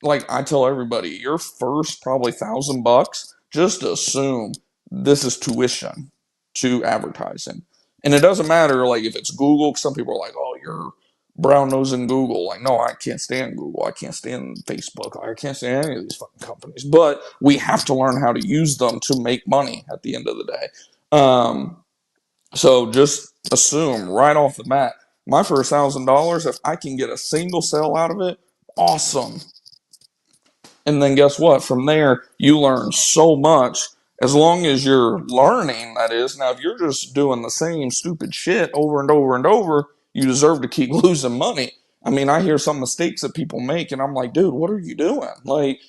Like I tell everybody, your first probably $1,000, just assume this is tuition to advertising. And it doesn't matter, like, if it's Google, 'cause some people are like, oh, you're brown nosing Google. Like, no, I can't stand Google. I can't stand Facebook. I can't stand any of these fucking companies. But we have to learn how to use them to make money at the end of the day. So just assume right off the bat, my first $1,000, if I can get a single sale out of it, awesome. And then guess what? From there, you learn so much as long as you're learning, that is. Now, if you're just doing the same stupid shit over and over and over, you deserve to keep losing money. I mean, I hear some mistakes that people make, and I'm like, dude, what are you doing? Like,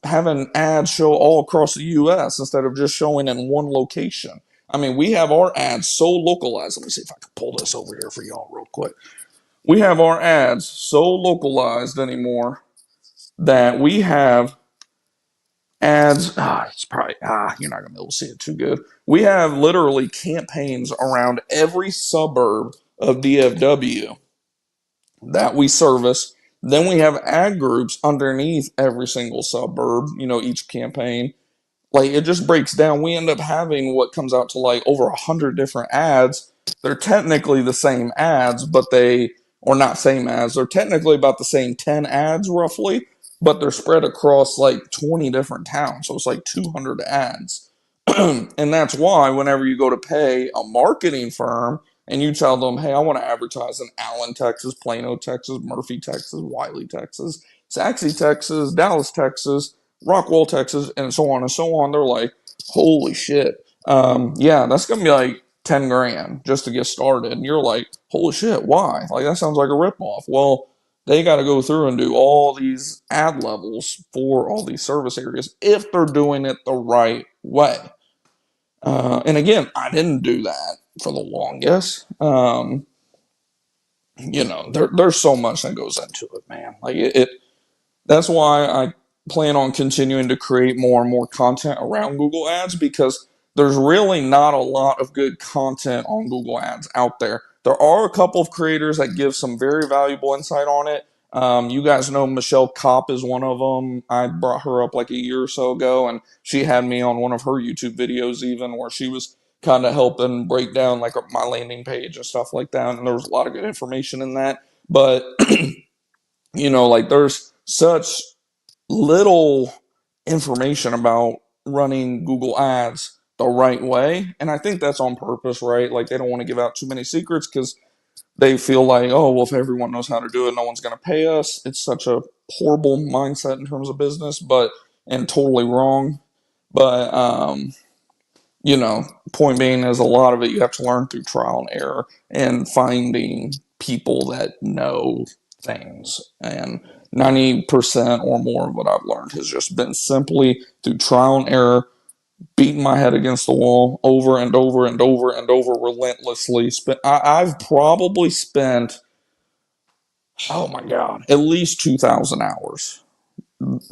having ads show all across the U.S. instead of just showing in one location. I mean, we have our ads so localized. Let me see if I can pull this over here for y'all real quick. We have our ads so localized anymore that we have ads. It's probably, you're not going to be able to see it too good. We have literally campaigns around every suburb of DFW that we service. Then we have ad groups underneath every single suburb, each campaign. like it just breaks down. We end up having what comes out to like over 100 different ads. They're technically the same ads, but they or not same ads. They're technically about the same 10 ads roughly, but they're spread across like 20 different towns. So it's like 200 ads. And that's why whenever you go to pay a marketing firm and you tell them, hey, I want to advertise in Allen, Texas, Plano, Texas, Murphy, Texas, Wiley, Texas, Saxe, Texas, Dallas, Texas, Rockwell, Texas, and so on and so on. They're like, holy shit. Yeah, that's going to be like 10 grand just to get started. And you're like, holy shit, why? Like, that sounds like a ripoff. Well, they got to go through and do all these ad levels for all these service areas if they're doing it the right way. And again, I didn't do that for the longest. There's so much that goes into it, man. Like it that's why I plan on continuing to create more and more content around Google Ads because there's really not a lot of good content on Google Ads out there. There are a couple of creators that give some very valuable insight on it. You guys know Michelle Kopp is one of them. I brought her up like a year or so ago, and she had me on one of her YouTube videos even where she was kind of helping break down like my landing page and stuff like that. And there was a lot of good information in that. But like there's such little information about running Google Ads the right way. And I think that's on purpose, right? Like they don't want to give out too many secrets because they feel like, oh, well, if everyone knows how to do it, no one's going to pay us. It's such a horrible mindset in terms of business, and totally wrong. But, point being is a lot of it you have to learn through trial and error and finding people that know things. And 90% or more of what I've learned has just been simply through trial and error, beating my head against the wall over and over and over and over relentlessly. I've probably spent, oh my God, at least 2,000 hours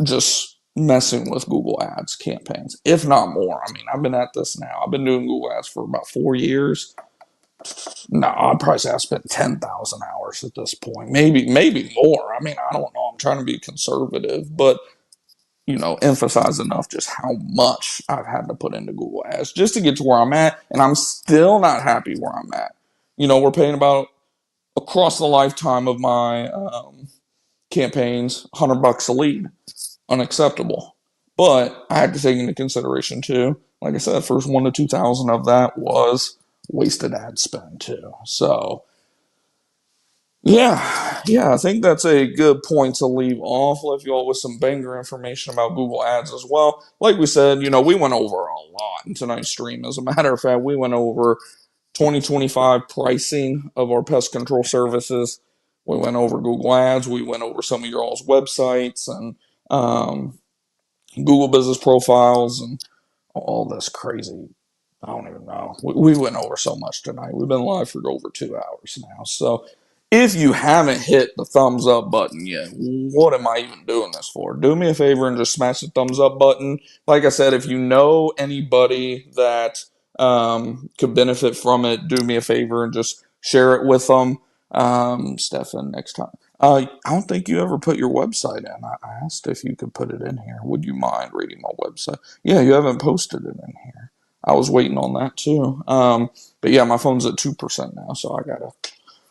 just messing with Google Ads campaigns, if not more. I mean, I've been at this now. I've been doing Google Ads for about 4 years. No, I'd probably say I spent 10,000 hours at this point, maybe more. I mean, I don't know. I'm trying to be conservative, but emphasize enough just how much I've had to put into Google Ads just to get to where I'm at, and I'm still not happy where I'm at. We're paying about across the lifetime of my campaigns, $100 a lead, unacceptable. But I had to take into consideration too. Like I said, first 1 to 2,000 of that was wasted ad spend too. So yeah, I think that's a good point to leave off. Left you all with some banger information about Google Ads as well. Like we said, we went over a lot in tonight's stream. As a matter of fact, we went over 2025 pricing of our pest control services. We went over Google Ads. We went over some of your all's websites and Google business profiles and all this crazy. I don't even know. We went over so much tonight. We've been live for over 2 hours now. So if you haven't hit the thumbs up button yet, what am I even doing this for? Do me a favor and just smash the thumbs up button. Like I said, if you know anybody that could benefit from it, do me a favor and just share it with them. Stefan, next time. I don't think you ever put your website in. I asked if you could put it in here. Would you mind reading my website? Yeah, you haven't posted it in here. I was waiting on that too. But yeah, my phone's at 2% now, so I gotta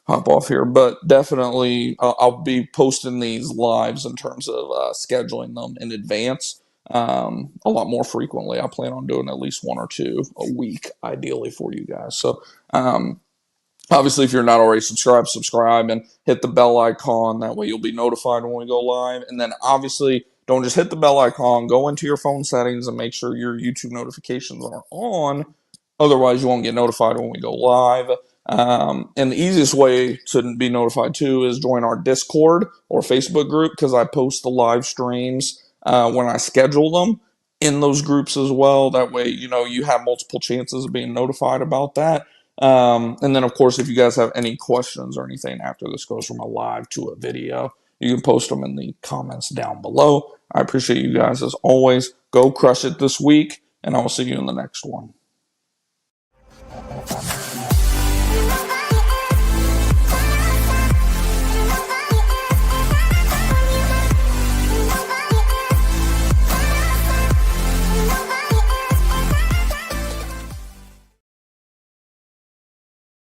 hop off here. But definitely, I'll be posting these lives in terms of scheduling them in advance a lot more frequently. I plan on doing at least one or two a week, ideally for you guys. So obviously, if you're not already subscribe and hit the bell icon. That way you'll be notified when we go live. And then obviously, don't just hit the bell icon. Go into your phone settings and make sure your YouTube notifications are on. Otherwise, you won't get notified when we go live. And the easiest way to be notified too is join our Discord or Facebook group because I post the live streams when I schedule them in those groups as well. That way, you have multiple chances of being notified about that. And then, of course, if you guys have any questions or anything after this goes from a live to a video, you can post them in the comments down below. I appreciate you guys as always. Go crush it this week, and I will see you in the next one.